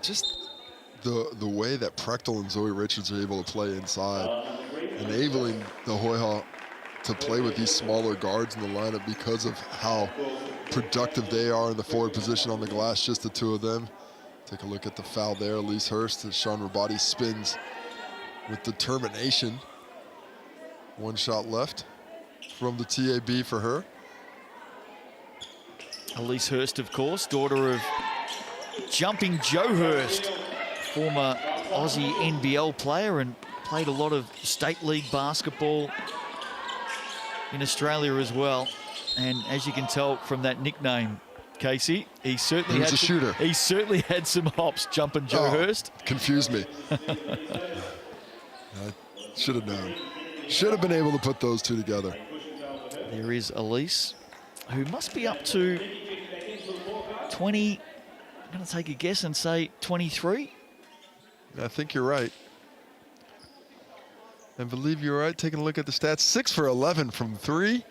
Just the way that Prechtel and Zoe Richards are able to play inside, enabling the Hoiho to play with these smaller guards in the lineup because of how productive they are in the forward position on the glass, just the two of them. Take a look at the foul there, Elise Hurst, as Sean Rabadi spins with determination. One shot left from the TAB for her. Elise Hurst, of course, daughter of Jumping Joe Hurst, former Aussie NBL player, and played a lot of state league basketball in Australia as well. And as you can tell from that nickname, Casey, he certainly He's a shooter. He certainly had some hops, Jumping Joe Hurst. Confused me. I should have known. Should have been able to put those two together. There is Elise, who must be up to 20, I'm going to take a guess and say 23. I think you're right. I believe you're right. Taking a look at the stats, 6 for 11 from 3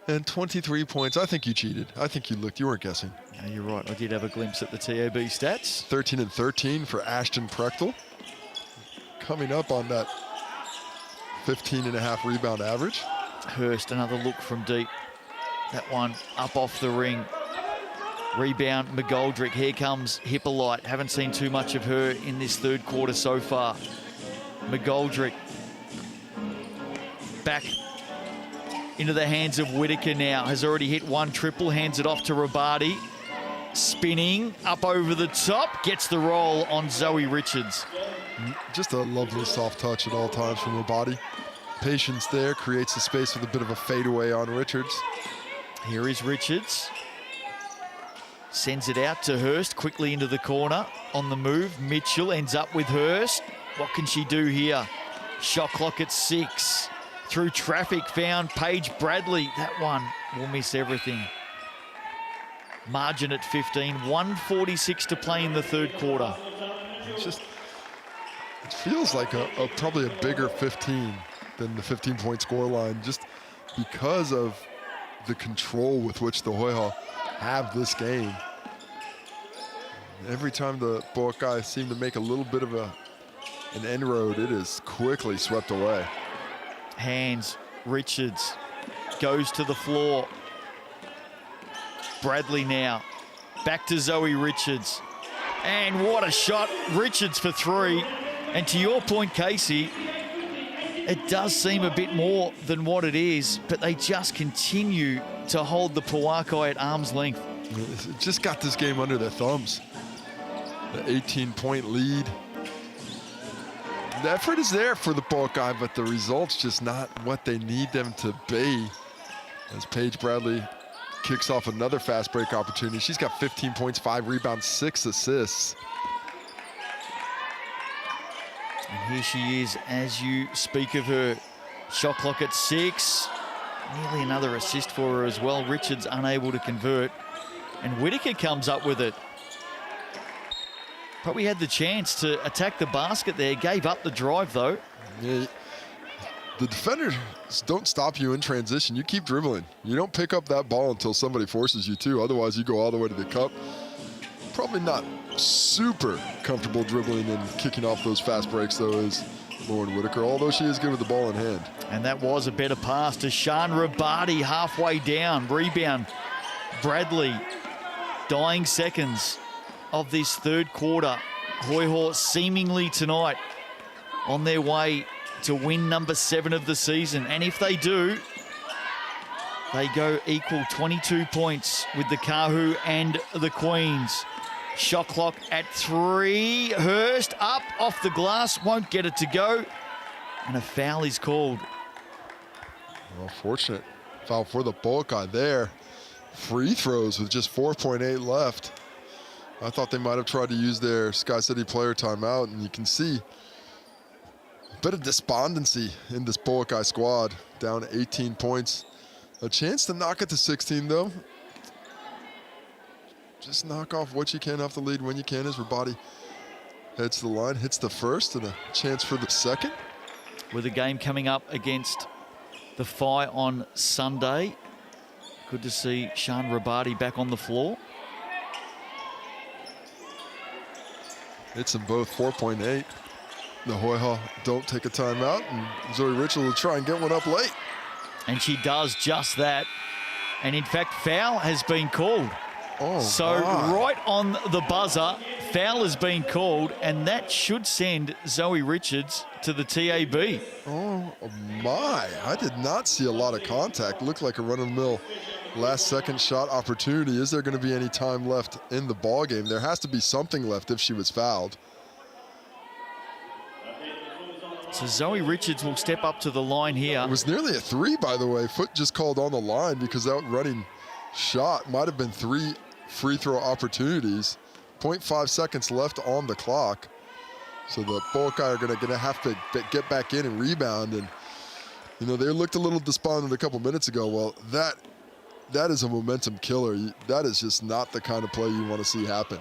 and 23 points. I think you cheated. I think you looked. You weren't guessing. Yeah, you're right. I did have a glimpse at the TAB stats. 13 and 13 for Ashton Prechtel. Coming up on that 15.5 rebound average. Hurst, another look from deep. That one up off the ring. Rebound, McGoldrick. Here comes Hippolyte. Haven't seen too much of her in this third quarter so far. McGoldrick back into the hands of Whitaker now. Has already hit one triple. Hands it off to Rabadi. Spinning up over the top. Gets the roll on Zoe Richards. Just a lovely soft touch at all times from Rabadi. Patience there, creates the space with a bit of a fadeaway on Richards. Here is Richards. Sends it out to Hurst, quickly into the corner. On the move, Mitchell ends up with Hurst. What can she do here? Shot clock at 6. Through traffic found Paige Bradley. That one will miss everything. Margin at 15, 1:46 to play in the third quarter. It's just, it feels like probably a bigger 15 than the 15-point scoreline, just because of the control with which the Hoiho have this game. Every time the Pouākai seem to make a little bit of an inroad, it is quickly swept away. Hands, Richards goes to the floor. Bradley now, back to Zoe Richards. And what a shot, Richards for 3. And to your point, Casey, it does seem a bit more than what it is, but they just continue to hold the Pouākai at arm's length. It just got this game under their thumbs. The 18-point lead. The effort is there for the Pouākai, but the results just not what they need them to be. As Paige Bradley kicks off another fast break opportunity. She's got 15 points, 5 rebounds, 6 assists. And here she is as you speak of her. Shot clock at 6. Nearly another assist for her as well. Richards unable to convert. And Whitaker comes up with it. Probably had the chance to attack the basket there. Gave up the drive though. Yeah, the defenders don't stop you in transition. You keep dribbling. You don't pick up that ball until somebody forces you to. Otherwise, you go all the way to the cup. Probably not super comfortable dribbling and kicking off those fast breaks, though, is Lauren Whitaker, although she is good with the ball in hand. And that was a better pass to Sian Rabadi halfway down. Rebound, Bradley. Dying seconds of this third quarter. Hoiho seemingly tonight on their way to win number 7 of the season. And if they do, they go equal 22 points with the Kahu and the Queens. Shot clock at 3. Hurst up off the glass, won't get it to go. And a foul is called. Well, fortunate foul for the Pouākai there. Free throws with just 4.8 left. I thought they might have tried to use their Sky City player timeout, and you can see a bit of despondency in this Pouākai squad, down 18 points. A chance to knock it to 16, though. Just knock off what you can off the lead when you can as Rabadi heads to the line, hits the first, and a chance for the second. With a game coming up against the Phi on Sunday. Good to see Sian Rabadi back on the floor. Hits them both 4.8. The Hoiho don't take a timeout, and Zoe Richard will try and get one up late. And she does just that. And in fact, foul has been called. Oh, so my. right on the buzzer, foul has been called, and that should send Zoe Richards to the TAB. Oh my, I did not see a lot of contact. Looked like a run-of-the-mill last second shot opportunity. Is there going to be any time left in the ball game? There has to be something left if she was fouled. So Zoe Richards will step up to the line here. It was nearly a 3, by the way. Foot just called on the line because that running shot might have been 3 free throw opportunities. 0.5 seconds left on the clock. So the Pouākai are going to have to get back in and rebound. And, you know, they looked a little despondent a couple minutes ago. Well, that is a momentum killer. That is just not the kind of play you want to see happen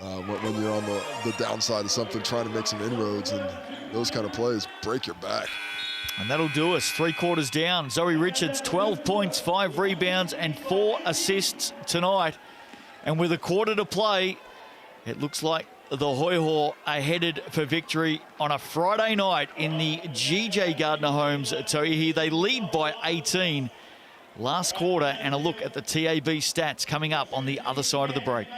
when you're on the downside of something, trying to make some inroads, and those kind of plays break your back. And that'll do us. 3 quarters down. Zoe Richards, 12 points, 5 rebounds, and 4 assists tonight. And with a quarter to play, it looks like the Hoiho are headed for victory on a Friday night in the GJ Gardner Homes at Tauihi. They lead by 18 last quarter, and a look at the TAB stats coming up on the other side of the break.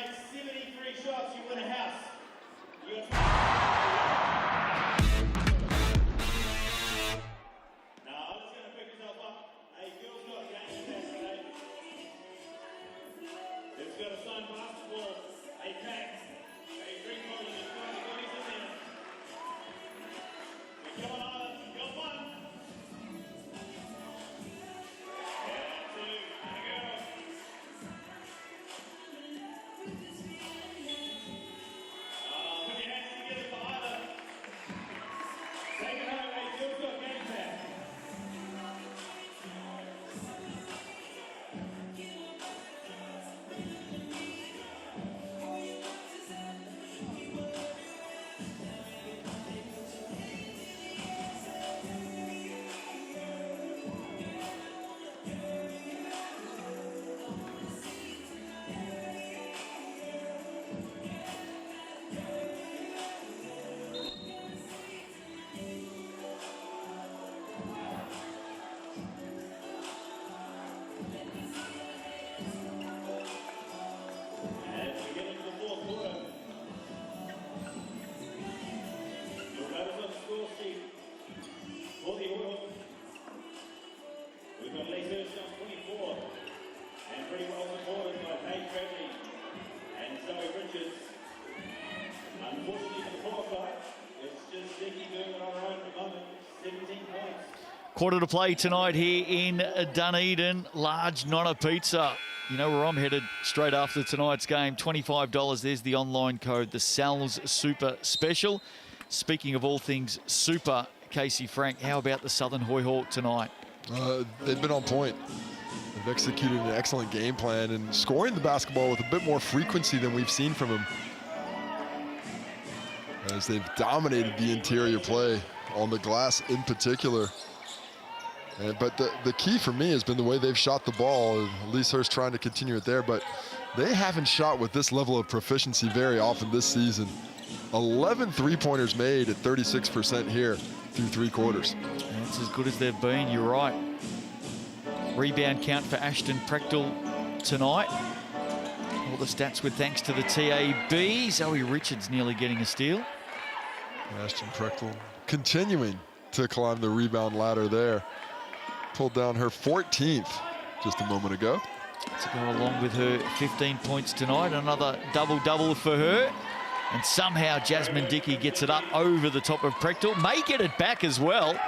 Quarter to play tonight here in Dunedin. Large Nonna Pizza. You know where I'm headed straight after tonight's game. $25. There's the online code, the Sal's Super Special. Speaking of all things super, Casey Frank, how about the Southern Hoiho tonight? They've been on point. They've executed an excellent game plan and scoring the basketball with a bit more frequency than we've seen from them, as they've dominated the interior play on the glass in particular. But the key for me has been the way they've shot the ball. Elise Hurst trying to continue it there, but they haven't shot with this level of proficiency very often this season. 11 three-pointers made at 36% here through 3 quarters. That's as good as they've been, you're right. Rebound count for Ashton Prechtel tonight. All the stats with thanks to the TAB. Zoe Richards nearly getting a steal. Ashton Prechtel continuing to climb the rebound ladder there. Pulled down her 14th just a moment ago. To go along with her 15 points tonight, another double-double for her. And somehow Jasmine Dickey gets it up over the top of Prechtel. May get it back as well.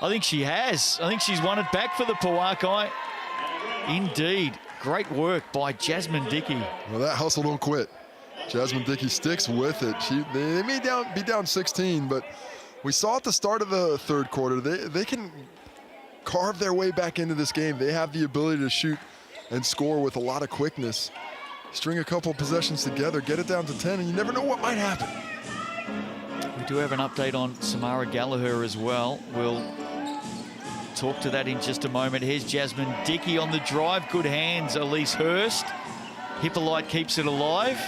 I think she has. I think she's won it back for the Pouākai. Indeed. Great work by Jasmine Dickey. Well, that hustle don't quit. Jasmine Dickey sticks with it. They may be down 16, but we saw at the start of the 3rd quarter, they can carve their way back into this game. They have the ability to shoot and score with a lot of quickness. String a couple possessions together, get it down to 10, and you never know what might happen. We do have an update on Samara Gallagher as well. We'll talk to that in just a moment. Here's Jasmine Dickey on the drive. Good hands, Elise Hurst. Hippolyte keeps it alive.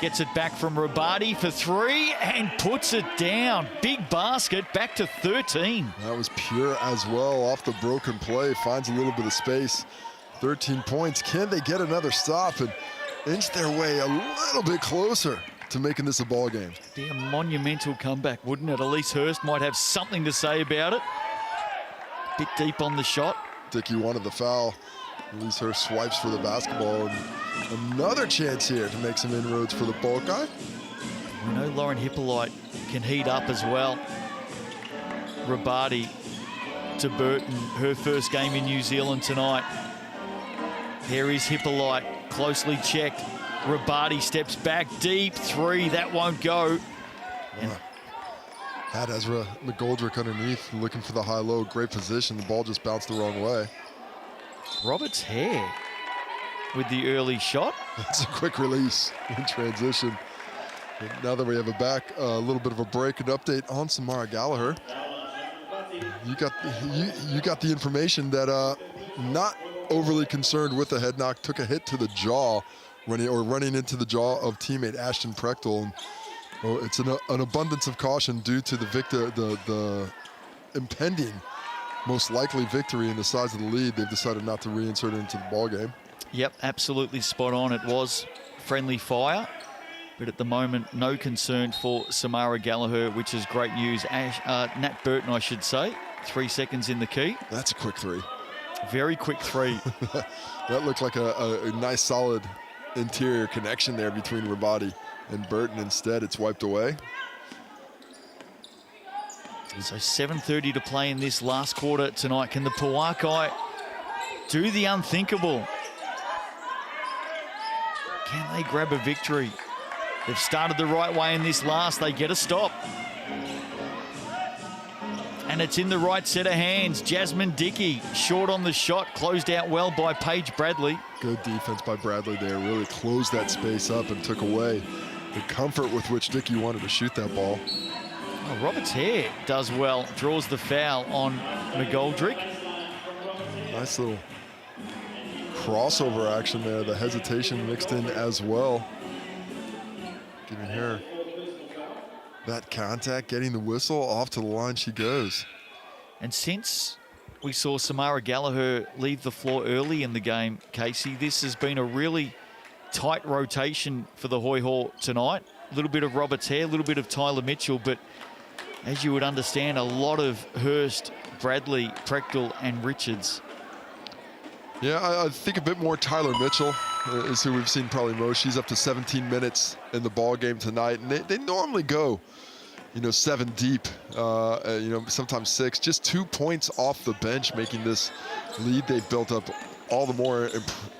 Gets it back from Rabati for 3 and puts it down. Big basket, back to 13. That was pure as well off the broken play. Finds a little bit of space. 13 points. Can they get another stop and inch their way a little bit closer to making this a ball game? Be a monumental comeback, wouldn't it? Elise Hurst might have something to say about it. Bit deep on the shot. Dickey wanted the foul. Elise Hurst swipes for the basketball. And another chance here to make some inroads for the Pouākai. We know Lauren Hippolyte can heat up as well. Rabati to Burton, her first game in New Zealand tonight. Here is Hippolyte, closely checked. Rabati steps back deep, 3, that won't go. And had Ezra McGoldrick underneath, looking for the high-low. Great position. The ball just bounced the wrong way. Roberts Hare with the early shot. That's a quick release in transition. And now that we have a little bit of a break and update on Samara Gallagher. You got the information that not overly concerned with the head knock, took a hit to the jaw running into the jaw of teammate Ashton Prechtel. And, it's an abundance of caution due to the impending, most likely victory in the size of the lead. They've decided not to reinsert it into the ball game. Yep, absolutely spot on. It was friendly fire, but at the moment, no concern for Samara Gallagher, which is great news. Nat Burton, I should say, 3 seconds in the key. That's a quick 3. Very quick 3. That looked like a nice, solid interior connection there between Rabati and Burton. Instead, it's wiped away. So 7:30 to play in this last quarter tonight. Can the Pouākai do the unthinkable? Can they grab a victory? They've started the right way in this last. They get a stop. And it's in the right set of hands. Jasmine Dickey, short on the shot, closed out well by Paige Bradley. Good defense by Bradley there. Really closed that space up and took away the comfort with which Dickey wanted to shoot that ball. Oh, Roberts Hare does well, draws the foul on McGoldrick. Nice little crossover action there. The hesitation mixed in as well. Giving her that contact, getting the whistle, off to the line she goes. And since we saw Samara Gallagher leave the floor early in the game, Casey, this has been a really tight rotation for the Hoiho tonight. A little bit of Roberts Hare, a little bit of Tyler Mitchell, but as you would understand, a lot of Hurst, Bradley, Prechtel, and Richards. Yeah, I think a bit more Tyler Mitchell is who we've seen probably most. She's up to 17 minutes in the ball game tonight, and they normally go, 7 deep, sometimes 6. Just 2 points off the bench, making this lead they've built up all the more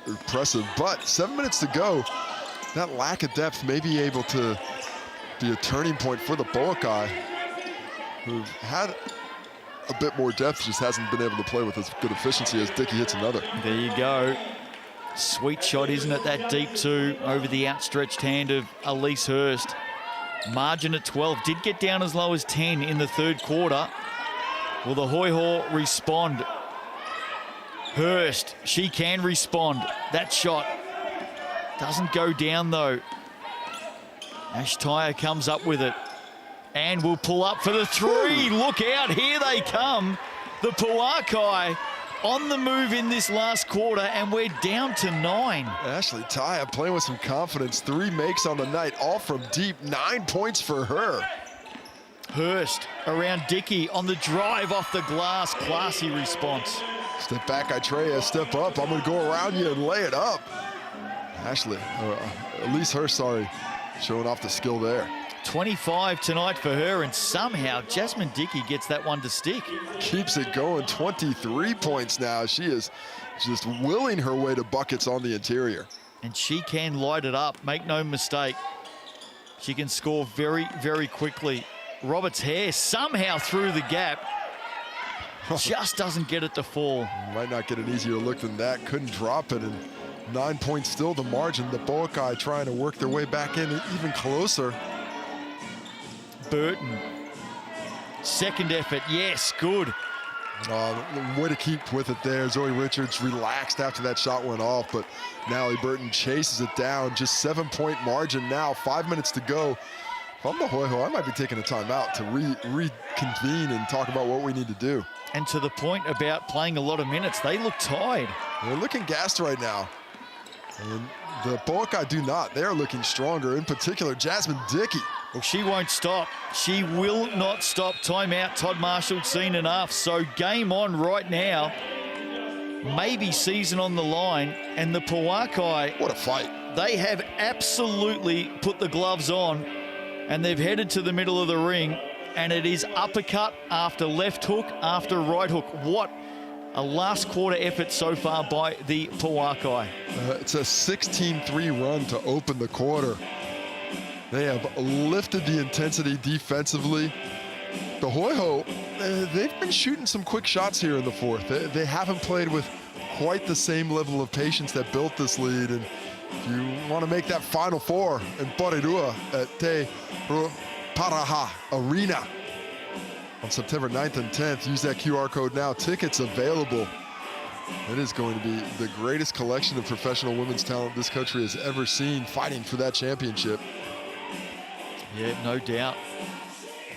impressive. But 7 minutes to go, that lack of depth may be able to be a turning point for the Pouākai, who've had a bit more depth, just hasn't been able to play with as good efficiency as Dickey hits another. There you go. Sweet shot, isn't it? That deep 2 over the outstretched hand of Elise Hurst. Margin at 12. Did get down as low as 10 in the 3rd quarter. Will the Hoiho respond? Hurst, she can respond. That shot doesn't go down though. Ash Tyre comes up with it and will pull up for the three. Look out, here they come. The Pouākai on the move in this last quarter, and we're down to 9. Ashley Tyre playing with some confidence. 3 makes on the night, all from deep. 9 points for her. Hurst around Dickey on the drive off the glass. Classy response. Step back, Itrea. Step up. I'm going to go around you and lay it up. Ashley, at least her, sorry, showing off the skill there. 25 tonight for her, and somehow Jasmine Dickey gets that one to stick. Keeps it going. 23 points now. She is just willing her way to buckets on the interior. And she can light it up. Make no mistake. She can score very, very quickly. Roberts Hare somehow through the gap. Just doesn't get it to fall. Might not get an easier look than that. Couldn't drop it, and 9 points still the margin. The Pouākai trying to work their way back in even closer. Burton. Second effort. Yes, good. Way to keep with it there. Zoe Richards relaxed after that shot went off, but Natalie Burton chases it down. Just 7-point margin now. 5 minutes to go. If I'm the Hoiho, I might be taking a timeout to reconvene and talk about what we need to do. And to the point about playing a lot of minutes, they look tired. They're looking gassed right now. And the Pouākai do not. They are looking stronger. In particular, Jasmine Dickey. Well, she won't stop. She will not stop. Timeout. Todd Marshall seen enough. So game on right now. Maybe season on the line. And the Pouākai, What a fight. they have absolutely put the gloves on. And they've headed to the middle of the ring. And it is uppercut after left hook after right hook. What a last quarter effort so far by the Pouākai. It's a 16-3 run to open the quarter. They have lifted the intensity defensively. The Hoiho, they've been shooting some quick shots here in the fourth. They haven't played with quite the same level of patience that built this lead. And if you want to make that Final Four in Porirua at Te Paraha Arena on September 9th and 10th, use that QR code now. Tickets available. It is going to be the greatest collection of professional women's talent this country has ever seen, fighting for that championship. Yeah, no doubt.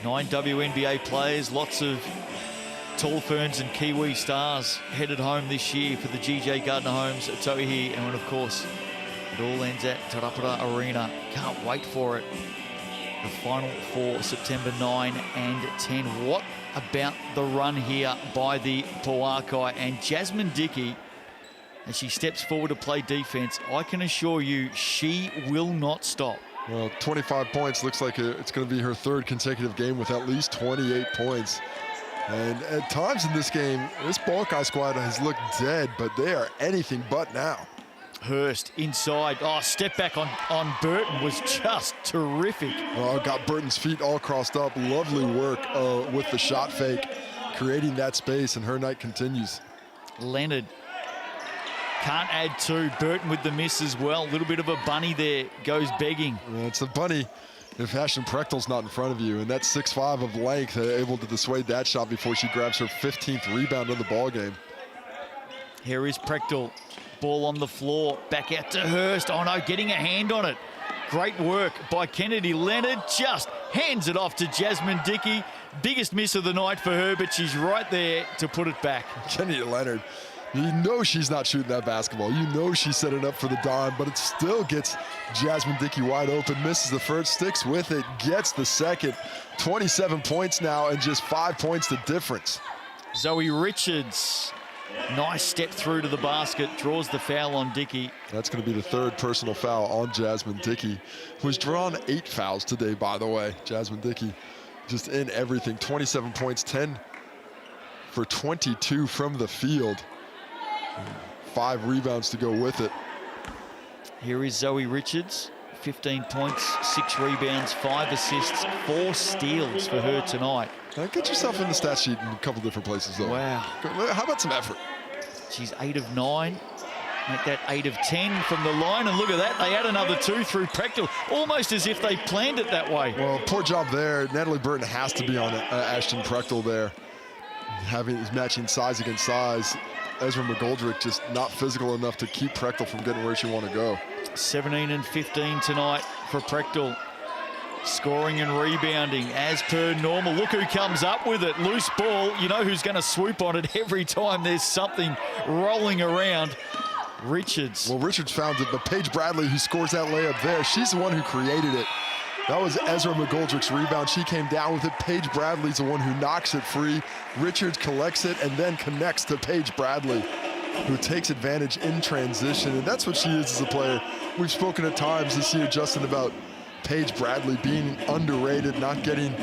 9 WNBA players, lots of Tall Ferns and Kiwi stars headed home this year for the GJ Gardner Homes at Tauihi, and of course, it all ends at Te Rapara Arena. Can't wait for it. The Final Four, September 9 and 10. What about the run here by the Pouākai and Jasmine Dickey as she steps forward to play defense? I can assure you she will not stop. Well, 25 points. Looks like it's going to be her 3rd consecutive game with at least 28 points. And at times in this game, this Pouākai squad has looked dead, but they are anything but now. Hurst inside. Oh, step back on Burton was just terrific. Got Burton's feet all crossed up. Lovely work with the shot fake, creating that space, and her night continues. Leonard can't add 2. Burton with the miss as well. A little bit of a bunny there. Goes begging. It's a bunny if Ashton Prechtel's not in front of you, and that's 6'5" of length, able to dissuade that shot before she grabs her 15th rebound of the ball game. Here is Prechtel. Ball on the floor. Back out to Hurst. Oh no, getting a hand on it. Great work by Kennedy. Leonard just hands it off to Jasmine Dickey. Biggest miss of the night for her, but she's right there to put it back. Kennedy Leonard, you know she's not shooting that basketball. You know she's setting up for the dime, but it still gets Jasmine Dickey wide open. Misses the first, sticks with it, gets the second. 27 points now and just 5 points the difference. Zoe Richards. Nice step through to the basket, draws the foul on Dickey. That's going to be the 3rd personal foul on Jasmine Dickey, who's drawn 8 fouls today, by the way. Jasmine Dickey just in everything. 27 points, 10 for 22 from the field. 5 rebounds to go with it. Here is Zoe Richards. 15 points, 6 rebounds, 5 assists, 4 steals for her tonight. Now get yourself in the stat sheet in a couple different places, though. Wow. How about some effort? She's 8 of 9. Make that 8 of 10 from the line. And look at that. They add another 2 through Prechtel, almost as if they planned it that way. Well, poor job there. Natalie Burton has to be on Ashton Prechtel there. having his matching size against size. Ezra McGoldrick just not physical enough to keep Prechtel from getting where she want to go. 17 and 15 tonight for Prechtel. Scoring and rebounding as per normal. Look who comes up with it. Loose ball. You know who's going to swoop on it every time there's something rolling around. Richards. Well, Richards found it, but Paige Bradley, who scores that layup there, she's the one who created it. That was Ezra McGoldrick's rebound. She came down with it. Paige Bradley's the one who knocks it free. Richards collects it and then connects to Paige Bradley, who takes advantage in transition. And that's what she is as a player. We've spoken at times this year, Justin, about Paige Bradley being underrated, not getting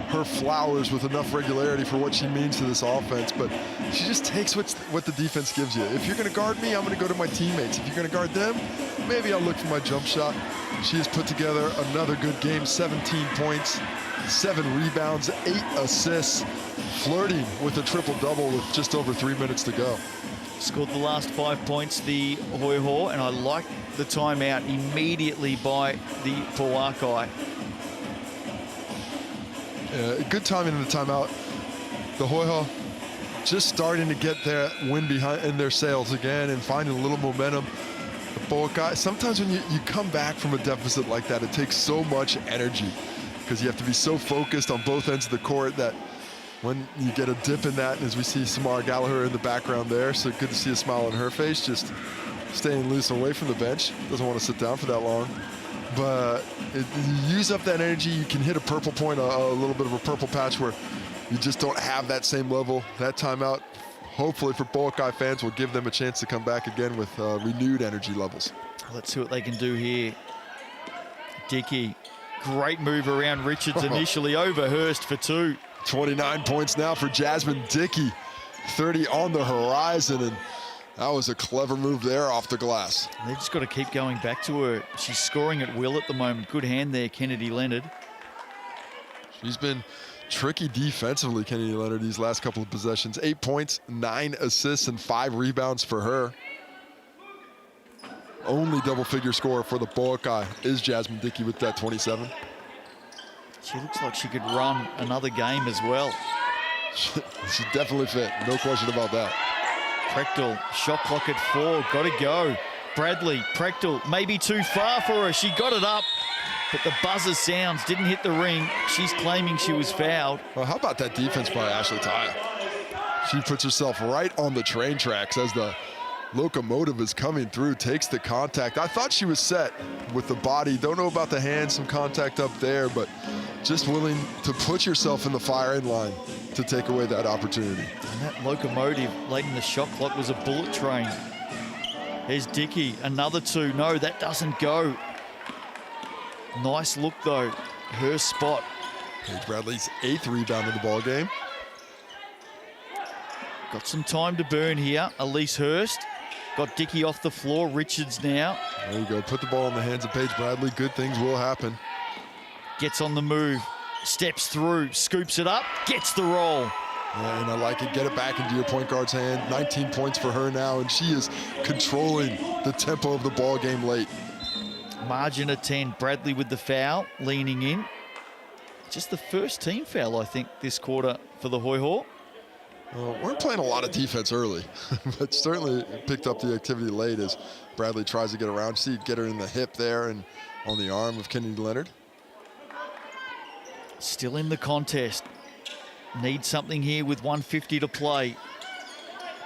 her flowers with enough regularity for what she means to this offense. But she just takes what the defense gives you. If you're going to guard me, I'm going to go to my teammates. If you're going to guard them, maybe I'll look for my jump shot. She has put together another good game, 17 points, 7 rebounds, 8 assists, flirting with a triple-double with just over 3 minutes to go. Scored the last 5 points, the Hoiho, and I like the timeout immediately by the Pouākai. Good timing in the timeout. The Hoiho just starting to get their wind behind in their sails again and finding a little momentum. The Pouākai, sometimes when you come back from a deficit like that, it takes so much energy because you have to be so focused on both ends of the court that when you get a dip in that, as we see Samara Gallagher in the background there, so good to see a smile on her face, just staying loose and away from the bench. Doesn't want to sit down for that long. But you use up that energy, you can hit a purple point, a little bit of a purple patch where you just don't have that same level. That timeout, hopefully for Pouākai fans, will give them a chance to come back again with renewed energy levels. Let's see what they can do here. Dickey, great move around Richards initially, over Hurst for 2. 29 points now for Jasmine Dickey, 30 on the horizon, and that was a clever move there off the glass. They've just got to keep going back to her. She's scoring at will at the moment. Good hand there, Kennedy Leonard. She's been tricky defensively, Kennedy Leonard, these last couple of possessions. 8 points, 9 assists, and 5 rebounds for her. Only double-figure scorer for the Pouākai is Jasmine Dickey with that 27. She looks like she could run another game as well. She's definitely fit, no question about that. Prechtel, shot clock at 4, got to go. Bradley, Prechtel, maybe too far for her. She got it up, but the buzzer sounds, didn't hit the ring. She's claiming she was fouled. Well, how about that defense by Ashley Taya? She puts herself right on the train tracks as the locomotive is coming through, takes the contact. I thought she was set with the body. Don't know about the hands, some contact up there, but just willing to put yourself in the firing line to take away that opportunity. And that locomotive late in the shot clock was a bullet train. There's Dickey, another 2. No, that doesn't go. Nice look though, her spot. Paige Bradley's 8th rebound in the ball game. Got some time to burn here. Elise Hurst got Dickey off the floor. Richards now. There you go, put the ball in the hands of Paige Bradley. Good things will happen. Gets on the move, steps through, scoops it up, gets the roll. Yeah, and I like it. Get it back into your point guard's hand. 19 points for her now, and she is controlling the tempo of the ball game late. Margin of 10. Bradley with the foul, leaning in. Just the first team foul, I think, this quarter for the Hoiho. We're playing a lot of defense early, but certainly picked up the activity late as Bradley tries to get around. See, get her in the hip there and on the arm of Kennedy Leonard. Still in the contest. Need something here with 1:50 to play.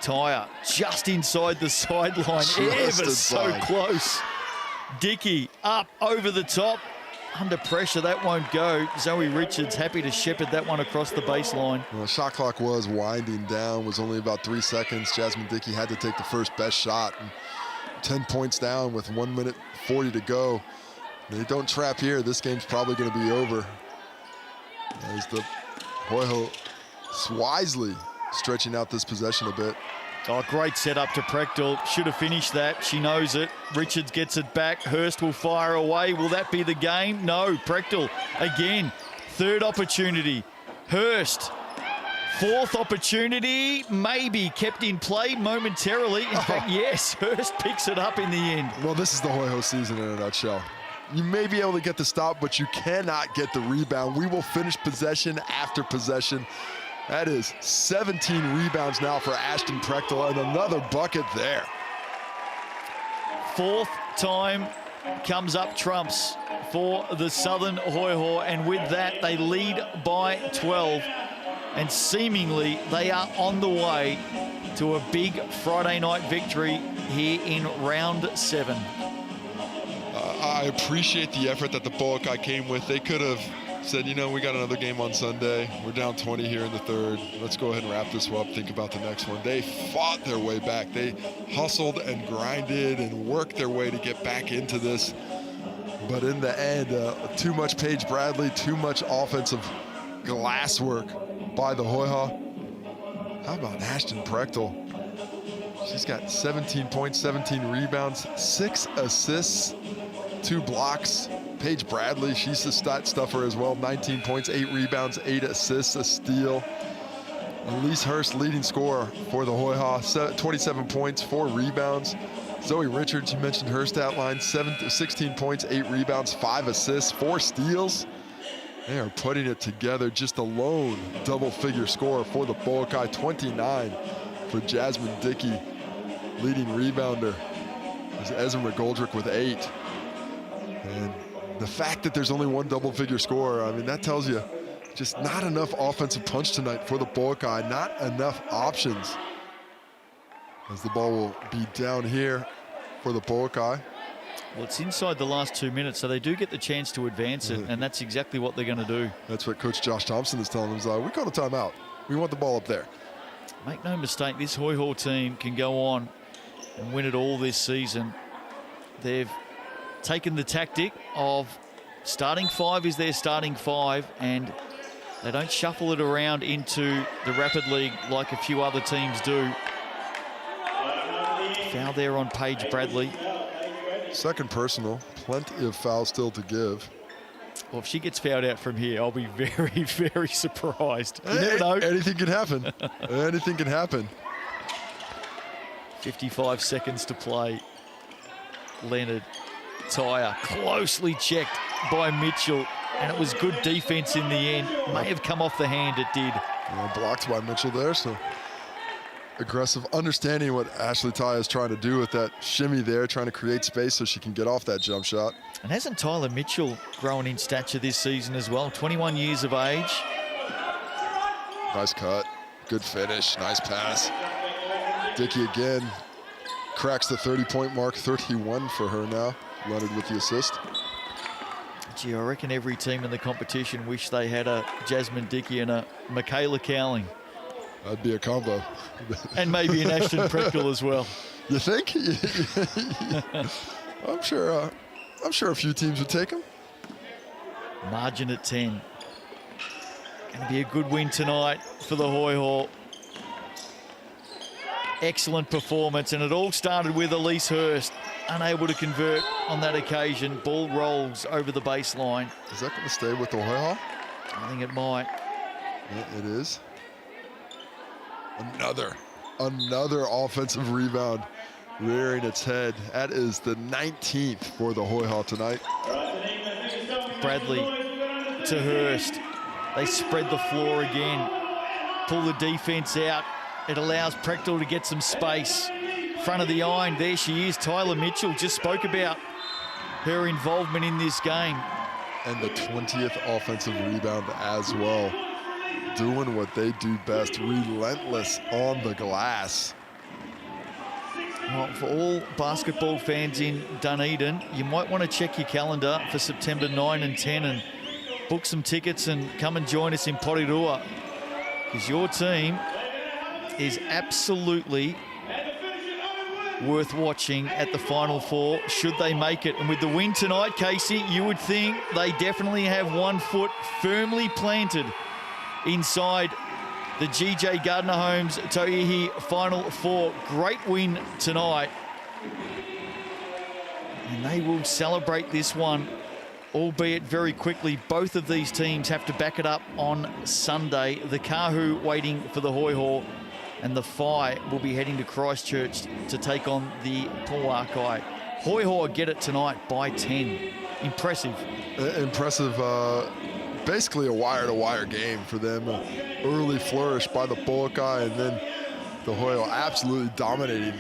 Taya just inside the sideline, ever so close. Dickey up over the top. Under pressure, that won't go. Zoe Richards happy to shepherd that one across the baseline. Well, shot clock was winding down, was only about 3 seconds. Jasmine Dickey had to take the first best shot. And 10 points down with 1 minute 40 to go. They don't trap here, this game's probably going to be over. As the Hoiho wisely stretching out this possession a bit. Oh, great setup to Prechtel. Should have finished that. She knows it. Richards gets it back. Hurst will fire away. Will that be the game? No. Prechtel again. 3rd opportunity. Hurst. 4th opportunity. Maybe kept in play momentarily. In fact, yes. Hurst picks it up in the end. Well, this is the Hoiho season in a nutshell. You may be able to get the stop, but you cannot get the rebound. We will finish possession after possession. That is 17 rebounds now for Ashton Prechtel, and another bucket there. Fourth time comes up trumps for the Southern Hoiho, and with that they lead by 12, and seemingly they are on the way to a big Friday night victory here in round 7. I appreciate the effort that the Pouākai came with. They could have said, you know, we got another game on Sunday. We're down 20 here in the third. Let's go ahead and wrap this up, think about the next one. They fought their way back. They hustled and grinded and worked their way to get back into this. But in the end, too much Paige Bradley, too much offensive glass work by the Hoiho. How about Ashton Prechtel? She's got 17 points, 17 rebounds, 6 assists, 2 blocks. Paige Bradley, she's a stat stuffer as well. 19 points, 8 rebounds, 8 assists, a steal. Elise Hurst, leading scorer for the Hoiho, 27 points, 4 rebounds. Zoe Richards, you mentioned her stat line, 16 points, 8 rebounds, 5 assists, 4 steals. They are putting it together. Just a lone double-figure score for the Pouākai, 29 for Jasmine Dickey. Leading rebounder is Ezra McGoldrick with 8. And the fact that there's only one double-figure scorer, I mean, that tells you just not enough offensive punch tonight for the Pouākai, not enough options. As the ball will be down here for the Pouākai. Well, it's inside the last 2 minutes, so they do get the chance to advance it, and that's exactly what they're going to do. That's what Coach Josh Thompson is telling them. We call a timeout. We want the ball up there. Make no mistake, this Hoiho team can go on and win it all this season. They've taken the tactic of starting 5 is their starting 5, and they don't shuffle it around into the Rapid League like a few other teams do. Foul there on Paige Bradley. Second personal, plenty of fouls still to give. Well, if she gets fouled out from here, I'll be very, very surprised. You never know. Anything can happen. Anything can happen. 55 seconds to play. Leonard Tyre closely checked by Mitchell, and it was good defense in the end. May have come off the hand, it did. Yeah, blocked by Mitchell there, so aggressive, understanding what Ashley Tyre is trying to do with that shimmy there, trying to create space so she can get off that jump shot. And hasn't Tyler Mitchell grown in stature this season as well? 21 years of age. Nice cut, good finish, nice pass. Dickey again cracks the 30-point mark, 31 for her now. Leonard with the assist. Gee, I reckon every team in the competition wish they had a Jasmine Dickey and a Michaela Cowling. That'd be a combo. And maybe an Ashton Prechtel as well. You think? I'm sure a few teams would take them. Margin at 10. Gonna be a good win tonight for the Hoiho. Excellent performance, and it all started with Elise Hurst, unable to convert on that occasion. Ball rolls over the baseline. Is that going to stay with the Hoiho? I think it might. Yeah, it is. Another offensive rebound rearing its head. That is the 19th for the Hoiho tonight. Bradley to Hurst. They spread the floor again. Pull the defense out. It allows Prechtel to get some space. Front of the iron, there she is. Tyler Mitchell just spoke about her involvement in this game. And the 20th offensive rebound as well. Doing what they do best, relentless on the glass. Well, for all basketball fans in Dunedin, you might want to check your calendar for September 9 and 10 and book some tickets and come and join us in Porirua, because your team is absolutely worth watching at the Final Four, should they make it. And with the win tonight, Casey, you would think they definitely have one foot firmly planted inside the GJ Gardner Homes Tauihi Final Four. Great win tonight. And they will celebrate this one, albeit very quickly. Both of these teams have to back it up on Sunday. The Kahu waiting for the Hoiho, and the Phi will be heading to Christchurch to take on the Pouākai. Hoiho get it tonight by 10. Impressive. Impressive basically a wire-to-wire game for them. Early flourish by the Pouākai, and then the Hoiho absolutely dominating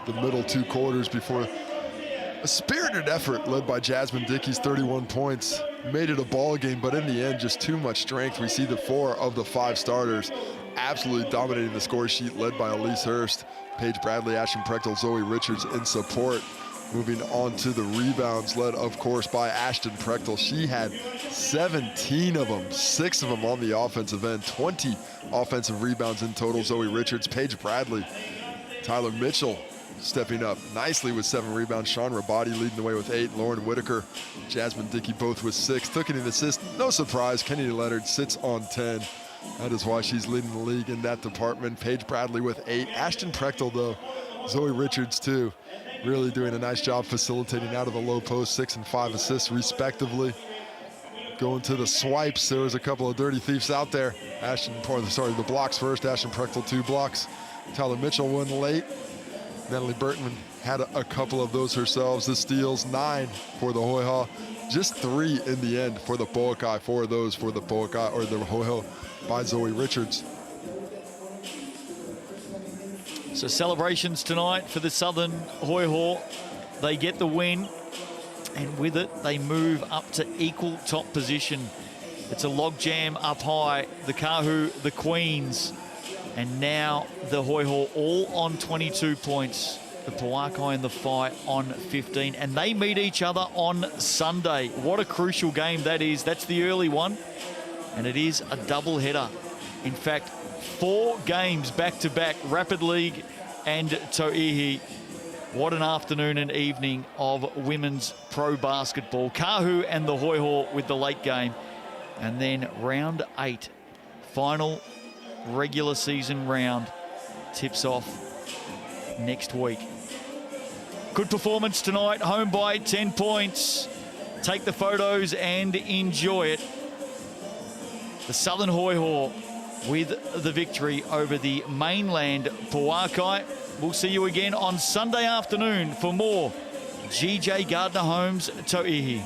the middle 2 quarters before a spirited effort led by Jasmine Dickey's 31 points made it a ball game, but in the end, just too much strength. We see the 4 of the 5 starters absolutely dominating the score sheet, led by Elise Hurst, Paige Bradley, Ashton Prechtel, Zoe Richards in support. Moving on to the rebounds, led, of course, by Ashton Prechtel. She had 17 of them, 6 of them on the offensive end, 20 offensive rebounds in total. Zoe Richards, Paige Bradley, Tyler Mitchell stepping up nicely with 7 rebounds. Sean Rabati leading the way with 8. Lauren Whitaker, Jasmine Dickey both with 6. Took an assist, no surprise. Kennedy Leonard sits on 10. That is why she's leading the league in that department. Paige Bradley with 8. Ashton Prechtel, though, Zoe Richards, too, really doing a nice job facilitating out of the low post, 6 and 5 assists respectively. Going to the swipes, there was a couple of dirty thieves out there. The blocks first. Ashton Prechtel 2 blocks. Tyler Mitchell won late. Natalie Burton had a couple of those herself. The steals, 9 for the Hoiho. Just 3 in the end for the Pouākai. 4 of those for the Pouākai, or the Hoiho, by Zoe Richards. So celebrations tonight for the Southern Hoiho. They get the win, and with it, they move up to equal top position. It's a logjam up high. The Kahu, the Queens, and now the Hoiho all on 22 points. The Pouākai and the Phi on 15, and they meet each other on Sunday. What a crucial game that is. That's the early one, and it is a double-header. In fact, 4 games back-to-back, Rapid League and Tauihi. What an afternoon and evening of women's pro basketball. Kahu and the Hoiho with the late game. And then round 8, final regular season round, tips off next week. Good performance tonight, home by 10 points. Take the photos and enjoy it. The Southern Hoiho with the victory over the Mainland Pouākai. We'll see you again on Sunday afternoon for more GJ Gardner Homes Tauihi.